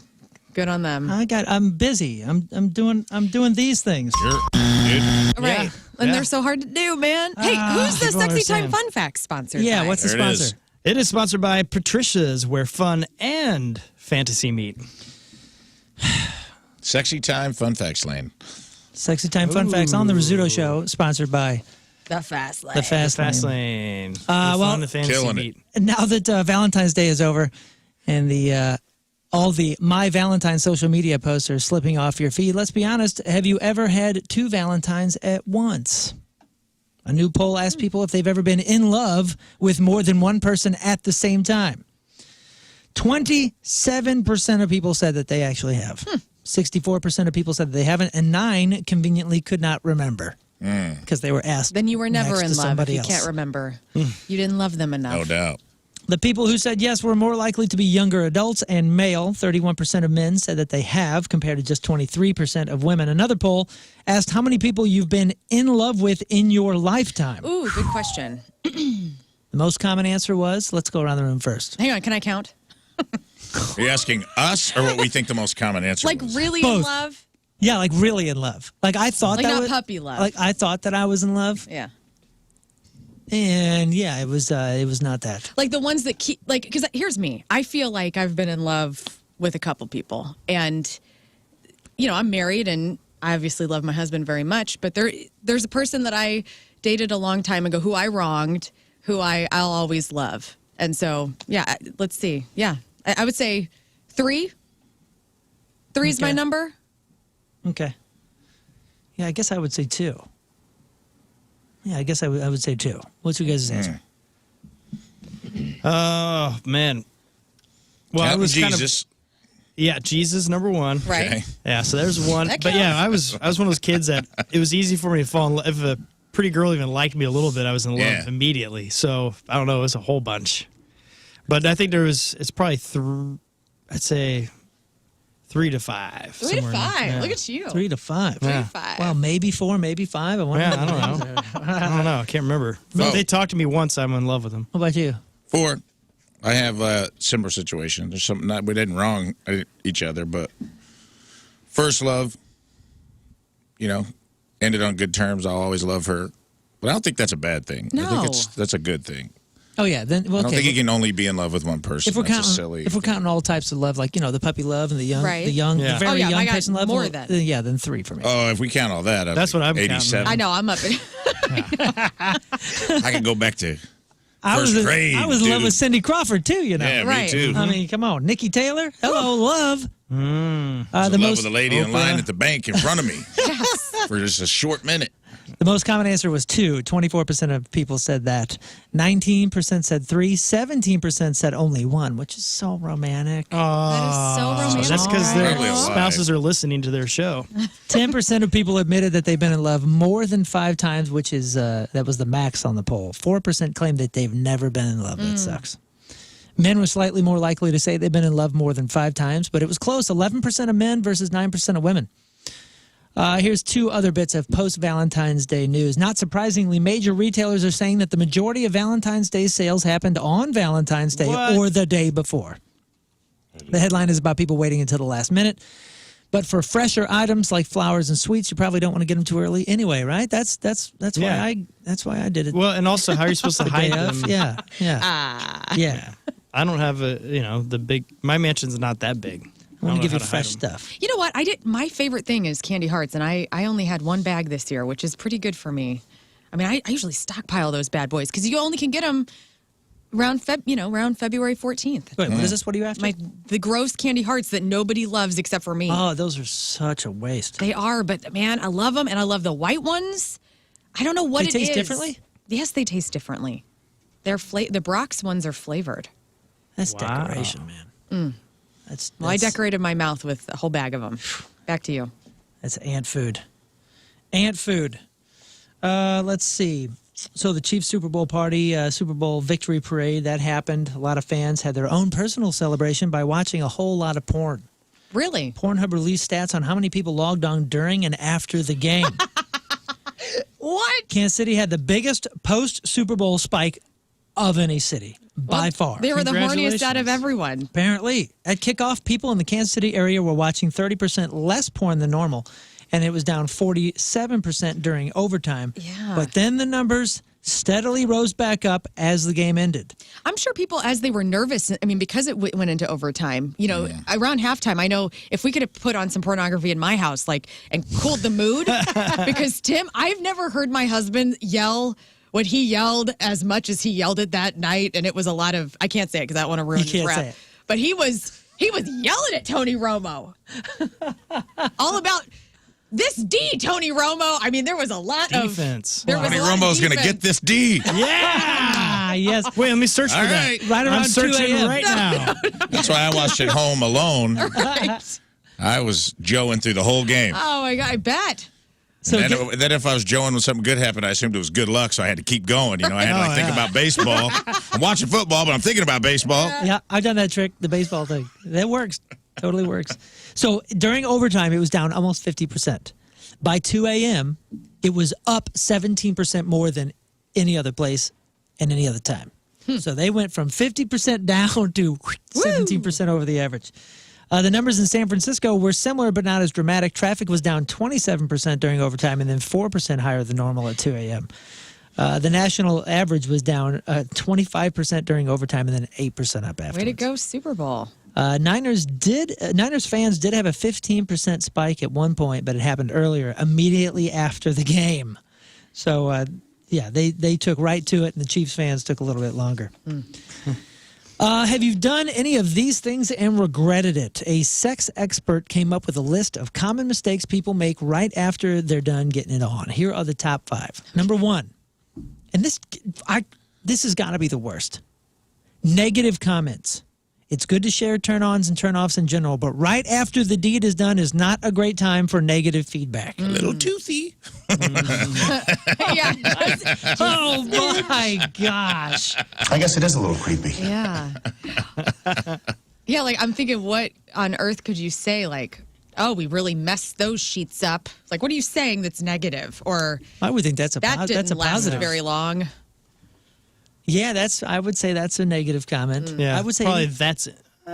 good on them. I'm busy. I'm doing these things. You're good. Right. Yeah. And Yeah. they're so hard to do, man. Hey, who's the people Sexy Time understand. Fun Facts sponsor? Yeah, by? what's the There it sponsor? is. It is sponsored by Patricia's, where fun and fantasy meet. Sexy Time Fun Facts Lane. Sexy Time Fun Facts on the Rizzuto Show, sponsored by The Fast Lane. the Fast Lane. Fastlane. well, Fun and fantasy killing it. meet. And now that Valentine's Day is over, and all the My Valentine social media posts are slipping off your feed, let's be honest, have you ever had 2 Valentines at once? A new poll asked people if they've ever been in love with more than one person at the same time. 27% of people said that they actually have. 64% of people said that they haven't, and 9 conveniently could not remember because they were asked. Then you were never next in to love if somebody you else. can't remember. You didn't love them enough. No doubt. The people who said yes were more likely to be younger adults and male. 31% of men said that they have, compared to just 23% of women. Another poll asked how many people you've been in love with in your lifetime. Ooh, good question. The most common answer was, let's go around the room first. Hang on, can I count? Are you asking us or what we think the most common answer Like was? really in Both. love? Yeah, like really in love. Like I thought Like that not was, puppy love. Like I thought that I was in love, Yeah. and yeah, it was not that. Like the ones that keep, like, because here's me. I feel like I've been in love with a couple people. And, I'm married and I obviously love my husband very much. But there's a person that I dated a long time ago who I wronged, who I'll always love. And so, yeah, let's see. Yeah, I would say 3. 3 is my Okay. number. Okay. Yeah, I guess I would say 2. Yeah, I guess I would say 2. What's your guys' answer? Oh, man. Well, I Captain was kind of. Jesus. Yeah, Jesus, number 1. Right. Okay. Yeah, so there's one. That But yeah, counts. I was one of those kids that it was easy for me to fall in love. If a pretty girl even liked me a little bit, I was in love Yeah. immediately. So I don't know, it was a whole bunch. But I think it's probably I'd say 3 to 5. 3 to somewhere 5. in there. Yeah. Look at you. 3 to 5. 3 Yeah. to 5. Well, maybe 4, maybe 5. I wonder. Yeah, I don't know. I don't know. I can't remember. But Oh. if they talk to me once, I'm in love with them. What about you? 4. I have a similar situation. There's something that we didn't wrong each other, but first love, ended on good terms. I'll always love her. But I don't think that's a bad thing. I No. think that's a good thing. Oh yeah, then well, I don't okay. think you can only be in love with one person. if we're That's counting, a silly. if we're counting all types of love, like the puppy love and the young, Right. the young, Yeah. the very Oh, yeah, young I got person love, more well, than. then 3 for me. Oh, if we count all that, That's what I'm counting. 87. I know, I'm up. I can go back to I was first grade. I was in love dude. with Cindy Crawford too. Yeah, Right. me too. I mean, come on, Nikki Taylor. Hello, love. I was The in love most with a lady in Oprah. line at the bank in front of me for just a short minute. the most common answer was 2. 24% of people said that. 19% said 3. 17% said only 1, which is so romantic. That is so romantic. That's because their Probably a lie. spouses are listening to their show. 10% of people admitted that they've been in love more than 5 times, which is that was the max on the poll. 4% claimed that they've never been in love. That sucks. Men were slightly more likely to say they've been in love more than 5 times, but it was close. 11% of men versus 9% of women. Here's two other bits of post-Valentine's Day news. Not surprisingly, major retailers are saying that the majority of Valentine's Day sales happened on Valentine's Day or the day before. The headline is about people waiting until the last minute. But for fresher items like flowers and sweets, you probably don't want to get them too early anyway, right? That's why I did it. Well, and also, how are you supposed to hide them? Yeah. Yeah. I don't have the big. My mansion's not that big. I want to give you fresh stuff. You know what? My favorite thing is candy hearts, and I only had one bag this year, which is pretty good for me. I mean, I usually stockpile those bad boys because you only can get them around February 14th. Wait, what is this? What are you after? The gross candy hearts that nobody loves except for me. Oh, those are such a waste. They are, but man, I love them, and I love the white ones. I don't know what it is. They taste differently? Yes, they taste differently. The Brock's ones are flavored. That's decoration, man. Well, I decorated my mouth with a whole bag of them. Back to you. That's ant food. Ant food. Let's see. So the Chiefs Super Bowl party, Super Bowl victory parade, that happened. A lot of fans had their own personal celebration by watching a whole lot of porn. Really? Pornhub released stats on how many people logged on during and after the game. What? Kansas City had the biggest post-Super Bowl spike of any city. By far. They were the horniest out of everyone. Apparently. At kickoff, people in the Kansas City area were watching 30% less porn than normal, and it was down 47% during overtime. Yeah. But then the numbers steadily rose back up as the game ended. I'm sure people, as they were nervous, I mean, because it went into overtime, around halftime, I know if we could have put on some pornography in my house, and cooled the mood, because Tim, I've never heard my husband yell when he yelled as much as he yelled it that night, and it was a lot of, I can't say it because I don't want to ruin his rep. But he was yelling at Tony Romo. All about this D, Tony Romo. I mean, there was a lot defense. Tony Romo's going to get this D. Yeah. Yes. Wait, let me search for right. that. Right around I'm searching 2 a.m. right now. That's why I watched it home alone. Right. I was joeing through the whole game. Oh, my God, I bet. So then if I was joeing when something good happened, I assumed it was good luck, so I had to keep going. I had to think about baseball. I'm watching football, but I'm thinking about baseball. Yeah, I've done that trick, the baseball thing. That works. Totally works. So during overtime, it was down almost 50%. By 2 a.m., it was up 17% more than any other place and any other time. So they went from 50% down to 17% over the average. The numbers in San Francisco were similar but not as dramatic. Traffic was down 27% during overtime and then 4% higher than normal at 2 a.m. The national average was down 25% during overtime and then 8% up afterwards. Way to go, Super Bowl. Niners fans did have a 15% spike at one point, but it happened earlier, immediately after the game. So, they took right to it, and the Chiefs fans took a little bit longer. Have you done any of these things and regretted it? A sex expert came up with a list of common mistakes people make right after they're done getting it on. Here are the top 5. Number 1, and this has got to be the worst. Negative comments. It's good to share turn-ons and turn-offs in general, but right after the deed is done is not a great time for negative feedback. A little toothy. Yeah. Oh, my gosh. I guess it is a little creepy. Yeah. Yeah, I'm thinking, what on earth could you say, oh, we really messed those sheets up? What are you saying that's negative? Or I would think that's a didn't last positive. very long. Yeah, I would say that's a negative comment. Yeah, I would say probably that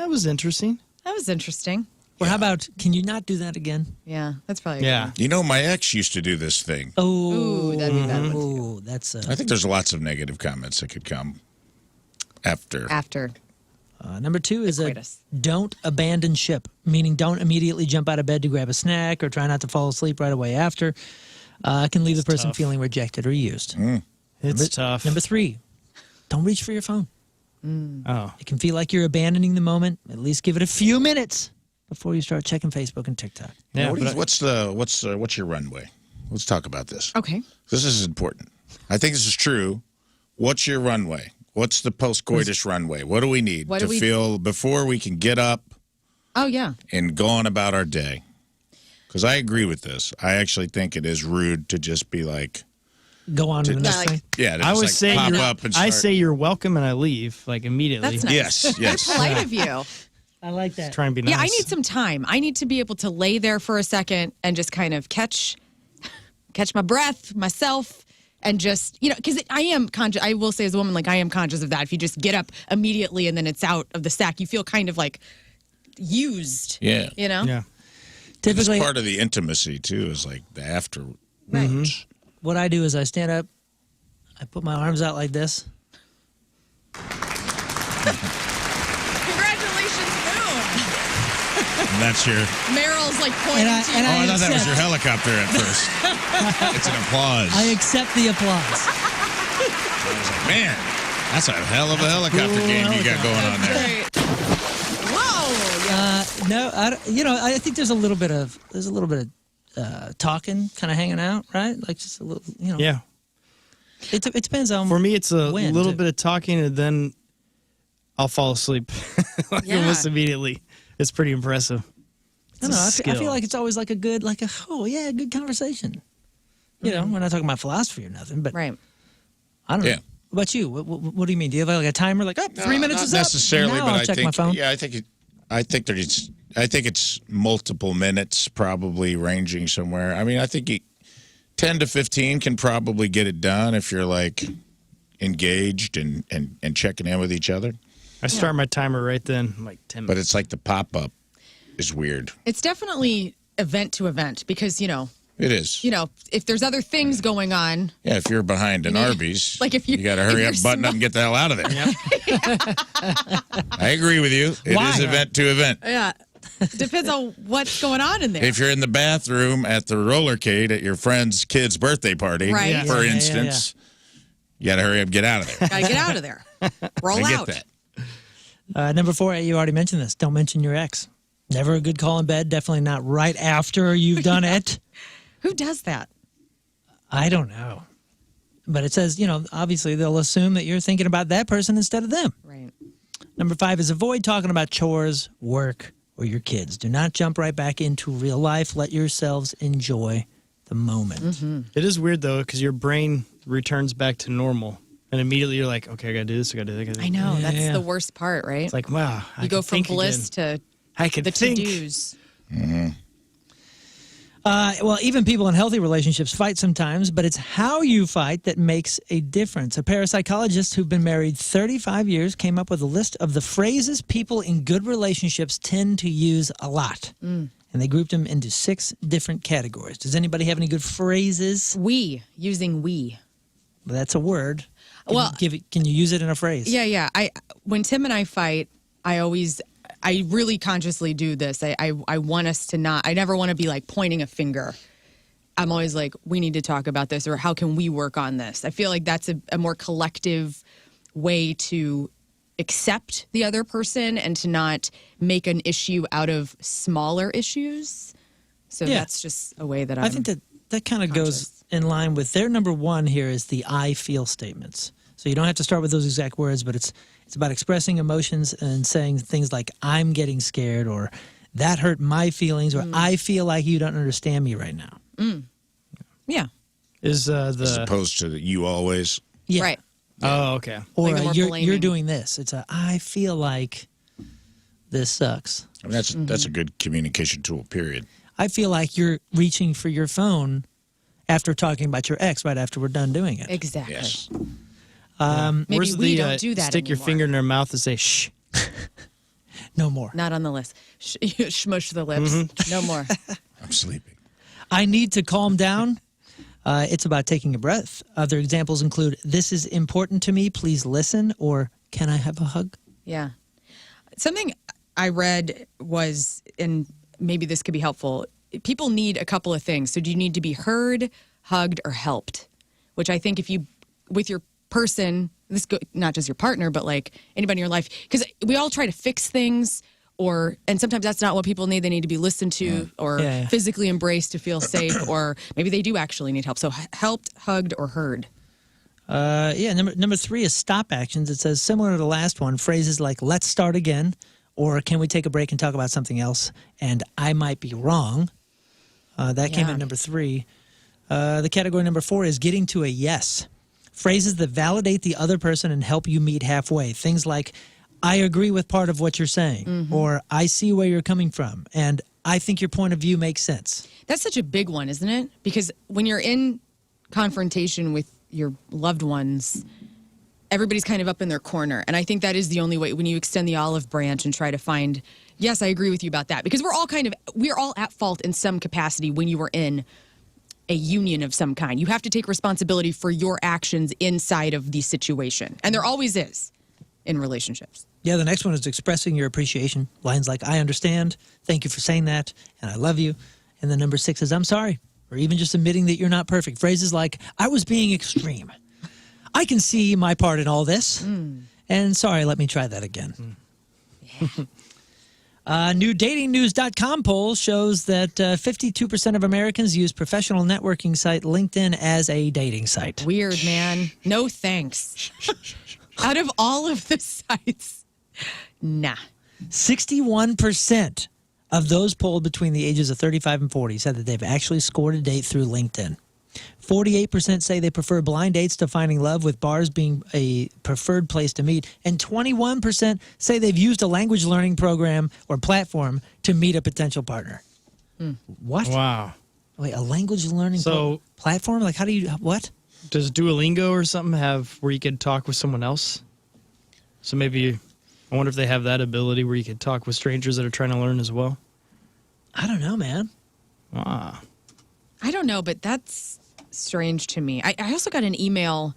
was interesting. That was interesting. Or how about, can you not do that again? Yeah, that's probably Yeah. My ex used to do this thing. Oh, Ooh, that'd be bad. Oh, that's I think there's lots of negative comments that could come after. Number 2 is coitus. Don't abandon ship, meaning don't immediately jump out of bed to grab a snack or try not to fall asleep right away after. It can leave the person feeling rejected or used. It's tough. Number 3, don't reach for your phone. Oh. It can feel like you're abandoning the moment. At least give it a few minutes before you start checking Facebook and TikTok. Yeah, what's your runway? Let's talk about this. Okay. This is important. I think this is true. What's your runway? What's the post-coitus runway? What do we need to feel before we can get up? Oh, yeah. And go on about our day? Because I agree with this. I actually think it is rude to just be go on to the next thing. Yeah, I would say pop up and I start. say you're welcome and I leave immediately. That's nice. Yes. Polite of you. I like that. Try and be nice. Yeah, I need some time. I need to be able to lay there for a second and just kind of catch my breath, myself, and just, because I am conscious. I will say as a woman, like, I am conscious of that. If you just get up immediately and then it's out of the sack, you feel kind of like used. Yeah. Yeah. Typically, It's part of the intimacy, too, is like the after. Right. what I do is I stand up, I put my arms out like this. Congratulations, Moon. And that's your... Meryl's like pointing to you. I thought that was your helicopter at first. It's an applause. I accept the applause. I was like, man, that's a hell of a helicopter game you got going on there. Great. Whoa. No, I think there's a little bit of talking, kind of hanging out, right? Like just a little, Yeah. It depends on. For me, it's a when, little too. bit of talking, and then I'll fall asleep almost immediately. It's pretty impressive. I don't know. I feel like it's always like a good good conversation. We're not talking about philosophy or nothing, but Right. I don't know. Yeah. What about you? What do you mean? Do you have like a timer? Like, 3 minutes not is necessarily, up. Now but I'll I check think my phone. yeah, I think it's multiple minutes, probably ranging somewhere. I mean, I think 10 to 15 can probably get it done if you're like engaged and checking in with each other. I start my timer right then, like 10 minutes. But it's like the pop up is weird. It's definitely event to event because, It is. if there's other things going on. Yeah, if you're behind an Arby's, Like if you got to hurry up, button up, and get the hell out of there. I agree with you. It is event to event. Yeah. Depends on what's going on in there. If you're in the bathroom at the Rollercade at your friend's kid's birthday party, Right. for instance, you got to hurry up and get out of there. Gotta get out of there. Roll I out. get that. Number 4, you already mentioned this. Don't mention your ex. Never a good call in bed. Definitely not right after you've done it. Who does that? I don't know. But it says, obviously they'll assume that you're thinking about that person instead of them. Right. Number 5 is avoid talking about chores, work, or your kids. Do not jump right back into real life. Let yourselves enjoy the moment. Mm-hmm. It is weird, though, because your brain returns back to normal. And immediately you're like, okay, I got to do this, I got to do that. I gotta do I know. that. That's the worst part, right? It's like, wow. you go from bliss to I could the think. to-dos. Mm-hmm. Well, even people in healthy relationships fight sometimes, but it's how you fight that makes a difference. A pair of psychologists who've been married 35 years came up with a list of the phrases people in good relationships tend to use a lot. And they grouped them into 6 different categories. Does anybody have any good phrases? Using we. Well, that's a word. Well, Can you use it in a phrase? Yeah. When Tim and I fight, I really consciously do this. I want us to not, I never want to be like pointing a finger. I'm always like, we need to talk about this, or how can we work on this? I feel like that's a more collective way to accept the other person and to not make an issue out of smaller issues. So that's just a way that I think that kind of goes in line with their number 1 here is the I feel statements. So you don't have to start with those exact words, but it's about expressing emotions and saying things like, I'm getting scared, or that hurt my feelings, or I feel like you don't understand me right now. Yeah. Is As opposed to you always. Yeah. Right. Oh, okay. Or Like a more you're blaming. doing this. It's I feel like this sucks. I mean, that's a good communication tool, period. I feel like you're reaching for your phone after talking about your ex right after we're done doing it. Exactly. Yes. Maybe Where's we the, don't do that stick your anymore. finger in their mouth and say, shh. No more. Not on the list. Smush the lips. No more. I'm sleeping. I need to calm down. It's about taking a breath. Other examples include, this is important to me, please listen, or can I have a hug? Yeah. Something I read was, and maybe this could be helpful, people need a couple of things. So do you need to be heard, hugged, or helped? Which I think if you, with your person, not just your partner, but like anybody in your life, because we all try to fix things, and sometimes that's not what people need. They need to be listened to or physically embraced to feel safe, or maybe they do actually need help. So helped, hugged, or heard. Number 3 is stop actions. It says, similar to the last one, phrases like, let's start again, or can we take a break and talk about something else, and I might be wrong. That came in number 3. The category number 4 is getting to a yes. Phrases that validate the other person and help you meet halfway. Things like, I agree with part of what you're saying, or I see where you're coming from, and I think your point of view makes sense. That's such a big one, isn't it? Because when you're in confrontation with your loved ones, everybody's kind of up in their corner. And I think that is the only way when you extend the olive branch and try to find, yes, I agree with you about that. Because we're all at fault in some capacity when you are in a union of some kind. You have to take responsibility for your actions inside of the situation. And there always is in relationships. Yeah, the next one is expressing your appreciation. Lines like, I understand, thank you for saying that, and I love you. And then number 6 is, I'm sorry, or even just admitting that you're not perfect. Phrases like, I was being extreme. I can see my part in all this. And sorry, let me try that again. New datingnews.com poll shows that 52% of Americans use professional networking site LinkedIn as a dating site. Weird, man. No thanks. Out of all of the sites, nah. 61% of those polled between the ages of 35 and 40 said that they've actually scored a date through LinkedIn. 48% say they prefer blind dates to finding love, with bars being a preferred place to meet. And 21% say they've used a language learning program or platform to meet a potential partner. What? Wow. Wait, a language learning platform? Like, how do you, what? Does Duolingo or something have where you could talk with someone else? So maybe, I wonder if they have that ability where you could talk with strangers that are trying to learn as well. I don't know, man. Wow. I don't know, but that's strange to me. I also got an email.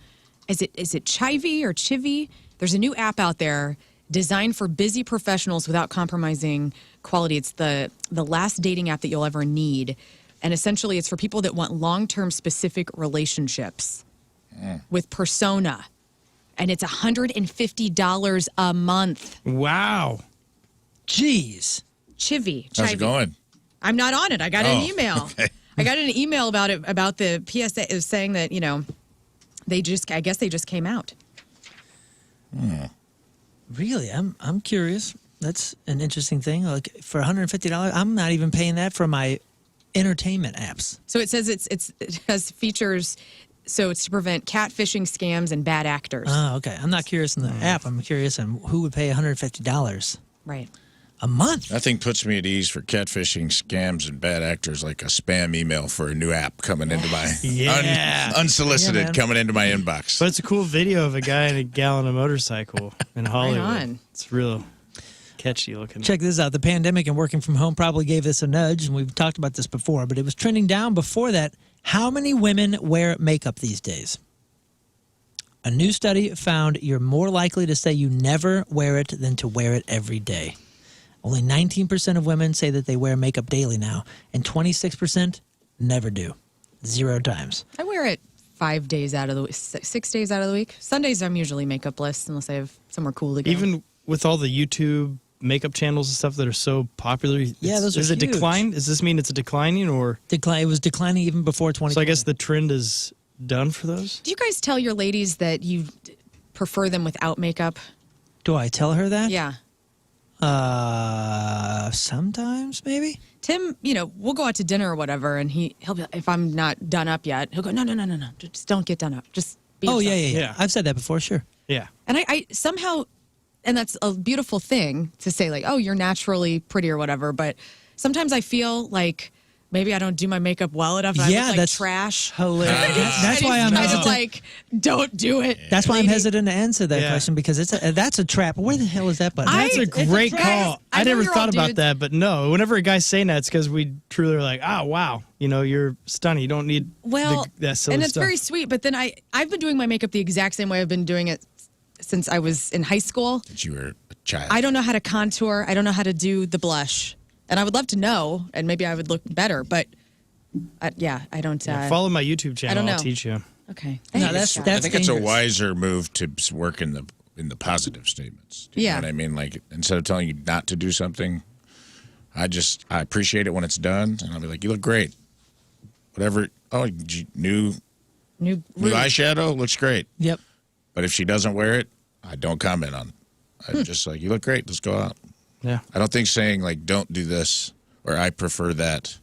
Is it Chivy or Chivy? There's a new app out there designed for busy professionals without compromising quality. It's the last dating app that you'll ever need. And essentially, it's for people that want long-term specific relationships with persona. And it's $150 a month. Wow. Jeez. Chivy. How's it going? I'm not on it. I got an email. Okay. I got an email about it, about the PSA. It was saying that, I guess they just came out. Really? I'm curious. That's an interesting thing. Like, for $150, I'm not even paying that for my entertainment apps. So it says it has features, so it's to prevent catfishing, scams, and bad actors. Oh, okay. I'm not curious in the app. I'm curious in who would pay $150 Right. a month. That thing puts me at ease for catfishing, scams, and bad actors, like a spam email for a new app coming into my unsolicited coming into my inbox. But it's a cool video of a guy and a gal on a motorcycle in Hollywood. Right on. It's real catchy looking. Check this out. The pandemic and working from home probably gave this a nudge, and we've talked about this before, but it was trending down before that. How many women wear makeup these days? A new study found you're more likely to say you never wear it than to wear it every day. Only 19% of women say that they wear makeup daily now, and 26% never do. 0 times. I wear it 5 days out of the week, 6 days out of the week. Sundays I'm usually makeupless unless I have somewhere cool to go. Even with all the YouTube makeup channels and stuff that are so popular, those are is it huge. decline? Does this mean it's a declining or? It was declining even before 2020. So I guess the trend is done for those? Do you guys tell your ladies that you prefer them without makeup? Do I tell her that? Yeah. Sometimes maybe. Tim, we'll go out to dinner or whatever, and he'll be, if I'm not done up yet, he'll go, no, just don't get done up. Just be yourself. Yeah. I've said that before, sure. Yeah. And I somehow, and that's a beautiful thing to say, like, oh, you're naturally pretty or whatever, but sometimes I feel like maybe I don't do my makeup well enough. And I look like that's trash. hilarious. That's why I'm kind hesitant. of like, don't do it. That's why I'm hesitant to answer that question, because that's a trap. Where the hell is that button? That's a great call. I never thought about that, but no. Whenever a guy's saying that, it's because we truly are like, oh, wow, you're stunning. You don't need that silly and it's stuff. very sweet. But then I've been doing my makeup the exact same way I've been doing it since I was in high school. Since you were a child. I don't know how to contour. I don't know how to do the blush. And I would love to know, and maybe I would look better, but I don't. Follow my YouTube channel. I'll teach you. Okay. No, Thanks. that's I think it's a dangerous. wiser move to work in the positive statements. Do you know what I mean? Like, instead of telling you not to do something, I appreciate it when it's done, and I'll be like, you look great. Whatever. Oh, new eyeshadow looks great. Yep. But if she doesn't wear it, I don't comment on it. I'm just like, you look great. Let's go out. Yeah. I don't think saying, like, don't do this or I prefer that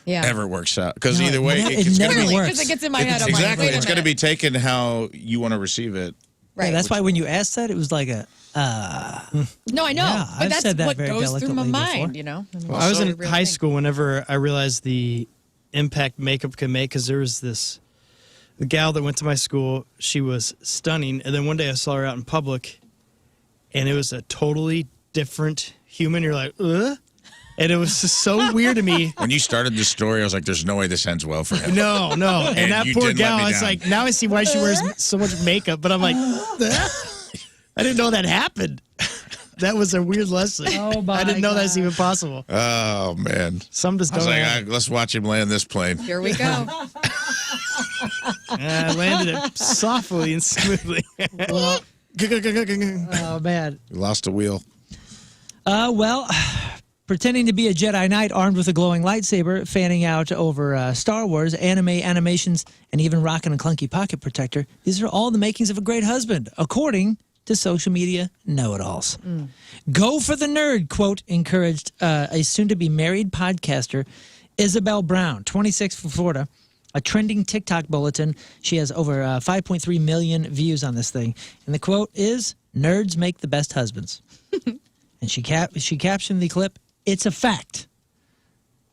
ever works out. Because either way, it never works. Because it gets in my head. I'm exactly. like, It's going to be taken how you want to receive it. Right. Yeah, that's why when you asked that, it was like a. No, I know, Yeah, but I've that's said that what very goes through my delicately mind. before. You know. I mean, Well, I was it's a in real high thing. school whenever I realized the impact makeup can make, because there was the gal that went to my school. She was stunning, and then one day I saw her out in public, and it was a totally different human. You're like, ugh. And it was just so weird to me. When you started this story, I was like, there's no way this ends well for him. No. And that you poor didn't let gal, me I was down. like, now I see why she wears so much makeup. But I'm like, I didn't know that happened. That was a weird lesson. Oh, my I didn't know God. that's even possible. Oh, man. Some just I was don't. like, let's watch him land this plane. Here we go. I landed it softly and smoothly. Oh man. We lost a wheel. Well, pretending to be a Jedi Knight armed with a glowing lightsaber, fanning out over Star Wars, anime, animations, and even rocking a clunky pocket protector. These are all the makings of a great husband, according to social media know-it-alls. Go for the nerd, quote, encouraged a soon-to-be married podcaster, Isabel Brown, 26 from Florida, a trending TikTok bulletin. She has over 5.3 million views on this thing. And the quote is, nerds make the best husbands. And she captioned the clip, it's a fact.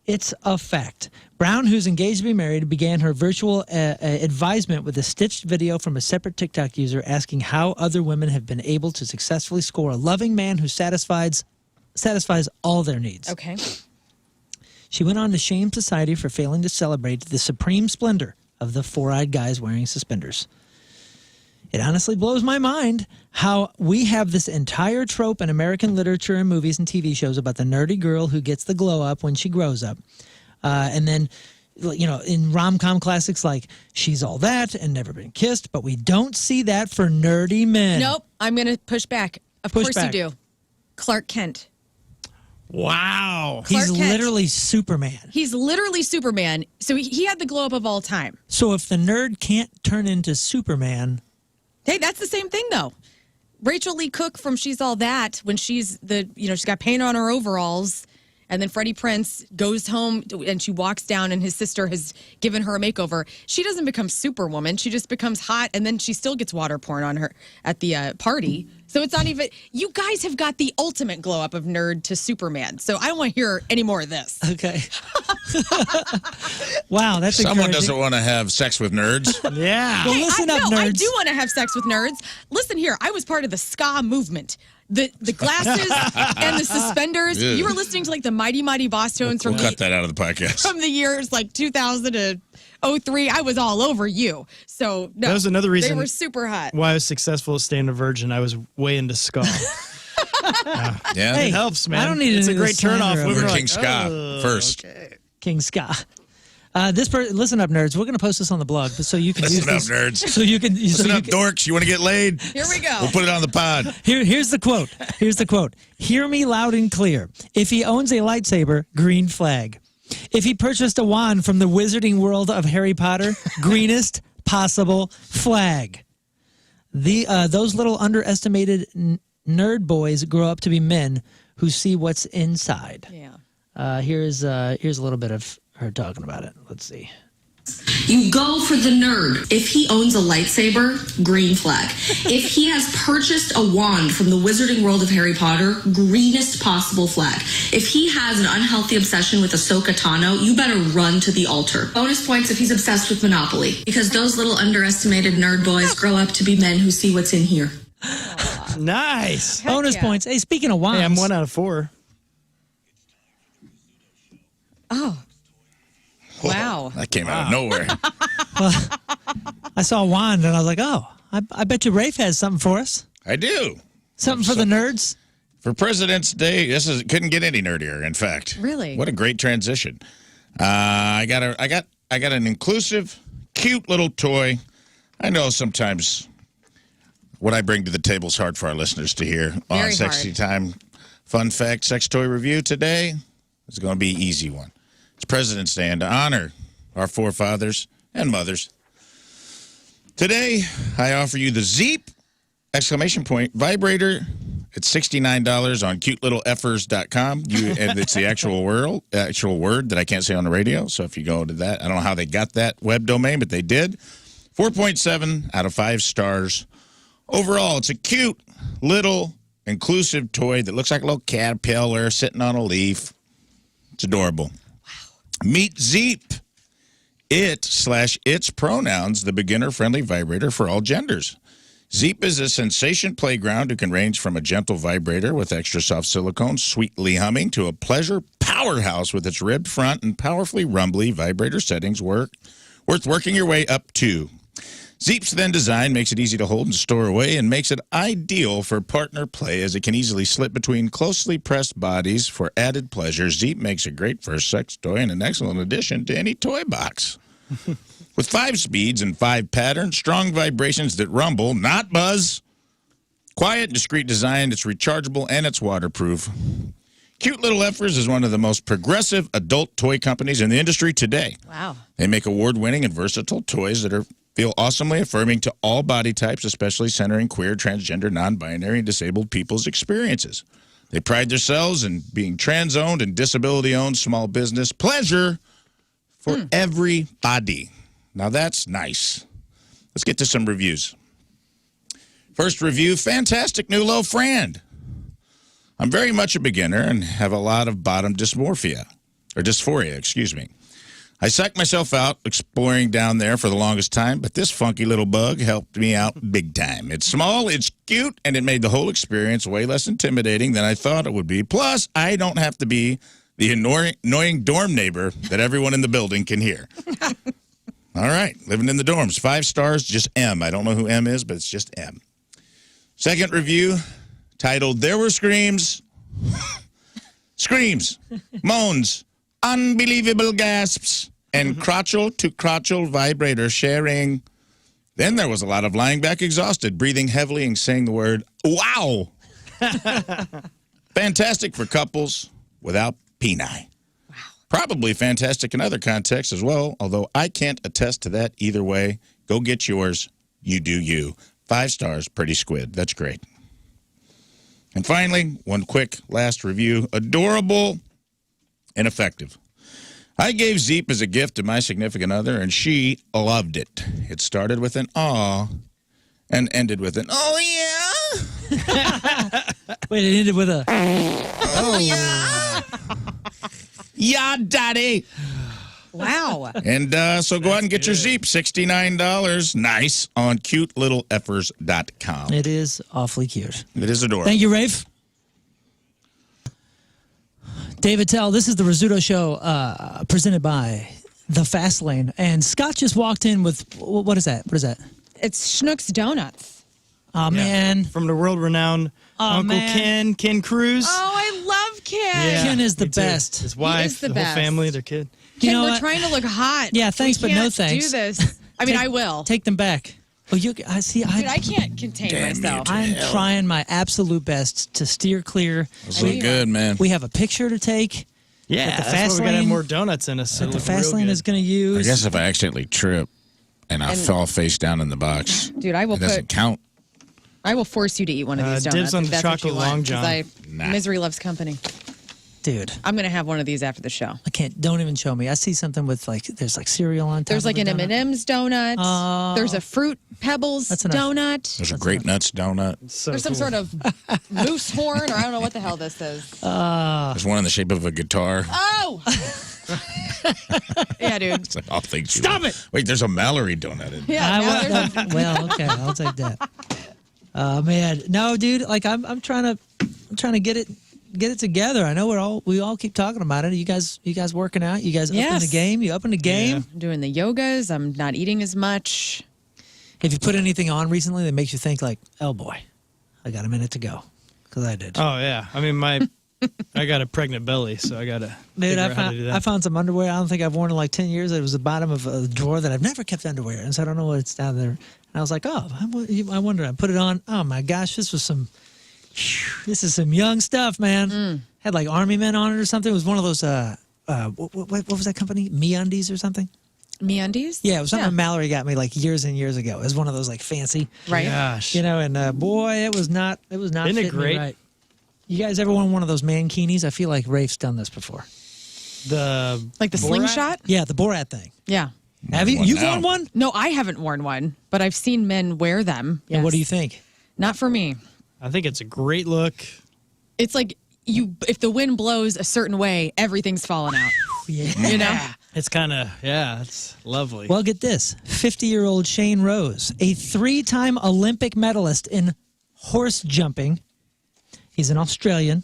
It's a fact. Brown, who's engaged to be married, began her virtual advisement with a stitched video from a separate TikTok user asking how other women have been able to successfully score a loving man who satisfies all their needs. Okay. She went on to shame society for failing to celebrate the supreme splendor of the four-eyed guys wearing suspenders. It honestly blows my mind how we have this entire trope in American literature and movies and TV shows about the nerdy girl who gets the glow up when she grows up. And then, you know, in rom-com classics like She's All That and Never Been Kissed, but we don't see that for nerdy men. Nope. I'm going to push back. Of course you do. Clark Kent. Wow. He's Clark Kent. literally Superman. He's literally Superman. So he had the glow up of all time. So if the nerd can't turn into Superman... Hey, that's the same thing, though. Rachel Lee Cook from She's All That, when she's she's got paint on her overalls, and then Freddie Prinze goes home and she walks down and his sister has given her a makeover. She doesn't become Superwoman. She just becomes hot, and then she still gets water poured on her at the party. So it's not even, you guys have got the ultimate glow up of nerd to Superman. So I don't want to hear any more of this. Okay. Wow, that's Someone encouraging. doesn't want to have sex with nerds. Yeah. Well, listen up, nerds. I do want to have sex with nerds. Listen here, I was part of the ska movement. The glasses and the suspenders. Yeah. You were listening to like the Mighty Mighty Boss Tones We'll cut that out of the podcast. from the years like 2000 to 03. I was all over you. So no, That was another reason they were super hot. why I was successful at staying a virgin. I was way into ska. Yeah. It helps, man. I don't need It's a any of great the slander turnoff. of Women We're are King like, Scott "Oh, first. okay." King Ska. Listen up, nerds. We're going to post this on the blog, so you can Listen up, use this. nerds. So you can. Listen up, dorks. You want to get laid? Here we go. We'll put it on the pod. Here's the quote. Here's the quote. Hear me loud and clear. If he owns a lightsaber, green flag. If he purchased a wand from the wizarding world of Harry Potter, greenest possible flag. Those little underestimated nerd boys grow up to be men who see what's inside. Yeah. Here's a little bit of her talking about it. Let's see. You go for the nerd. If he owns a lightsaber, green flag. If he has purchased a wand from the wizarding world of Harry Potter, greenest possible flag. If he has an unhealthy obsession with Ahsoka Tano, you better run to the altar. Bonus points if he's obsessed with Monopoly, because those little underestimated nerd boys grow up to be men who see what's in here. Nice. Bonus points. Hey, speaking of wands. Hey, I'm 1 out of 4. Oh. Wow. That came out of nowhere. Well, I saw a wand and I was like, oh, I bet you Rafe has something for us. I do. Something for the nerds. For President's Day, couldn't get any nerdier. In fact, Really? what a great transition. I got an inclusive, cute little toy. I know sometimes what I bring to the table is hard for our listeners to hear Very on Sexy hard. Time. Fun fact, sex toy review today is going to be an easy one. It's President's Day, and to honor our forefathers and mothers, today I offer you the Zeep vibrator. It's $69 on cutelittleffers.com. And it's the actual word that I can't say on the radio. So if you go to that, I don't know how they got that web domain, but they did. 4.7 out of 5 stars Overall, it's a cute, little, inclusive toy that looks like a little caterpillar sitting on a leaf. It's adorable. Wow. Meet Zeep. It/its pronouns, the beginner-friendly vibrator for all genders. Zeep is a sensation playground who can range from a gentle vibrator with extra soft silicone, sweetly humming, to a pleasure powerhouse with its ribbed front and powerfully rumbly vibrator settings worth working your way up to. Zeep's then design makes it easy to hold and store away and makes it ideal for partner play as it can easily slip between closely pressed bodies for added pleasure. Zeep makes a great first sex toy and an excellent addition to any toy box. With 5 speeds and 5 patterns, strong vibrations that rumble, not buzz. Quiet, discreet design, it's rechargeable, and it's waterproof. Cute Little Effers is one of the most progressive adult toy companies in the industry today. Wow. They make award-winning and versatile toys that feel awesomely affirming to all body types, especially centering queer, transgender, non-binary, and disabled people's experiences. They pride themselves in being trans-owned and disability-owned small business. Pleasure for everybody. Now, that's nice. Let's get to some reviews. First review, fantastic new low friend. I'm very much a beginner and have a lot of bottom dysphoria, excuse me. I psyched myself out exploring down there for the longest time, but this funky little bug helped me out big time. It's small, it's cute, and it made the whole experience way less intimidating than I thought it would be. Plus, I don't have to be the annoying dorm neighbor that everyone in the building can hear. All right, living in the dorms. 5 stars, just M. I don't know who M is, but it's just M. Second review, titled, There Were Screams, Screams, Moans, Unbelievable Gasps, and crotchal-to-crotchal vibrator sharing. Then there was a lot of lying back exhausted, breathing heavily, and saying the word, wow. Fantastic for couples without peni. Wow. Probably fantastic in other contexts as well, although I can't attest to that either way. Go get yours. You do you. 5 stars, pretty squid. That's great. And finally, one quick last review. Adorable and effective. I gave Zeep as a gift to my significant other, and she loved it. It started with an aw and ended with an, oh, yeah? Wait, it ended with a, oh, yeah? Yeah, daddy. Wow. And so go out and get your Zeep, $69. Nice, on cutelittleffers.com. it is awfully cute. It is adorable. Thank you, Rafe. David Tell, this is the Rizzuto Show presented by The Fast Lane. And Scott just walked in with, what is that? What is that? It's Schnucks Donuts. Oh, man. From the world-renowned Uncle Ken Cruz. Oh, I love Ken. Yeah, Ken is the me too. best. His wife, the whole family, their kid. Ken, know we're what? trying to look hot. Yeah, thanks, We but no can't thanks. do this. I mean, I will. Take them back. Oh, I see. Dude, I can't contain myself. I'm trying my absolute best to steer clear. Those look good, man. We have a picture to take. Yeah, that the that's Fast why we got to have Lane- more donuts in us. That the Fast Lane is going to use. I guess if I accidentally trip and I fell face down in the box, Dude, I will it doesn't count. I will force you to eat one of these donuts. dibs on if the that's what chocolate you want, long 'cause john. Misery loves company. Dude, I'm going to have one of these after the show. I can't. Don't even show me. I see something with there's cereal on top. There's like of an the donut. M&M's donut. There's a Fruit Pebbles That's enough. donut. There's a Grape Nuts donut. There's some sort of moose horn, or I don't know what the hell this is. There's one in the shape of a guitar. Oh! Yeah, dude. It's like, I'll think you. Stop it! Wait, there's a Mallory donut in there. Yeah, now there's a- Well, okay, I'll take that. Man, no, dude. Like I'm trying to get it together. I know we all keep talking about it. You guys working out? You guys up in Yes. the game? You up in the game? I'm doing the yogas. I'm not eating as much. Have you put anything on recently that makes you think like, oh boy, I got a minute to go? Because I did. Oh, yeah. I mean, I got a pregnant belly, so I got to Dude, figure out how to do that. I found some underwear I don't think I've worn in like 10 years. It was the bottom of a drawer that I've never kept underwear in, so I don't know what's down there. And I was like, oh, I wonder. I put it on. Oh my gosh, this is some young stuff, man. Had like army men on it or something. It was one of those, what was that company? MeUndies or something? MeUndies? Yeah, it was something Mallory got me like years and years ago. It was one of those like fancy. Right. Gosh. And boy, it was not Isn't it fitting me great? right. You guys ever worn one of those mankinis? I feel like Rafe's done this before. Like the Borat? slingshot? Yeah, the Borat thing. Yeah. Have you? One You've now. worn one? No, I haven't worn one, but I've seen men wear them. And what do you Yes. think? Not for me. I think it's a great look. It's like if the wind blows a certain way, everything's falling out. Yeah. You know? It's kind of, it's lovely. Well, get this. 50-year-old Shane Rose, a 3-time Olympic medalist in horse jumping. He's an Australian.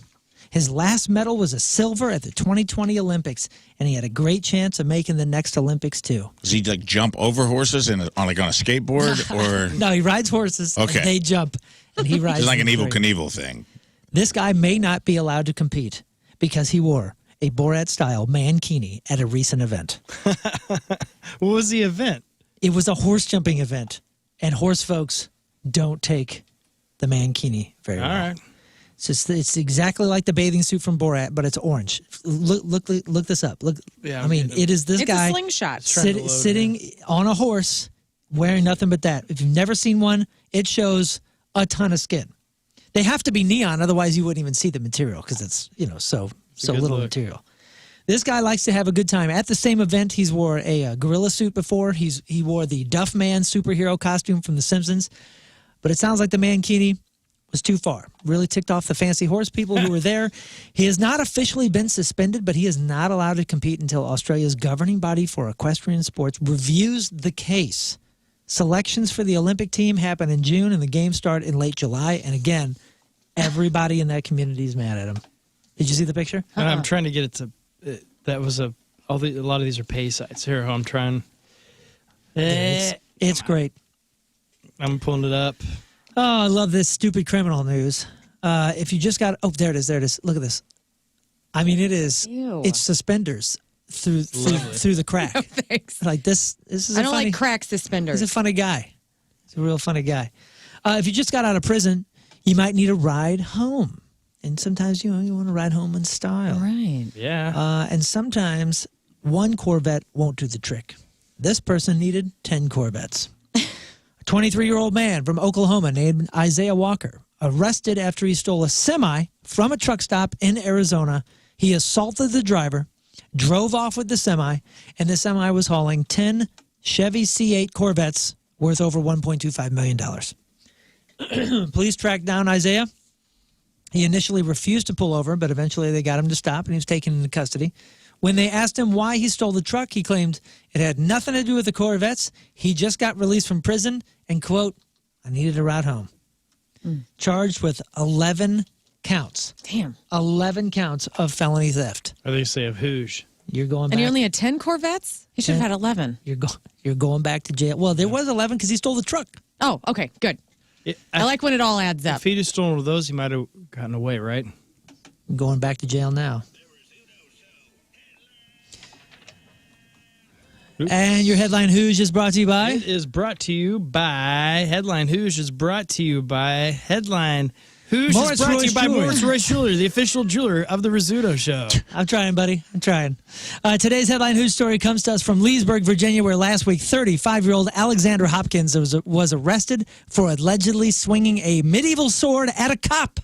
His last medal was a silver at the 2020 Olympics, and he had a great chance of making the next Olympics, too. Does he like jump over horses on a skateboard? Or No, he rides horses, Okay. and they jump, and he rides it's like them an Evil through. Knievel thing. This guy may not be allowed to compete because he wore a Borat-style mankini at a recent event. What was the event? It was a horse jumping event, and horse folks don't take the mankini very well. All right. It's exactly like the bathing suit from Borat, but it's orange. Look this up. Look, Yeah, I mean, it is this It's guy a slingshot. sitting on a horse, wearing nothing but that. If you've never seen one, it shows a ton of skin. They have to be neon, otherwise you wouldn't even see the material because it's so good little look. material. This guy likes to have a good time. At the same event, he's wore a gorilla suit before. He wore the Duff Man superhero costume from The Simpsons, but it sounds like the mankini was too far. Really ticked off the fancy horse people who were there. He has not officially been suspended, but he is not allowed to compete until Australia's governing body for equestrian sports reviews the case. Selections for the Olympic team happen in June, and the games start in late July. And again, everybody in that community is mad at him. Did you see the picture? And I'm trying to get it to. That was a lot of these are pay sites. Here, I'm trying. It's great. I'm pulling it up. Oh, I love this stupid criminal news. If you just got, there it is. Look at this. I mean, it is. Ew. It's suspenders through the crack. No, thanks. Like this is. I don't like crack suspenders. He's a funny guy. He's a real funny guy. If you just got out of prison, you might need a ride home, and sometimes you want to ride home in style. Right. Yeah. And sometimes one Corvette won't do the trick. This person needed 10 Corvettes. A 23-year-old man from Oklahoma named Isaiah Walker, arrested after he stole a semi from a truck stop in Arizona. He assaulted the driver, drove off with the semi, and the semi was hauling 10 Chevy C8 Corvettes worth over $1.25 million. Police tracked down Isaiah. He initially refused to pull over, but eventually they got him to stop, and he was taken into custody. When they asked him why he stole the truck, he claimed it had nothing to do with the Corvettes. He just got released from prison and, quote, I needed a ride home. Charged with 11 counts. Damn. 11 counts of felony theft. Or they say of Hooshe. You're going back. And he only had 10 Corvettes? He should have had 11. You're going back to jail. Well, there was 11 because he stole the truck. Oh, okay, good. I like when it all adds up. If he'd have stolen one of those, he might have gotten away, right? Going back to jail now. And your Headline Hooshe is brought to you by? It is brought to you by Headline Hooshe is brought to you by Headline Hooshe Morris is brought to you Royce by Jeweler. Morris Royce Jeweler, the official jeweler of the Rizzuto Show. I'm trying, buddy. I'm trying. Today's Headline Hooshe story comes to us from Leesburg, Virginia, where last week 35-year-old Alexander Hopkins was arrested for allegedly swinging a medieval sword at a cop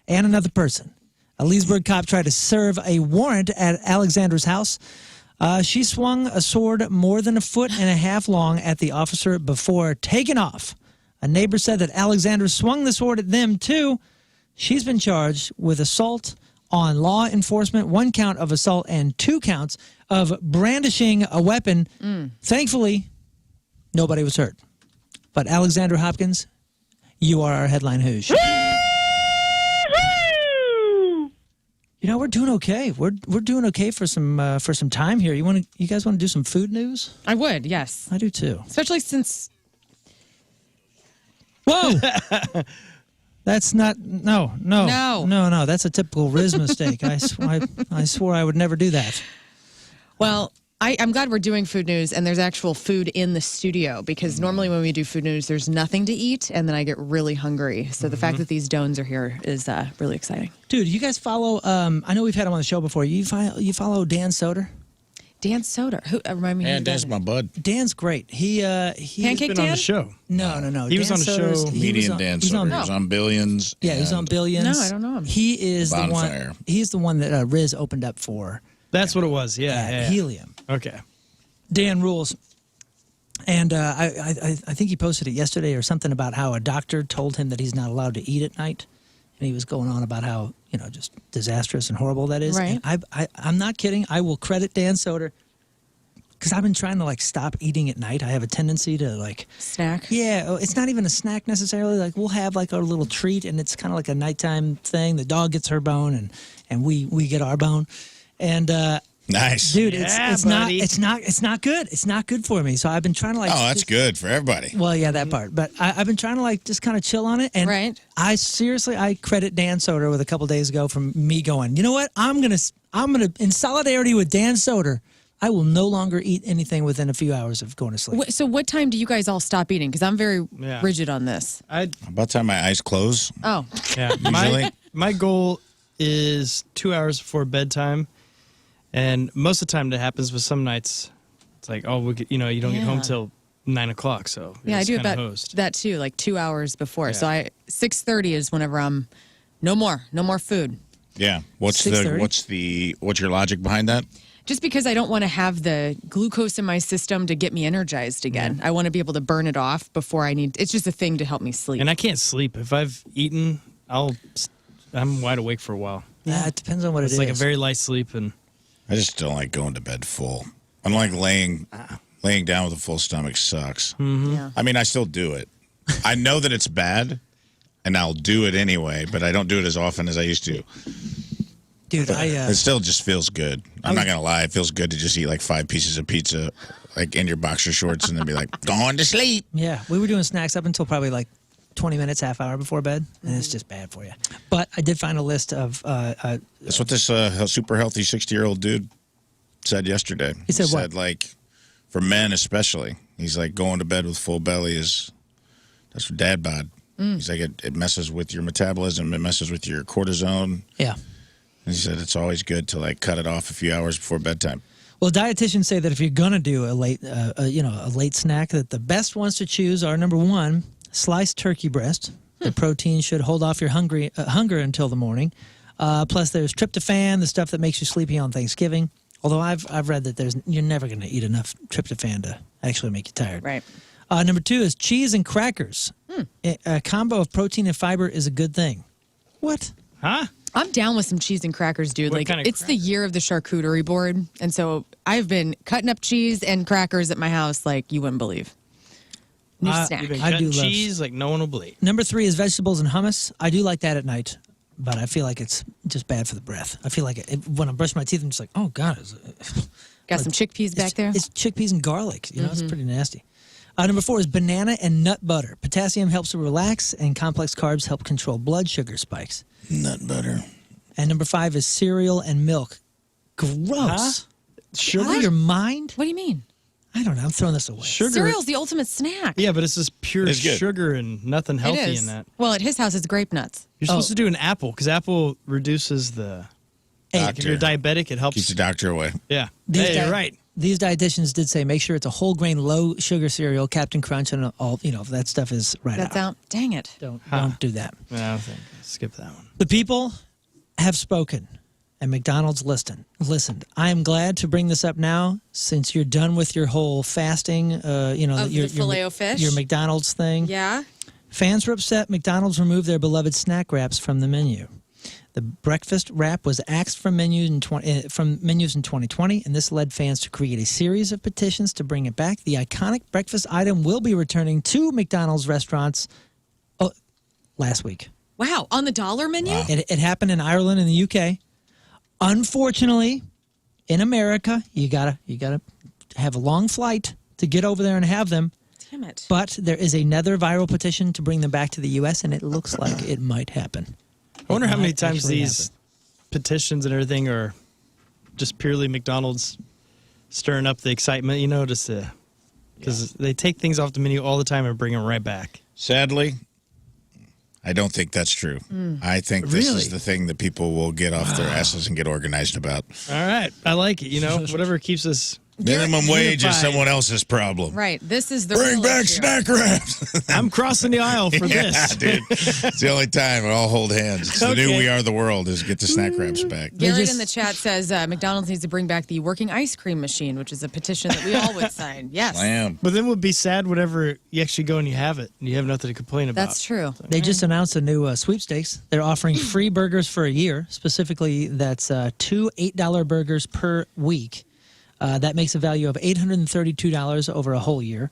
and another person. A Leesburg cop tried to serve a warrant at Alexander's house. She swung a sword more than 1.5 feet long at the officer before taking off. A neighbor said that Alexander swung the sword at them, too. She's been charged with assault on law enforcement, 1 count of assault, and 2 counts of brandishing a weapon. Thankfully, nobody was hurt. But Alexander Hopkins, you are our Headline Hooshe. You know, we're doing okay. We're doing okay for some time here. You guys want to do some food news? I would, yes. I do too. Especially since... Whoa! That's not... No. That's a typical Rizz mistake. I swore I would never do that. Well, I'm glad we're doing food news and there's actual food in the studio because normally when we do food news, there's nothing to eat and then I get really hungry. So the fact that these dones are here is really exciting. Dude, you guys follow... I know we've had him on the show before. You follow Dan Soder? Dan Soder. Who remind me? And Dan's my bud. Dan's great. Pancake been Dan? on the show. No. He was on the show. Comedian Dan Soder. He's on Billions. Yeah, he's on Billions. No, I don't know him. He is Bonfire. the one. He's the one that Rizz opened up for. That's what it was. Yeah. Helium. Okay. Dan rules. And I think he posted it yesterday or something about how a doctor told him that he's not allowed to eat at night. And he was going on about how, just disastrous and horrible that is. Right. And I'm not kidding. I will credit Dan Soder because I've been trying to, stop eating at night. I have a tendency to, snack? Yeah. It's not even a snack necessarily. We'll have, our little treat, and it's kind of like a nighttime thing. The dog gets her bone, and we get our bone. And, nice. dude, Yeah, it's not good. It's not good for me. So I've been trying to, Oh, that's good for everybody. Well, yeah, that part. But I've been trying to just kind of chill on it. And Right. I credit Dan Soder with a couple days ago from me going, you know what? I'm gonna in solidarity with Dan Soder, I will no longer eat anything within a few hours of going to sleep. So what time do you guys all stop eating? Because I'm very rigid on this. About the time my eyes close. Oh. Yeah. Usually. My goal is 2 hours before bedtime. And most of the time that happens, but some nights it's like, you don't get home till 9 o'clock. So Yeah, I do kinda about that too, 2 hours before. Yeah. So 6:30 is whenever I'm no more food. Yeah. What's 6:30? what's your logic behind that? Just because I don't want to have the glucose in my system to get me energized again. I want to be able to burn it off before I need. It's just a thing to help me sleep. And I can't sleep. If I've eaten, I'm wide awake for a while. Yeah, it depends on what It's it is. like a very light sleep, and I just don't like going to bed full. I'm like laying down with a full stomach sucks. Yeah. I mean, I still do it. I know that it's bad, and I'll do it anyway, but I don't do it as often as I used to. Dude, It still just feels good. I'm not going to lie. It feels good to just eat 5 pieces of pizza, in your boxer shorts, and then be going to sleep. Yeah, we were doing snacks up until probably 20 minutes, half hour before bed, and it's just bad for you. But I did find a list of... That's what this super healthy 60-year-old dude said yesterday. He said what? For men especially, he's going to bed with full belly that's for dad bod. He's like, it messes with your metabolism, it messes with your cortisone. Yeah. And he said it's always good to cut it off a few hours before bedtime. Well, dietitians say that if you're gonna do a late snack, that the best ones to choose are number 1, sliced turkey breast. The protein should hold off your hunger until the morning. Plus, there's tryptophan, the stuff that makes you sleepy on Thanksgiving. Although I've read that you're never going to eat enough tryptophan to actually make you tired. Right. Number 2 is cheese and crackers. A combo of protein and fiber is a good thing. What? Huh? I'm down with some cheese and crackers, dude. What kind of it's the year of the charcuterie board, and so I've been cutting up cheese and crackers at my house like you wouldn't believe. New snack. You've been I do cutting love- cheese like no one will believe. Number 3 is vegetables and hummus. I do like that at night, but I feel like it's just bad for the breath. I feel like when I brush my teeth, I'm just like, oh, God. Got some chickpeas back there? It's chickpeas and garlic. It's pretty nasty. Number 4 is banana and nut butter. Potassium helps to relax, and complex carbs help control blood sugar spikes. Nut butter. And number 5 is cereal and milk. Gross. Huh? Sugar? Out of your mind? What do you mean? I don't know. I'm throwing this away. Sugar. Cereal's the ultimate snack. Yeah, but it's just pure It's good. sugar and nothing It healthy is. in that. Well, at his house, it's grape nuts. You're supposed to do an apple because apple reduces the. If you're diabetic, it helps. Keeps the doctor away. Yeah. These Hey, di- you're right. These dietitians did say make sure it's a whole grain, low sugar cereal, Captain Crunch, and all. That stuff is right That's out. out. Dang it. Don't do that. No, I think skip that one. The people have spoken, and McDonald's listened. I am glad to bring this up now, since you're done with your whole fasting. Of the Filet-O-Fish? Your McDonald's thing. Yeah? Fans were upset McDonald's removed their beloved snack wraps from the menu. The breakfast wrap was axed from menus in 2020, and this led fans to create a series of petitions to bring it back. The iconic breakfast item will be returning to McDonald's restaurants last week. Wow. On the dollar menu? Wow. It happened in Ireland and the UK. Unfortunately, in America, you gotta have a long flight to get over there and have them. Damn it. But there is another viral petition to bring them back to the U.S., and it looks like it might happen. I wonder how many might times actually these petitions and everything are just purely McDonald's stirring up the excitement, just because they take things off the menu all the time and bring them right back. Sadly, I don't think that's true. I think this Really? is the thing that people will get off their asses and get organized about. All right. I like it. Whatever keeps us Minimum wage is someone else's problem. Right. This is the Bring real back issue. snack wraps. I'm crossing the aisle for this. Dude. It's the only time we all hold hands. It's the new Okay. We Are the World is get the snack wraps back. Garrett in the chat says McDonald's needs to bring back the working ice cream machine, which is a petition that we all would sign. Yes. Lamb. But then we'll be sad whenever you actually go and you have it and you have nothing to complain about. That's true. They just announced a new sweepstakes. They're offering free burgers for a year. Specifically, that's 2 $8 burgers per week. That makes a value of $832 over a whole year.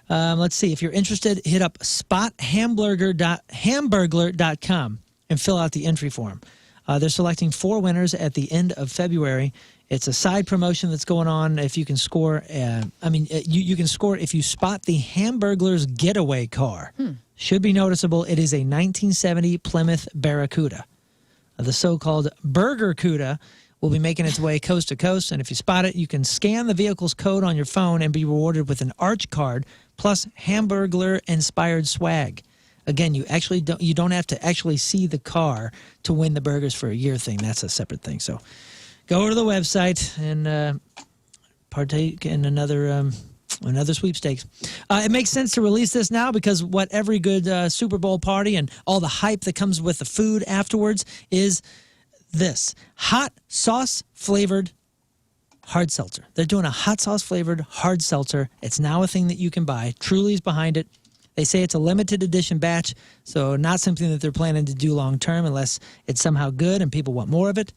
Let's see. If you're interested, hit up spothamburglar.com and fill out the entry form. They're selecting 4 winners at the end of February. It's a side promotion that's going on. If you can score, you can score if you spot the Hamburglar's getaway car. Should be noticeable. It is a 1970 Plymouth Barracuda. The so-called Burger Cuda will be making its way coast to coast, and if you spot it, you can scan the vehicle's code on your phone and be rewarded with an Arch card plus Hamburglar-inspired swag. Again, you don't have to actually see the car to win the burgers for a year thing. That's a separate thing. So go to the website and partake in another sweepstakes. It makes sense to release this now because what every good Super Bowl party and all the hype that comes with the food afterwards is this hot sauce flavored hard seltzer. They're doing a hot sauce flavored hard seltzer. It's now a thing that you can buy. Truly's behind it. They say it's a limited edition batch, so not something that they're planning to do long term unless it's somehow good and people want more of it.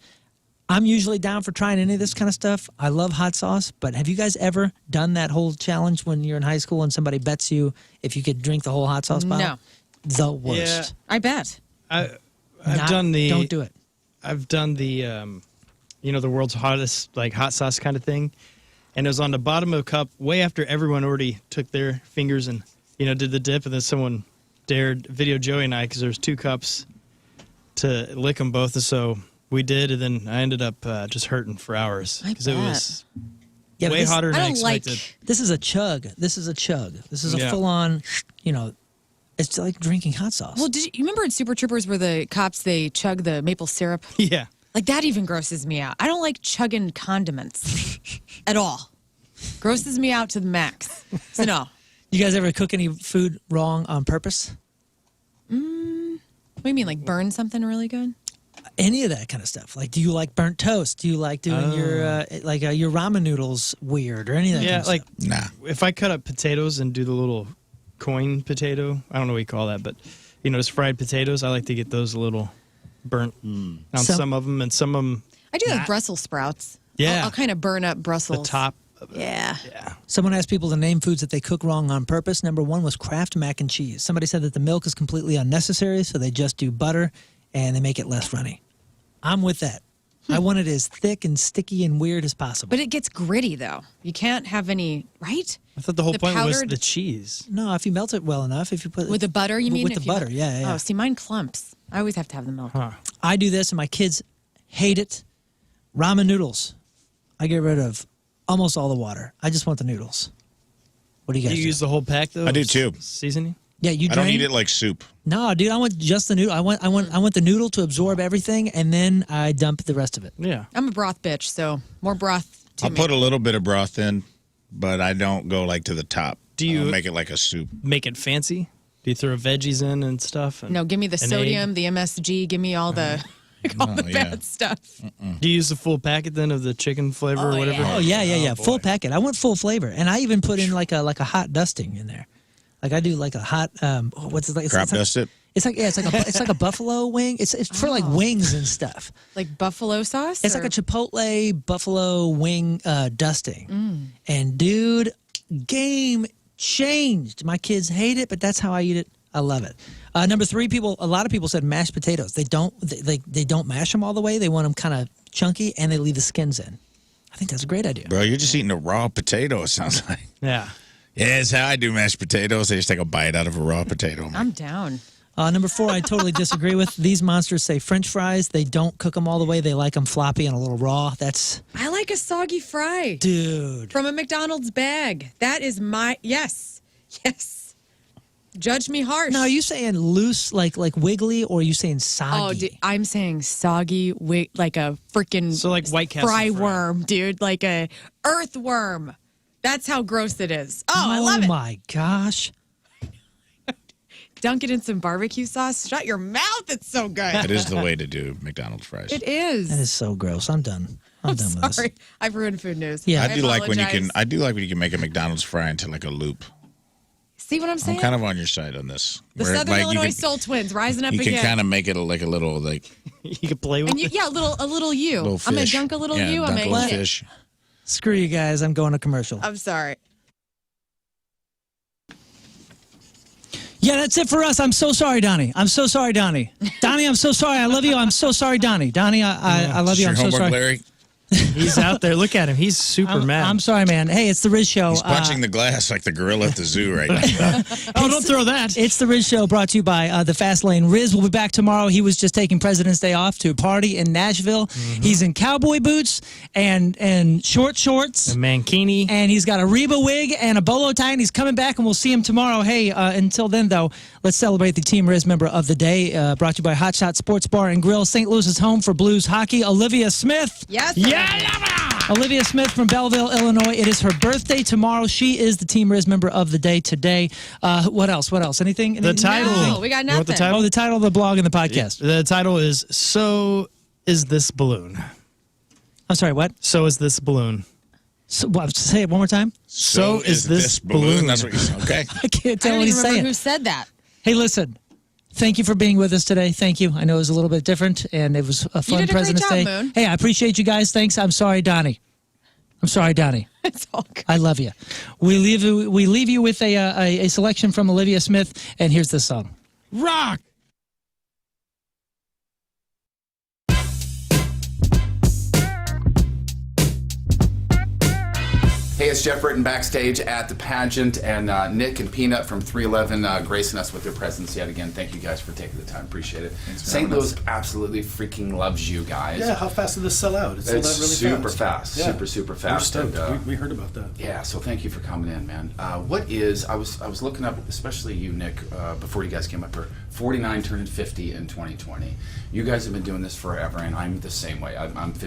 I'm usually down for trying any of this kind of stuff. I love hot sauce, but have you guys ever done that whole challenge when you're in high school and somebody bets you if you could drink the whole hot sauce bottle? No. The worst. Yeah. I bet. I've done the. Don't do it. I've done the, the world's hottest hot sauce kind of thing, and it was on the bottom of a cup way after everyone already took their fingers and did the dip, and then someone dared video Joey and I because there's 2 cups to lick them both, and so we did, and then I ended up just hurting for hours because it was way hotter than I expected. This is a chug. This is a full on, it's like drinking hot sauce. Well, you remember in Super Troopers where the cops, they chug the maple syrup? Yeah. Like that even grosses me out. I don't like chugging condiments at all. Grosses me out to the max. So no. You guys ever cook any food wrong on purpose? What do you mean, like burn something really good? Any of that kind of stuff. Like, do you like burnt toast? Do you like doing your ramen noodles weird or any of that kind of stuff? Nah. If I cut up potatoes and do the little coin potato, I don't know what you call that, but just fried potatoes, I like to get those a little burnt on some of them, and some of them. I do like Brussels sprouts. Yeah. I'll kind of burn up Brussels. The top. Yeah. Someone asked people to name foods that they cook wrong on purpose. Number 1 was Kraft mac and cheese. Somebody said that the milk is completely unnecessary, so they just do butter and they make it less runny. I'm with that. I want it as thick and sticky and weird as possible. But it gets gritty, though. You can't have any, right? I thought the whole point was powdered- the cheese. No, if you melt it well enough, if you put With the butter, you mean? With If the you- butter, yeah. Oh, see, mine clumps. I always have to have the milk. Huh. I do this, and my kids hate it. Ramen noodles. I get rid of almost all the water. I just want the noodles. What do you guys Do you do? use the whole pack though? I do too. Seasoning? Yeah, you I drain? don't eat it like soup. No, dude, I want just the noodle. I want the noodle to absorb everything, and then I dump the rest of it. Yeah. I'm a broth bitch, so more broth to I'll me. put a little bit of broth in, but I don't go to the top. Do you I'll make it like a soup? Make it fancy? Do you throw veggies in and stuff? And No, give me the an sodium, egg? the MSG, give me all the bad stuff. Do you use the full packet then of the chicken flavor or whatever? Oh yeah. Full packet. I want full flavor, and I even put in like a hot dusting in there. Like I do like a hot what's it like? Crop dust it? It's like a buffalo wing. It's for like wings and stuff. Like buffalo sauce? It's or- like a Chipotle buffalo wing dusting. And dude, game changed. My kids hate it, but that's how I eat it. I love it. Number 3, a lot of people said mashed potatoes. They don't mash them all the way. They want them kind of chunky, and they leave the skins in. I think that's a great idea. Bro, you're just eating a raw potato, it sounds like. Yeah. Yeah, it's how I do mashed potatoes. I just take a bite out of a raw potato. I'm down. Number 4, I totally disagree with. These monsters say French fries. They don't cook them all the way. They like them floppy and a little raw. I like a soggy fry. Dude. From a McDonald's bag. That is yes. Judge me harsh. Now, are you saying loose, like wiggly, or are you saying soggy? Oh, dude, I'm saying soggy, like a freaking like White Castle fry worm, dude, like a earthworm. That's how gross it is. Oh, I love it. Oh my gosh. Dunk it in some barbecue sauce. Shut your mouth. It's so good. It is the way to do McDonald's fries. It is. That is so gross. I'm done. I'm done with this. Sorry, I've ruined food news. Yeah, I do like when you can. I do like when you can make a McDonald's fry into like a loop. See what I'm saying? I'm kind of on your side on this. The Where, Southern like, Illinois Soul Twins rising up you again. can kind of make it like a little like you can play with. And a little you. little I'm gonna fish. dunk a little Yeah, you. I'm dunk a gonna little eat it. fish. Screw you guys. I'm going to commercial. I'm sorry. Yeah, that's it for us. I'm so sorry, Donnie. I'm so sorry, Donnie. Donnie, I'm so sorry. I love you. I'm so sorry, Donnie. Donnie, I love you. I'm Your so homework, sorry. Larry? He's out there. Look at him. He's super mad. I'm sorry, man. Hey, it's the Rizz Show. He's punching the glass like the gorilla at the zoo right now. Oh, don't throw that. It's the Rizz Show brought to you by the Fast Lane. Rizz will be back tomorrow. He was just taking President's Day off to party in Nashville. He's in cowboy boots and short shorts. A mankini. And he's got a Reba wig and a bolo tie, and he's coming back, and we'll see him tomorrow. Hey, until then, though, let's celebrate the Team Rizz member of the day, brought to you by Hot Shot Sports Bar and Grill, St. Louis's home for Blues hockey, Olivia Smith. Yes. Yeah. Olivia Smith from Belleville, Illinois. It is her birthday tomorrow. She is the Team Rizz member of the day today. What else? Anything? The title. No, we got You know what nothing. the title? Oh, the title of the blog and the podcast. The title is "So Is This Balloon." I'm sorry, what? So is this balloon. So, what, say it one more time. So is this balloon. That's what you said. Okay. I can't tell I what don't he's even remember saying. who said that. Hey, listen. Thank you for being with us today. Thank you. I know it was a little bit different, and it was a fun did a great President's job, Day. Moon. Hey, I appreciate you guys. Thanks. I'm sorry, Donnie. It's all good. I love you. We leave you with a selection from Olivia Smith, and here's the song. Rock. Hey, it's Jeff Britton backstage at the pageant, and Nick and Peanut from 311 gracing us with their presence yet again. Thank you guys for taking the time. Appreciate it. St. Louis absolutely freaking loves you guys. Yeah, how fast did this sell out? It sold out really super fast. Yeah. Super fast. We're stoked. And, We heard about that. yeah, so thank you for coming in, man. I was looking up, especially you, Nick, before you guys came up here, 49 turning 50 in 2020. You guys have been doing this forever, and I'm the same way. I'm 50.